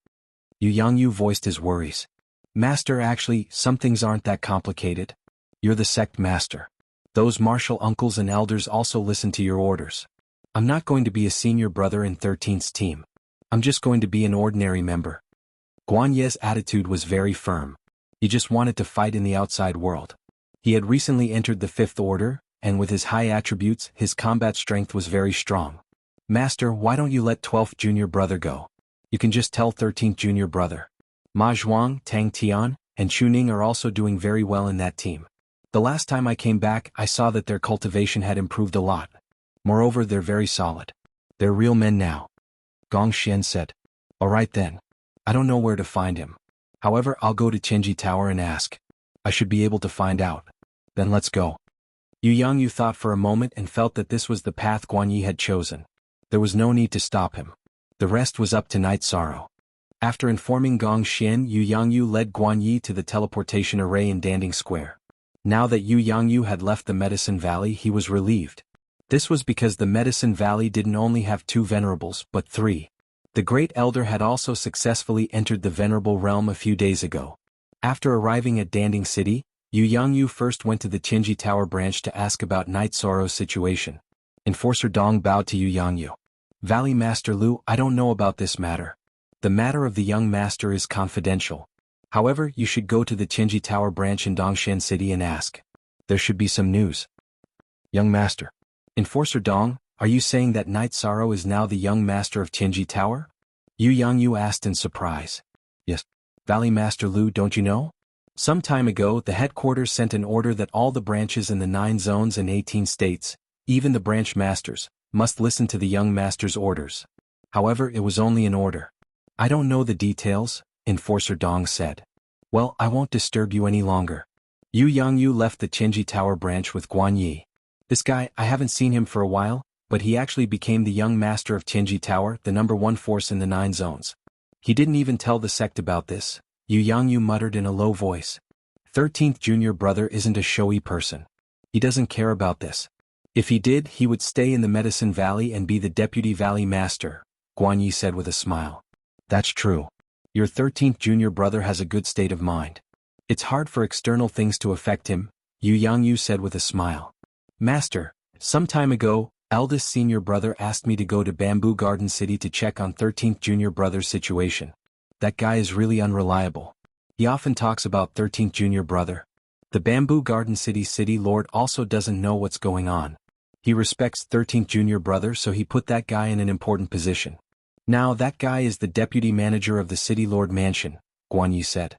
Yu voiced his worries. Master, actually, some things aren't that complicated. You're the sect master. Those martial uncles and elders also listen to your orders. I'm not going to be a senior brother in 13th's team. I'm just going to be an ordinary member. Guanyi's attitude was very firm. He just wanted to fight in the outside world. He had recently entered the 5th Order, and with his high attributes, his combat strength was very strong. Master, why don't you let 12th junior brother go? You can just tell 13th junior brother. Ma Zhuang, Tang Tian, and Chuning are also doing very well in that team. The last time I came back, I saw that their cultivation had improved a lot. Moreover, they're very solid. They're real men now. Gong Xian said. Alright then. I don't know where to find him. However, I'll go to Chenji Tower and ask. I should be able to find out. Then let's go. Yu thought for a moment and felt that this was the path Guanyi had chosen. There was no need to stop him. The rest was up to Night Sorrow. After informing Gong Xian, Yu led Guanyi to the teleportation array in Danding Square. Now that Yu had left the Medicine Valley, he was relieved. This was because the Medicine Valley didn't only have 2 venerables, but 3. The Great Elder had also successfully entered the Venerable Realm a few days ago. After arriving at Danding City, Yu first went to the Chenji Tower branch to ask about Night Sorrow's situation. Enforcer Dong bowed to Yu. Valley Master Lu, I don't know about this matter. The matter of the young master is confidential. However, you should go to the Chenji Tower branch in Dongshan City and ask. There should be some news. Young master. Enforcer Dong, are you saying that Night Sorrow is now the young master of Chenji Tower? Yu asked in surprise. Yes. Valley Master Lu, don't you know? Some time ago, the headquarters sent an order that all the branches in the 9 zones and 18 states, even the branch masters, must listen to the young master's orders. However, it was only an order. I don't know the details, Enforcer Dong said. Well, I won't disturb you any longer. Yu left the Chenji Tower branch with Guanyi. This guy, I haven't seen him for a while, but he actually became the young master of Chenji Tower, the #1 force in the 9 zones. He didn't even tell the sect about this, Yu muttered in a low voice. 13th junior brother isn't a showy person. He doesn't care about this. If he did, he would stay in the Medicine Valley and be the deputy valley master, Guanyi said with a smile. That's true. Your 13th junior brother has a good state of mind. It's hard for external things to affect him, Yu said with a smile. Master, some time ago, eldest senior brother asked me to go to Bamboo Garden City to check on 13th junior brother's situation. That guy is really unreliable. He often talks about 13th junior brother. The Bamboo Garden City Lord also doesn't know what's going on. He respects 13th junior brother, so he put that guy in an important position. Now that guy is the deputy manager of the City Lord Mansion, Guanyi said.